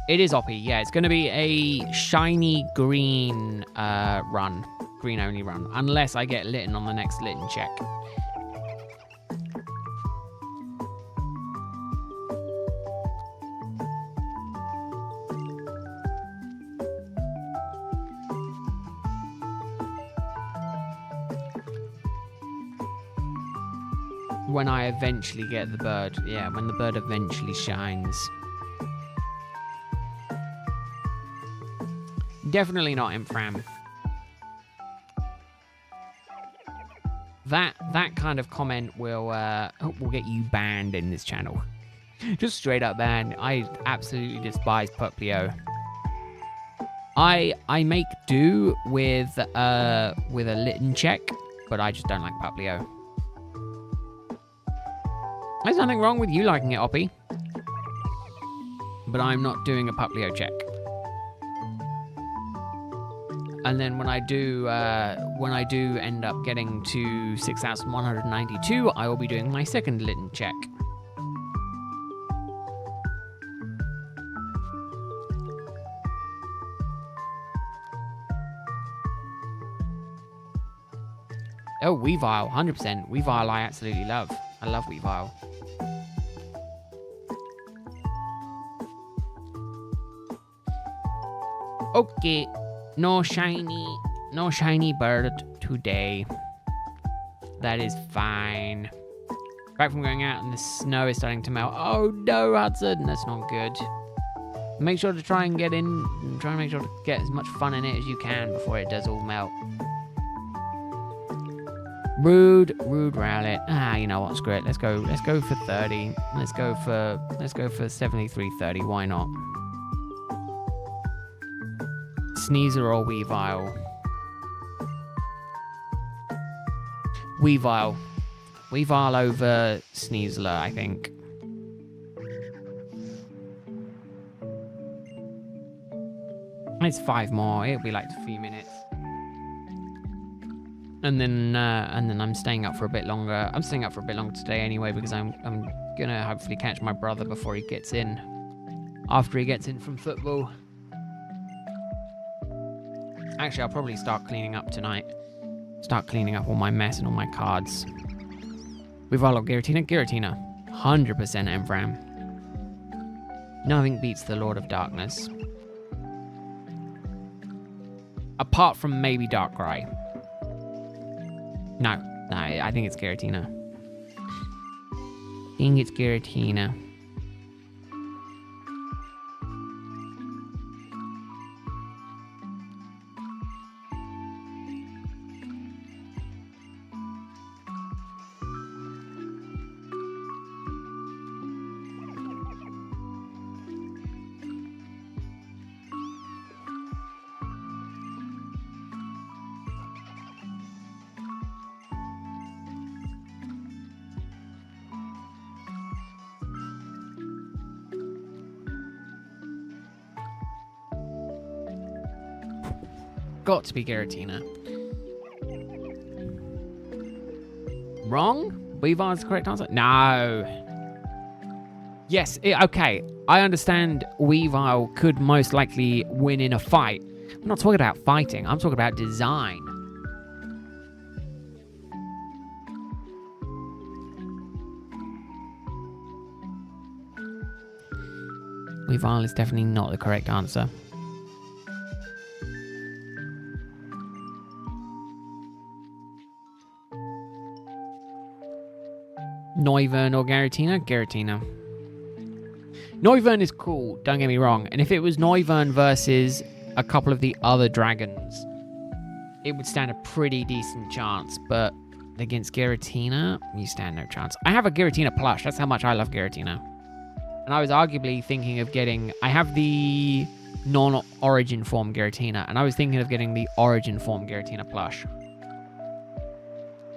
A: It is Oppie, yeah. It's going to be a shiny green run. Green-only run. Unless I get Litten on the next Litten check. When I eventually get the bird. Yeah, when the bird eventually shines. Definitely not Infram. That kind of comment will get you banned in this channel. Just straight up banned. I absolutely despise Puplio. I make do with a Litten check, but I just don't like Puplio. There's nothing wrong with you liking it, Oppie. But I'm not doing a Puplio check. And then when I do end up getting to 6,192, I will be doing my second Litten check. Oh, Weavile, 100%. Weavile I absolutely love. I love Weavile. Okay. No shiny bird today. That is fine. Back from going out and the snow is starting to melt. Oh no, Hudson, that's not good. Make sure to try and get in, and try and make sure to get as much fun in it as you can before it does all melt. Rude Rowlet. Ah, you know what? Screw it. Let's go for 30. Let's go for 7330. Why not? Sneasel or Weavile? Weavile. Weavile over Sneasler, I think. It's 5 more. It'll be like a few minutes. And then I'm staying up for a bit longer. I'm staying up for a bit longer today anyway because I'm gonna hopefully catch my brother before he gets in. After he gets in from football. Actually, I'll probably start cleaning up tonight. Start cleaning up all my mess and all my cards. Weavile or Giratina? Giratina. 100% Emfram. Nothing beats the Lord of Darkness. Apart from maybe Darkrai. No, I think it's Giratina. I think it's Giratina. Got to be Giratina. Wrong? Weavile's the correct answer? No. Yes, okay. I understand Weavile could most likely win in a fight. I'm not talking about fighting. I'm talking about design. Weavile is definitely not the correct answer. Noivern or Giratina? Giratina. Noivern is cool, don't get me wrong. And if it was Noivern versus a couple of the other dragons, it would stand a pretty decent chance. But against Giratina, you stand no chance. I have a Giratina plush. That's how much I love Giratina. And I was arguably thinking of getting... I have the non-origin form Giratina. And I was thinking of getting the origin form Giratina plush.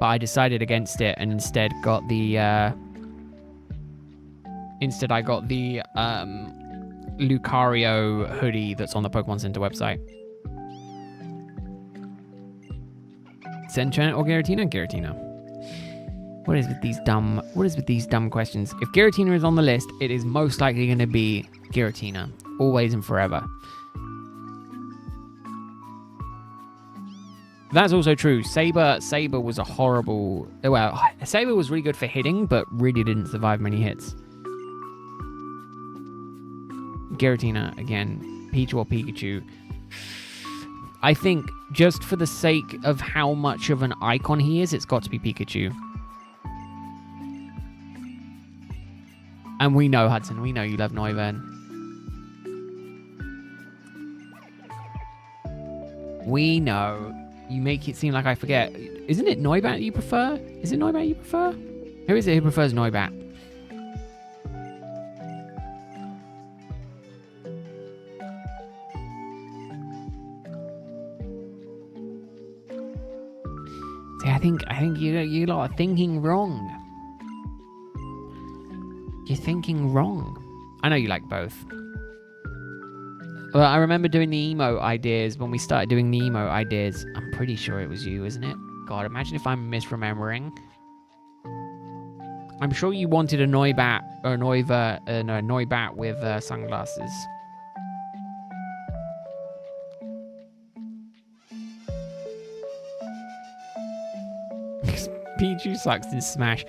A: but I decided against it and instead got the I got the Lucario hoodie that's on the Pokemon Center website. Sentient or Giratina? Giratina. What is with these dumb questions? If Giratina is on the list, it is most likely going to be Giratina, always and forever. That's also true. Saber was a horrible... Well, Saber was really good for hitting, but really didn't survive many hits. Giratina, again. Pichu or Pikachu. I think just for the sake of how much of an icon he is, it's got to be Pikachu. And we know, Hudson, we know you love Noivern. We know. You make it seem like I forget. Isn't it Noibat you prefer? Is it Noibat you prefer? Who is it who prefers Noibat? See, I think you lot are thinking wrong. You're thinking wrong. I know you like both. Well, I remember doing the emo ideas when we started doing the emo ideas. I'm pretty sure it was you, isn't it? God, imagine if I'm misremembering. I'm sure you wanted a Noibat or Noibat with sunglasses. Pichu sucks in Smash.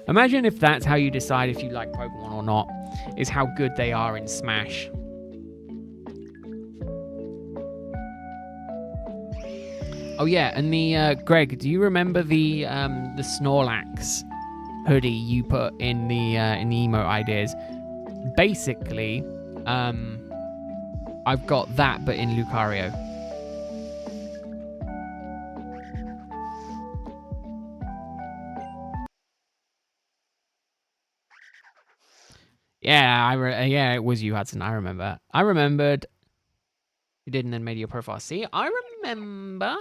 A: Imagine if that's how you decide if you like Pokemon or not, is how good they are in Smash. Oh yeah, and the Greg, do you remember the Snorlax hoodie you put in the emo ideas? Basically, I've got that but in Lucario. Yeah, it was you, Hudson. I remember. I remembered. You did and then made your profile. See, I remember.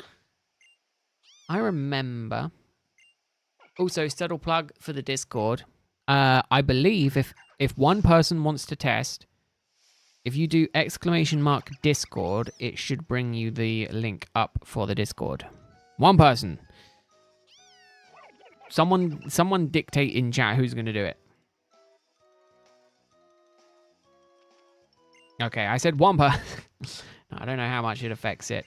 A: Also, subtle plug for the Discord. I believe if one person wants to test, if you do !Discord, it should bring you the link up for the Discord. One person. Someone dictate in chat who's going to do it. Okay, I said one person. I don't know how much it affects it.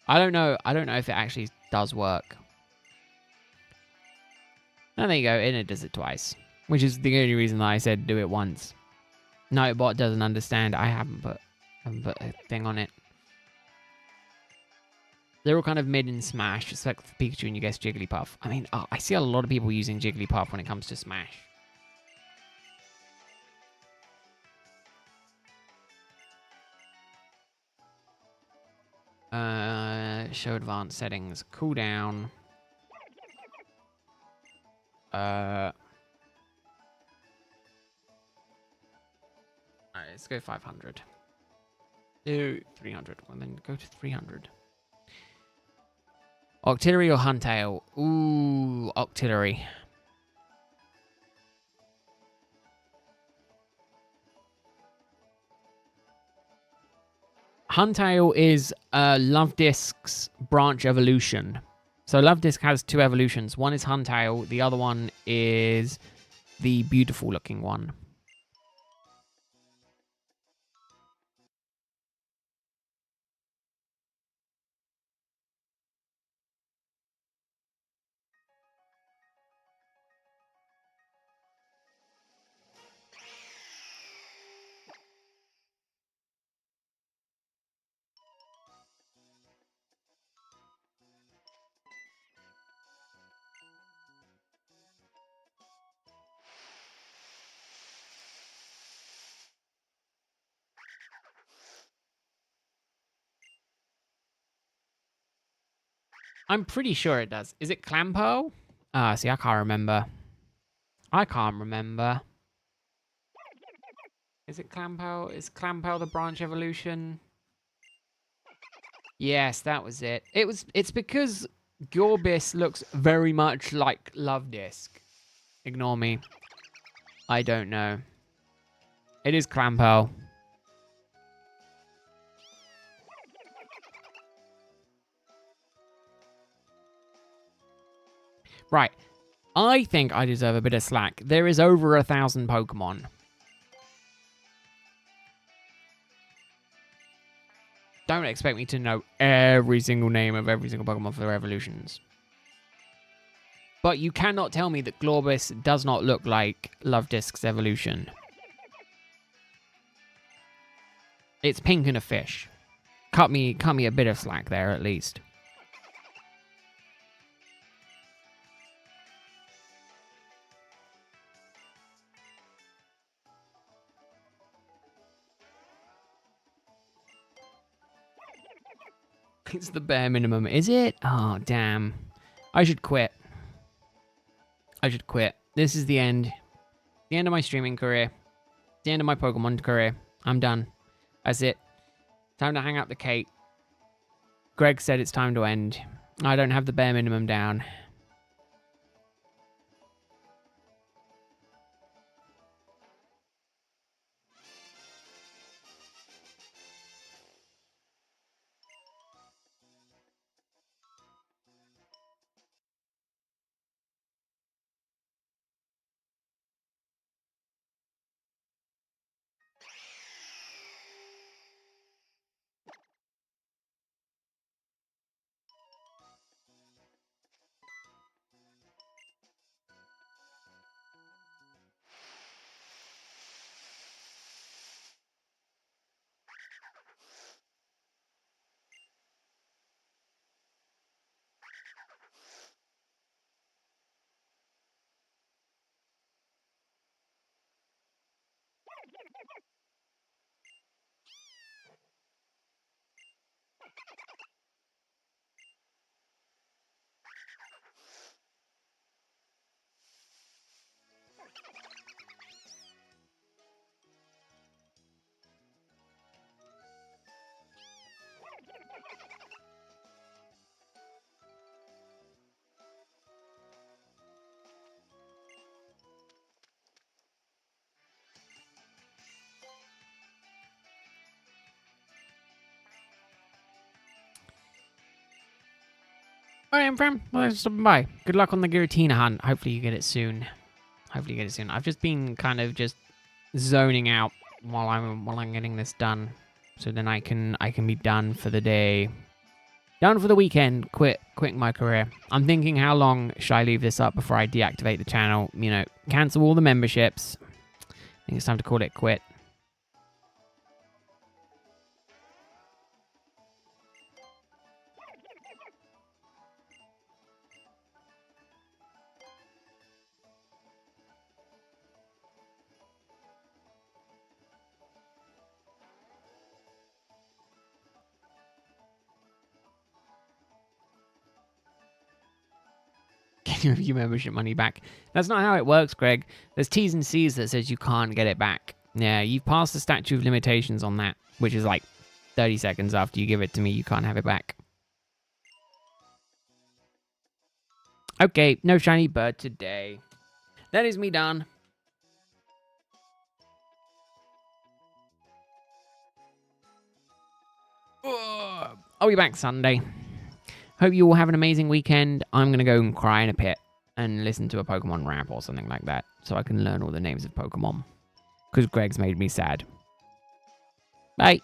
A: I don't know if it actually does work. And there you go, and it does it twice. Which is the only reason that I said do it once. No, bot doesn't understand. I haven't put a thing on it. They're all kind of mid in Smash, except for Pikachu and you guess Jigglypuff. I mean, I see a lot of people using Jigglypuff when it comes to Smash. Show advanced settings, cooldown. Alright, let's go 500. Do 300. Well, then go to 300. Octillery or Huntail? Ooh, Octillery. Huntail is Love Disc's branch evolution. So Love Disc has two evolutions. One is Huntail, the other one is the beautiful looking one. I'm pretty sure it does. Is it Clampo? See, I can't remember. Is it Clampo? Is Clampo the branch evolution? Yes, that was it. It's because Gorbis looks very much like Love Disc. Ignore me. I don't know. It is Clamperl. Right. I think I deserve a bit of slack. There is over 1,000 Pokemon. Don't expect me to know every single name of every single Pokemon for their evolutions. But you cannot tell me that Glorbis does not look like Love Disc's evolution. It's pink and a fish. Cut me a bit of slack there, at least. It's the bare minimum, is it? Oh, damn. I should quit. I should quit. This is the end. The end of my streaming career. The end of my Pokemon career. I'm done. That's it. Time to hang up the cape. Greg said it's time to end. I don't have the bare minimum down. All right, friend. Well, stopping by. Good luck on the Giratina hunt. Hopefully you get it soon. Hopefully you get it soon. I've just been kind of just zoning out while I'm getting this done, so then I can be done for the day, done for the weekend. Quitting my career. I'm thinking, how long should I leave this up before I deactivate the channel? You know, cancel all the memberships. I think it's time to call it quit. Get your membership money back. That's not how it works, Greg. There's T's and C's that says you can't get it back. Yeah, you've passed the statute of limitations on that, which is like 30 seconds after you give it to me, you can't have it back. Okay, no shiny bird today. That is me done. I'll be back Sunday. Hope you all have an amazing weekend. I'm going to go and cry in a pit and listen to a Pokemon rap or something like that, so I can learn all the names of Pokemon. Because Greg's made me sad. Bye.